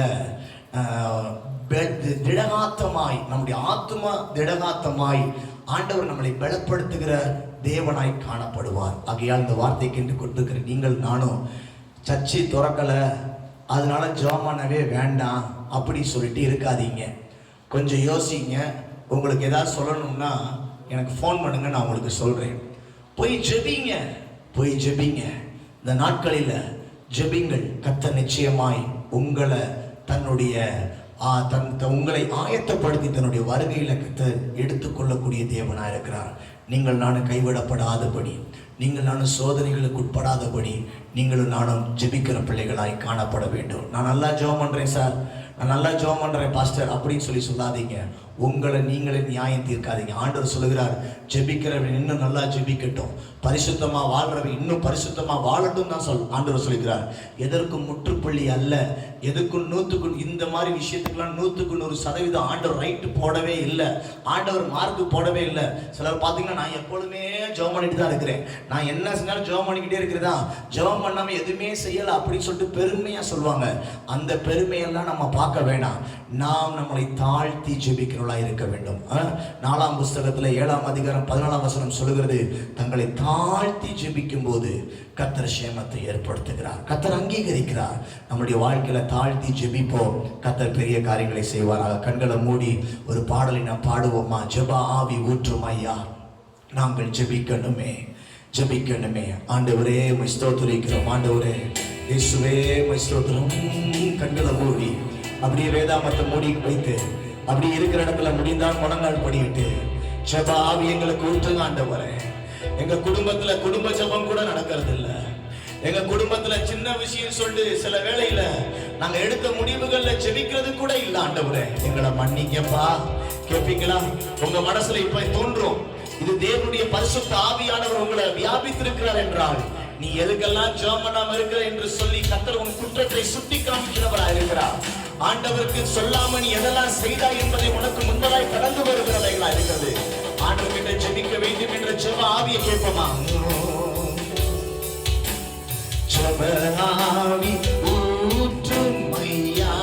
திடகாத்தமாய், நம்முடைய ஆத்மா திடகாத்தமாய் ஆண்டவர் நம்மளை பலப்படுத்துகிற தேவனாய் காணப்படுவார். ஆகையால் இந்த வார்த்தைக்கு என்று கொடுத்துக்கிற நீங்கள் நானும் சர்ச்சை திறக்கலை, அதனால ஜெபமானவே வேண்டாம் அப்படி சொல்லிட்டு இருக்காதீங்க. கொஞ்சம் யோசிங்க. உங்களுக்கு ஏதாவது சொல்லணும்னா எனக்கு ஃபோன் பண்ணுங்க, நான் உங்களுக்கு சொல்றேன். போய் ஜெபிங்க, போய் ஜெபிங்க. இந்த நாட்களில் ஜெபிங்கள். கர்த்தர் நிச்சயமாய் உங்களை தன்னுடைய உங்களை ஆயத்தப்படுத்தி தன்னுடைய வருகையில் கர்த்தர் எடுத்துக்கொள்ளக்கூடிய தேவனாக இருக்கிறார். நீங்கள் நானும் கைவிடப்படாதபடி, நீங்கள் நானும் சோதனைகளுக்கு உட்படாதபடி நீங்களும் நானும் ஜெபிக்கிற பிள்ளைகளாய் காணப்பட வேண்டும். நான் நல்லா ஜெபம் பண்றேன் சார், நான் நல்லா ஜெபம் பண்றேன் பாஸ்டர் அப்படின்னு சொல்லாதீங்க. உங்களை நீங்களே நியாயம் தீர்க்காதீங்க. ஆண்டவர் சொல்லுகிறார், ஜெபிக்கிறவன் இன்னும் நல்லா ஜெபிக்கட்டும், பரிசுத்தமா வாழ்றவன் இன்னும் பரிசுத்தமா வாழட்டும் தான் ஆண்டவர் சொல்லுகிறார். எதற்கும் முற்றுப்புள்ளி அல்ல, எதுக்கும் 100க்கு இந்த மாதிரி விஷயத்துக்கெல்லாம் 100% ஆண்டவர் ரைட்டு போடவே இல்லை, ஆண்டவர் மார்க்கு போடவே இல்லை. சிலர் பார்த்தீங்கன்னா நான் எப்பொழுதுமே ஜெபம் பண்ணிட்டு தான் இருக்கிறேன், நான் என்ன செஞ்சாலும் ஜெபம் பண்ணிக்கிட்டே இருக்கிறதா, ஜெபம் பண்ணாம எதுவுமே செய்யலை அப்படின்னு சொல்லிட்டு பெருமையா சொல்லுவாங்க. அந்த பெருமையெல்லாம் நம்ம பார்க்க வேண்டாம். நாம் நம்மளை தாழ்த்தி ஜெபிக்கிறவர்களா இருக்க வேண்டும். 4ஆம் புஸ்தகத்தில் 7ஆம் அதிகாரம் 14ஆம் வசனம் சொல்லுகிறது, தங்களை தாழ்த்தி ஜெபிக்கும் போது கர்த்தர் சேமத்தை ஏற்படுத்துகிறார், கர்த்தர் அங்கீகரிக்கிறார். நம்முடைய வாழ்க்கையில தாழ்த்தி ஜெபிப்போம், கர்த்தர் பெரிய காரியங்களை செய்வாராக. கண்களை மூடி ஒரு பாடலை நாம் பாடுவோமா? ஜெப ஆவி ஊற்றும் ஐயா, நாங்கள் ஜெபிக்கணுமே, ஜெபிக்கணுமே. ஆண்டவரே உம்மை ஸ்தோத்திரிக்கிறோம், ஆண்டவரே இயேசுவே உம்மை ஸ்தோத்திரம். கண்களை மூடி அப்படியே வேதாமத்தை மூடி வைத்து அப்படி இருக்கிற இடத்துல முடிந்தால் முழங்கால் படிக்கிட்டு ஜெப ஆவி எங்களுக்கு ஊற்றுங்க ஆண்டவரே. எங்க குடும்பத்துல குடும்ப ஜெபம் கூட நடக்கிறது இல்ல, எங்க குடும்பத்துல சின்ன விஷயம் சொல்லி சில வேளையில நாங்க எடுத்த முடிவுகள்ல ஜெபிக்கிறது கூட இல்ல. ஆண்டவரே எங்களை மன்னிக்கப்பா. கேட்பீங்களா? உங்க மனசுல இப்ப தோன்றும், இது தேவனுடைய பரிசுத்த ஆவியானவர் உங்களை வியாபித்திருக்கிறார் என்றால் நீ எதுக்கெல்லாம் ஜெபம் பண்ணாம இருக்கிற என்று சொல்லி கர்த்தர் உன் குற்றத்தை சுட்டி காமிக்கிறவராக இருக்கிறார். ஆண்டவருக்கு சொல்லாம நீ எதெல்லாம் செய்தாய் என்பதை உனக்கு முன்பதாய் கடந்து வருகிறவைகளா இருக்கிறது. ஆண்டவர்கிட்ட ஜெபிக்க வேண்டும் என்ற ஜெப ஆவியை கேட்போமா? ஜெப ஆவி ஊற்றும் ஐயா,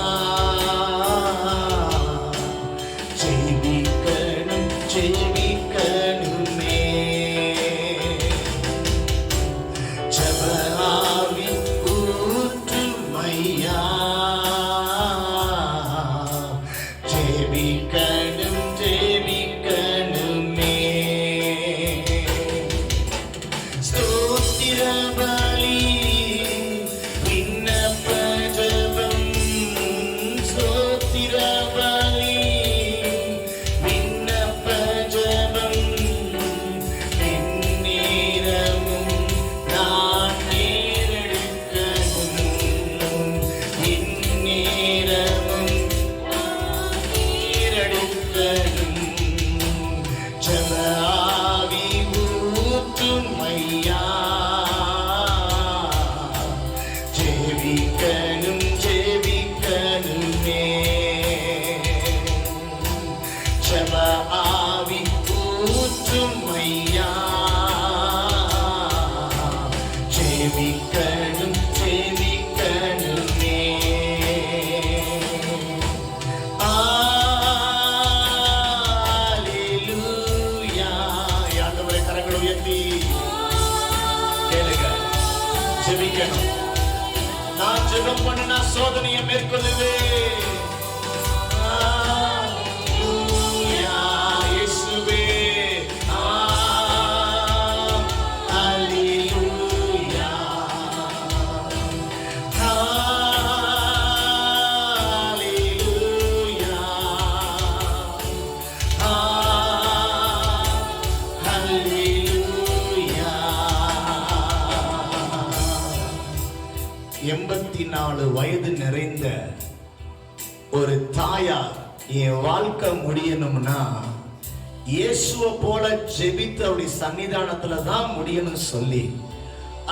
ஜெபிக்கணும் ஜெபிக்கணுமே. ஜெப ஆவி ஊற்றும் ஐயா, ஜெபிக்கணும் ஜெபிக்கணுமே. ஸ்தோத்திர பலி விண்ணப்ப ஜெபம், ஸ்தோத்திர பலி விண்ணப்ப ஜெபம், எந்நேரமும் நான் ஏறெடுக்கணும், எந்நேரமும் ஏறெடுக்கணும். ஜெப ஆவி ஊற்றும் ஐயா, ஜெபிக்கணும் ஜெபிக்கணுமே. ஜெப ஆவி ஊற்றும் ஐயா, ஜெபிக்கணும் கரங்களை உயர்த்தி கேளுங்க, ஜெபிக்கணும். நான் ஜெபம் பண்ணினா சோதனையை மேற்கொள்ளுவேன். வயது நிறைந்த ஒரு தாயார் என் வாழ்க்கை முடியணும்னா இயேசுவை போல ஜெபித்து அவருடைய சன்னிதானத்துல தான் முடியணும்னு சொல்லி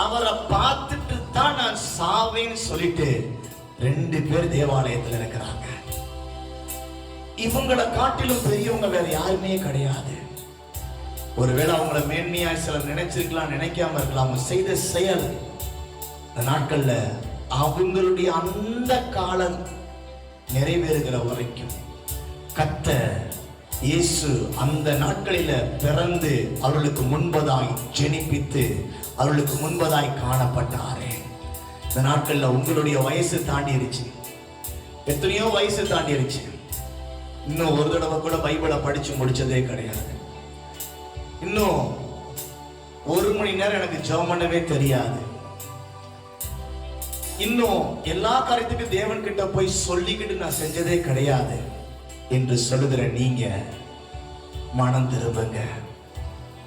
அவரை பார்த்துட்டு தான் நான் சாவேன்னு சொல்லிட்டு 2 பேர் தேவாலயத்தில் இருக்கிறாங்க. இவங்களை காட்டிலும் பெரியவங்க வேற யாருமே கிடையாது. ஒருவேளை அவங்கள மேன்மையாய் சிலர் நினைச்சிருக்கலாம், நினைக்காம இருக்கலாம். அவங்க செய்த செயல் இந்த நாட்கள்ல அவங்களுடைய அந்த காலம் நிறைவேறுகிற வரைக்கும் கர்த்தர் இயேசு அந்த நாட்களில பிறந்து அவர்களுக்கு முன்பதாய் ஜெனிப்பித்து அவர்களுக்கு முன்பதாய் காணப்பட்டாரே. இந்த நாட்கள்ல உங்களுடைய வயசு தாண்டிருச்சு, எத்தனையோ வயசு தாண்டிருச்சு. இன்னும் ஒரு தடவை கூட பைபிளை படிச்சு முடிச்சதே கிடையாது. இன்னும் 1 மணி நேரம் எனக்கு ஜெபம் பண்ணவே தெரியாது. இன்னும் எல்லா காரியத்துக்கும் தேவன் கிட்ட போய் சொல்லிக்கிட்டு நான் செஞ்சதே கிடையாது என்று சொல்லுகிற நீங்க மனம் திரும்புங்க.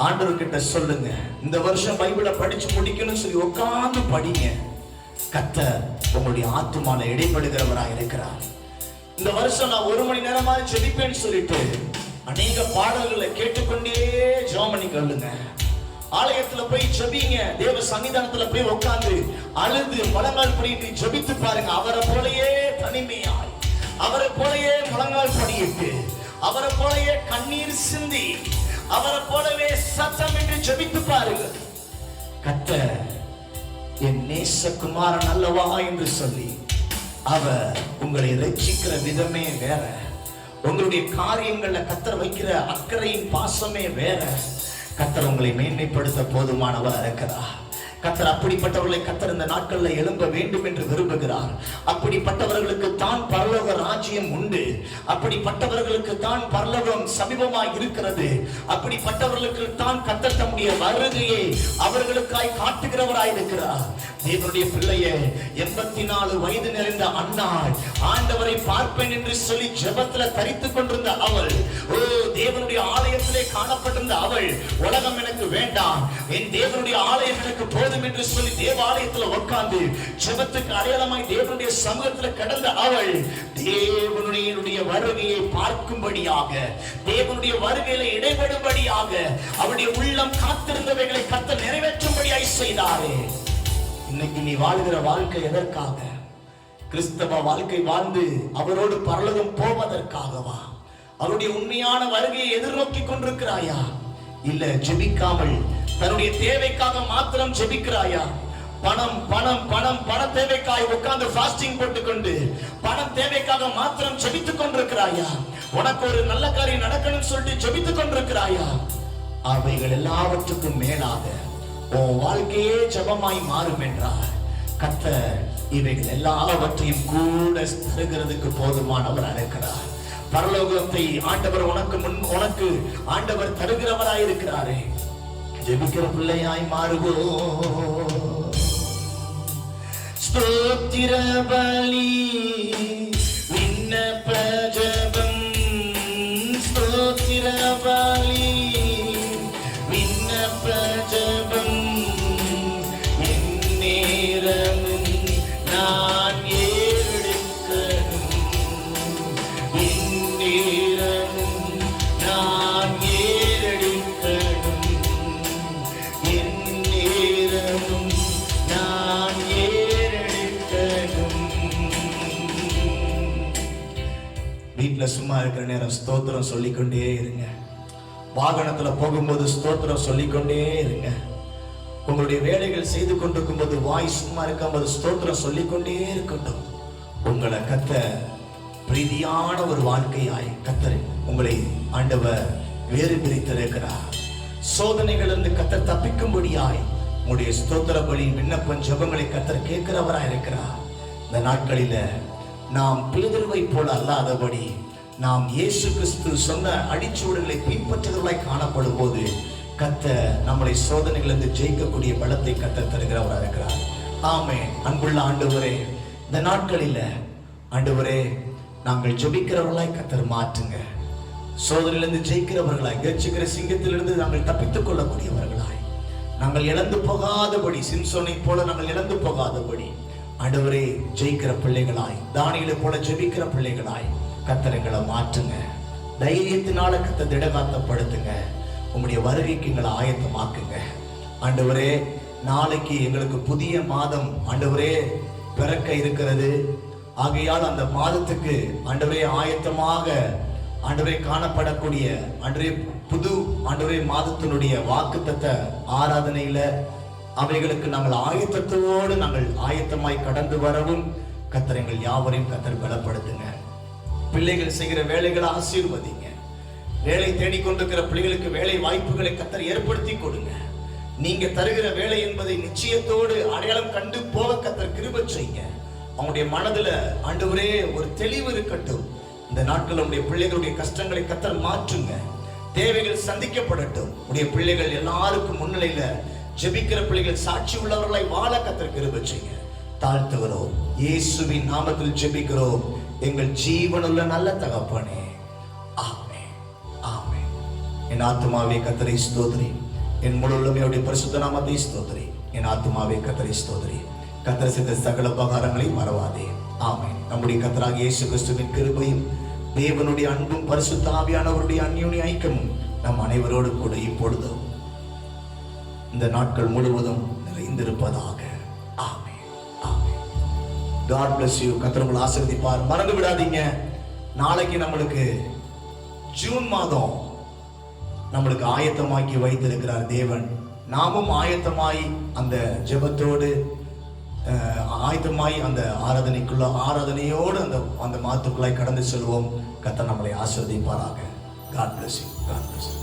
ஆண்டவர் கிட்ட சொல்லுங்க, இந்த வருஷம் பைபிளை படிச்சு முடிக்கணும்னு சொல்லி உட்கார்ந்து படிங்க. கர்த்தர் உங்களுடைய ஆத்துமால இடைப்படுகிறவராக இருக்கிறார். இந்த வருஷம் நான் 1 மணி நேரமா ஜெபிப்பேன்னு சொல்லிட்டு அநேக பாடல்களை கேட்டுக்கொண்டே ஜெபம் பண்ணி கொள்ளுங்க. ஆலயத்துல போய் ஜெபிங்க. தேவ சன்னிதானத்துல போய் உட்கார்ந்து அழுது முழங்கால் படிட்டு ஜெபித்து பாருங்க. அவரை போலயே தனிமையாய், அவரை போலயே முழங்கால் படியிட்டு, அவரை போலயே கண்ணீர் சிந்தி, அவரை போலவே சத்தமிட்டு ஜெபித்து பாருங்க. கர்த்தர் என் நேசகுமாரன் அல்லவா என்று சொல்லி அவர் உங்களை ரட்சிக்கிற விதமே வேற. உங்களுடைய காரியங்கள்ல கர்த்தர் வைக்கிற அக்கறையின் பாசமே வேற. கர்த்தர் உங்களை மேன்மைப்படுத்த போதுமானவர் இருக்கிறார். கர்த்தர் அப்படிப்பட்டவர்களை கர்த்தர் இந்த நாட்கள்ல எழும்ப வேண்டும் என்று விரும்புகிறார். அப்படிப்பட்டவர்களுக்கு தான் பரலோக ராஜ்யம் உண்டு. அப்படிப்பட்டவர்களுக்கு தான் பரலோகம் சமீபமாய் இருக்கிறது. அப்படிப்பட்டவர்களுக்கு தான் கர்த்தர் தம்முடைய வருகையை அவர்களுக்காய் காட்டுகிறவராய் இருக்கிறார். தேவனுடைய பிள்ளையே, 84 வயது நிறைந்த அன்னாள் ஆண்டவரை பார்ப்பேன் என்று சொல்லி ஜெபத்துல தரித்துக் கொண்டிருந்த அவள், தேவனுடைய ஆலயத்திலே காணப்பட்டிருந்த அவள், உலகம் எனக்கு வேண்டாம், என் தேவனுடைய ஆலயம் எனக்கு போதும் என்று சொல்லி தேவாலயத்தில் உட்கார்ந்து ஜெபத்துக்கு அடையாளமாய் தேவனுடைய சமூகத்தில் கடந்த அவள் தேவனுடைய வருகையை பார்க்கும்படியாக, தேவனுடைய வருகையில இடைபடும்படியாக அவருடைய உள்ளம் காத்திருந்தவைகளை கர்த்தர் நிறைவேற்றும்படியாய் செய்தாரே. இன்னைக்கு நீ வாழ்கிற வாழ்க்கை எதற்காக? கிறிஸ்தவ வாழ்க்கை வாழ்ந்து அவரோடு பரலோகம் போவதற்காகவா? அவருடைய உண்மையான வருகையை எதிர்நோக்கி கொண்டிருக்கிறாயா? இல்ல ஜெபிக்காமல் தன்னுடைய தேவைக்காக மாத்திரம் ஜெபிக்கிறாயா? பணம் பணம் பணம் பண தேவைக்காய் உட்கார்ந்து ஃபாஸ்டிங் போட்டுக்கொண்டு பணம் தேவைக்காக மாத்திரம் ஜெபித்துக் கொண்டிருக்கிறாயா? உனக்கு ஒரு நல்ல காரியம் நடக்கணும்னு சொல்லிட்டு ஜெபித்துக் கொண்டிருக்கிறாயா? அவைகள் எல்லாவற்றுக்கும் மேலாக உன் வாழ்க்கையே ஜெபமாய் மாறும் என்றார் கர்த்தர் இவைகள் எல்லாவற்றையும் கூட தருகிறதுக்கு போதுமானவர் இருக்கிறார். பரலோகத்தை ஆண்டவர் உனக்கு ஆண்டவர் தருகிறவராய் இருக்கிறாரே. ஜெபிக்கிற பிள்ளையாய் மாறுவோ. ஸ்தோத்திர பலி விண்ணப்ப ஜெபம், ஸ்தோத்திர பலி விண்ணப்ப ஜெபம், எந்நேரமும் நான் ஏறெடுக்கணும், எந்நேரமும் நான் ஏறெடுக்கணும், எந்நேரமும் நான் ஏறெடுக்கணும். வீட்டுல சும்மா இருக்கிற நேரம் ஸ்தோத்திரம் சொல்லிக்கொண்டே இருங்க. வாகனத்துல போகும்போது ஸ்தோத்திரம் சொல்லிக்கொண்டே இருங்க. உங்களுடைய வேலைகள் செய்து கொண்டிருக்கும் போது வாய் சும்மா இருக்கும்போது ஸ்தோத்திரம் சொல்லிக்கொண்டே இருக்கட்டும். உங்களை கர்த்தர் பிரீதியான ஒரு வாழ்க்கையாய் கர்த்தர் உங்களை ஆண்டவர் வேறு பிரித்திருக்கிறார். சோதனைகளிலிருந்து கர்த்தர் தப்பிக்கும்படியாய் உங்களுடைய ஸ்தோத்திர பலி விண்ணப்பம் ஜெபங்களை கர்த்தர் கேட்கிறவராய் இருக்கிறார். இந்த நாட்களில நாம் பேதுருவை போல அல்லாதபடி நாம் இயேசு கிறிஸ்து சொன்ன அடிச்சுவடுகளை பின்பற்றுகிறவர்களாய் காணப்படும் போது கர்த்தர் நம்மளை சோதனைகளிலிருந்து ஜெயிக்கக்கூடிய பலத்தை கர்த்தர் தருகிறவராக இருக்கிறார். ஆமென். அன்புள்ள ஆண்டவரே, இந்த நாட்களில ஆண்டவரே நாங்கள் ஜெபிக்கிறவர்களாய் கர்த்தர் மாற்றுங்க. சோதனையிலிருந்து ஜெயிக்கிறவர்களாய், கர்ஜிக்கிற சிங்கத்திலிருந்து நாங்கள் தப்பித்துக் கொள்ளக்கூடியவர்களாய், நாங்கள் இழந்து போகாதபடி, சிம்சோனை போல நாங்கள் இழந்து போகாதபடி ஆண்டவரே ஜெயிக்கிற பிள்ளைகளாய், தானியேலை போல ஜெபிக்கிற பிள்ளைகளாய் கர்த்தர் எங்களை மாற்றுங்க. தைரியத்தினால கர்த்தர் திடகாத்தப்படுத்துங்க. உம்முடைய வருகைக்கு எங்களை ஆயத்தமாக்குங்க. ஆண்டவரே, நாளைக்கு எங்களுக்கு புதிய மாதம் ஆண்டவரே பிறக்க இருக்கிறது. ஆகையால் அந்த மாதத்துக்கு ஆண்டவரே ஆயத்தமாக ஆண்டவரே காணப்படக்கூடிய ஆண்டவரே புது ஆண்டவரே மாதத்தினுடைய வாக்குத்தத்த ஆராதனையில அவைகளுக்கு நாங்கள் ஆயத்தத்தோடு நாங்கள் ஆயத்தமாய் கடந்து வரவும் கர்த்தர் எங்கள் யாவரையும் கர்த்தர் பலப்படுத்துங்க. பிள்ளைகள் செய்கிற வேலைகளை ஆசீர்வதிங்க. வேலை தேடிக்கொண்டிருக்கிற பிள்ளைகளுக்கு வேலை வாய்ப்புகளை கர்த்தர் ஏற்படுத்தி கொடுங்க. நீங்க தருகிற வேலை என்பதை நிச்சயத்தோடு அடையாளம் கண்டு போக கர்த்தர் கிருபை செய்யுங்க. அவங்களுடைய மனதுல ஆண்டவரே ஒரு தெளிவு இருக்கட்டும். இந்த நாட்கள் உடைய பிள்ளைகளுடைய கஷ்டங்களை கர்த்தர் மாற்றுங்க. தேவைகள் சந்திக்கப்படட்டும். உடைய பிள்ளைகள் எல்லாருக்கும் முன்னிலையில ஜெபிக்கிற பிள்ளைகள் சாட்சி உள்ளவர்களாய் வாழ கர்த்தர் கிருபை செய்யுங்க. தாழ்த்துகிறோம். இயேசுவின் நாமத்தில் ஜெபிக்கிறோம் எங்கள் ஜீவனுள்ள நல்ல தகப்பனே. ஆமென். ஆமென். என் ஆத்துமாவே கர்த்தரை ஸ்தோத்திரி. என் முழு உள்ளமையுடைய பரிசுத்த நாமத்தை ஸ்தோத்திரி. என் ஆத்துமாவே கர்த்தரை ஸ்தோத்திரி. கர்த்தர் செய்த சகல உபகாரங்களை மறவாதே. ஆமென். நம்முடைய கர்த்தராகிய இயேசு கிறிஸ்துவின் கிருபையும் தேவனுடைய அன்பும் பரிசுத்த ஆவியானவருடைய அந்யோன்ய ஐக்கியமும் நம் அனைவரோடு கூட இப்பொழுதும் இந்த நாட்கள் முழுவதும் நிறைந்திருப்பதாக. ஆமென். ஆமென். God bless you. கர்த்தர் உங்களை ஆசீர்வதிப்பார். மறந்து விடாதீங்க, நாளைக்கு நம்மளுக்கு ஜூன் மாதம் நம்மளுக்கு ஆயத்தமாக்கி வைத்திருக்கிறார் தேவன். நாமும் ஆயத்தமாய் அந்த ஜெபத்தோடு ஆயத்தமாய் அந்த ஆராதனையோடு அந்த மாதத்துக்குள்ளாய் கடந்து செல்வோம். கர்த்தர் நம்மளை ஆசீர்வதிப்பாராக. God bless you. God bless you.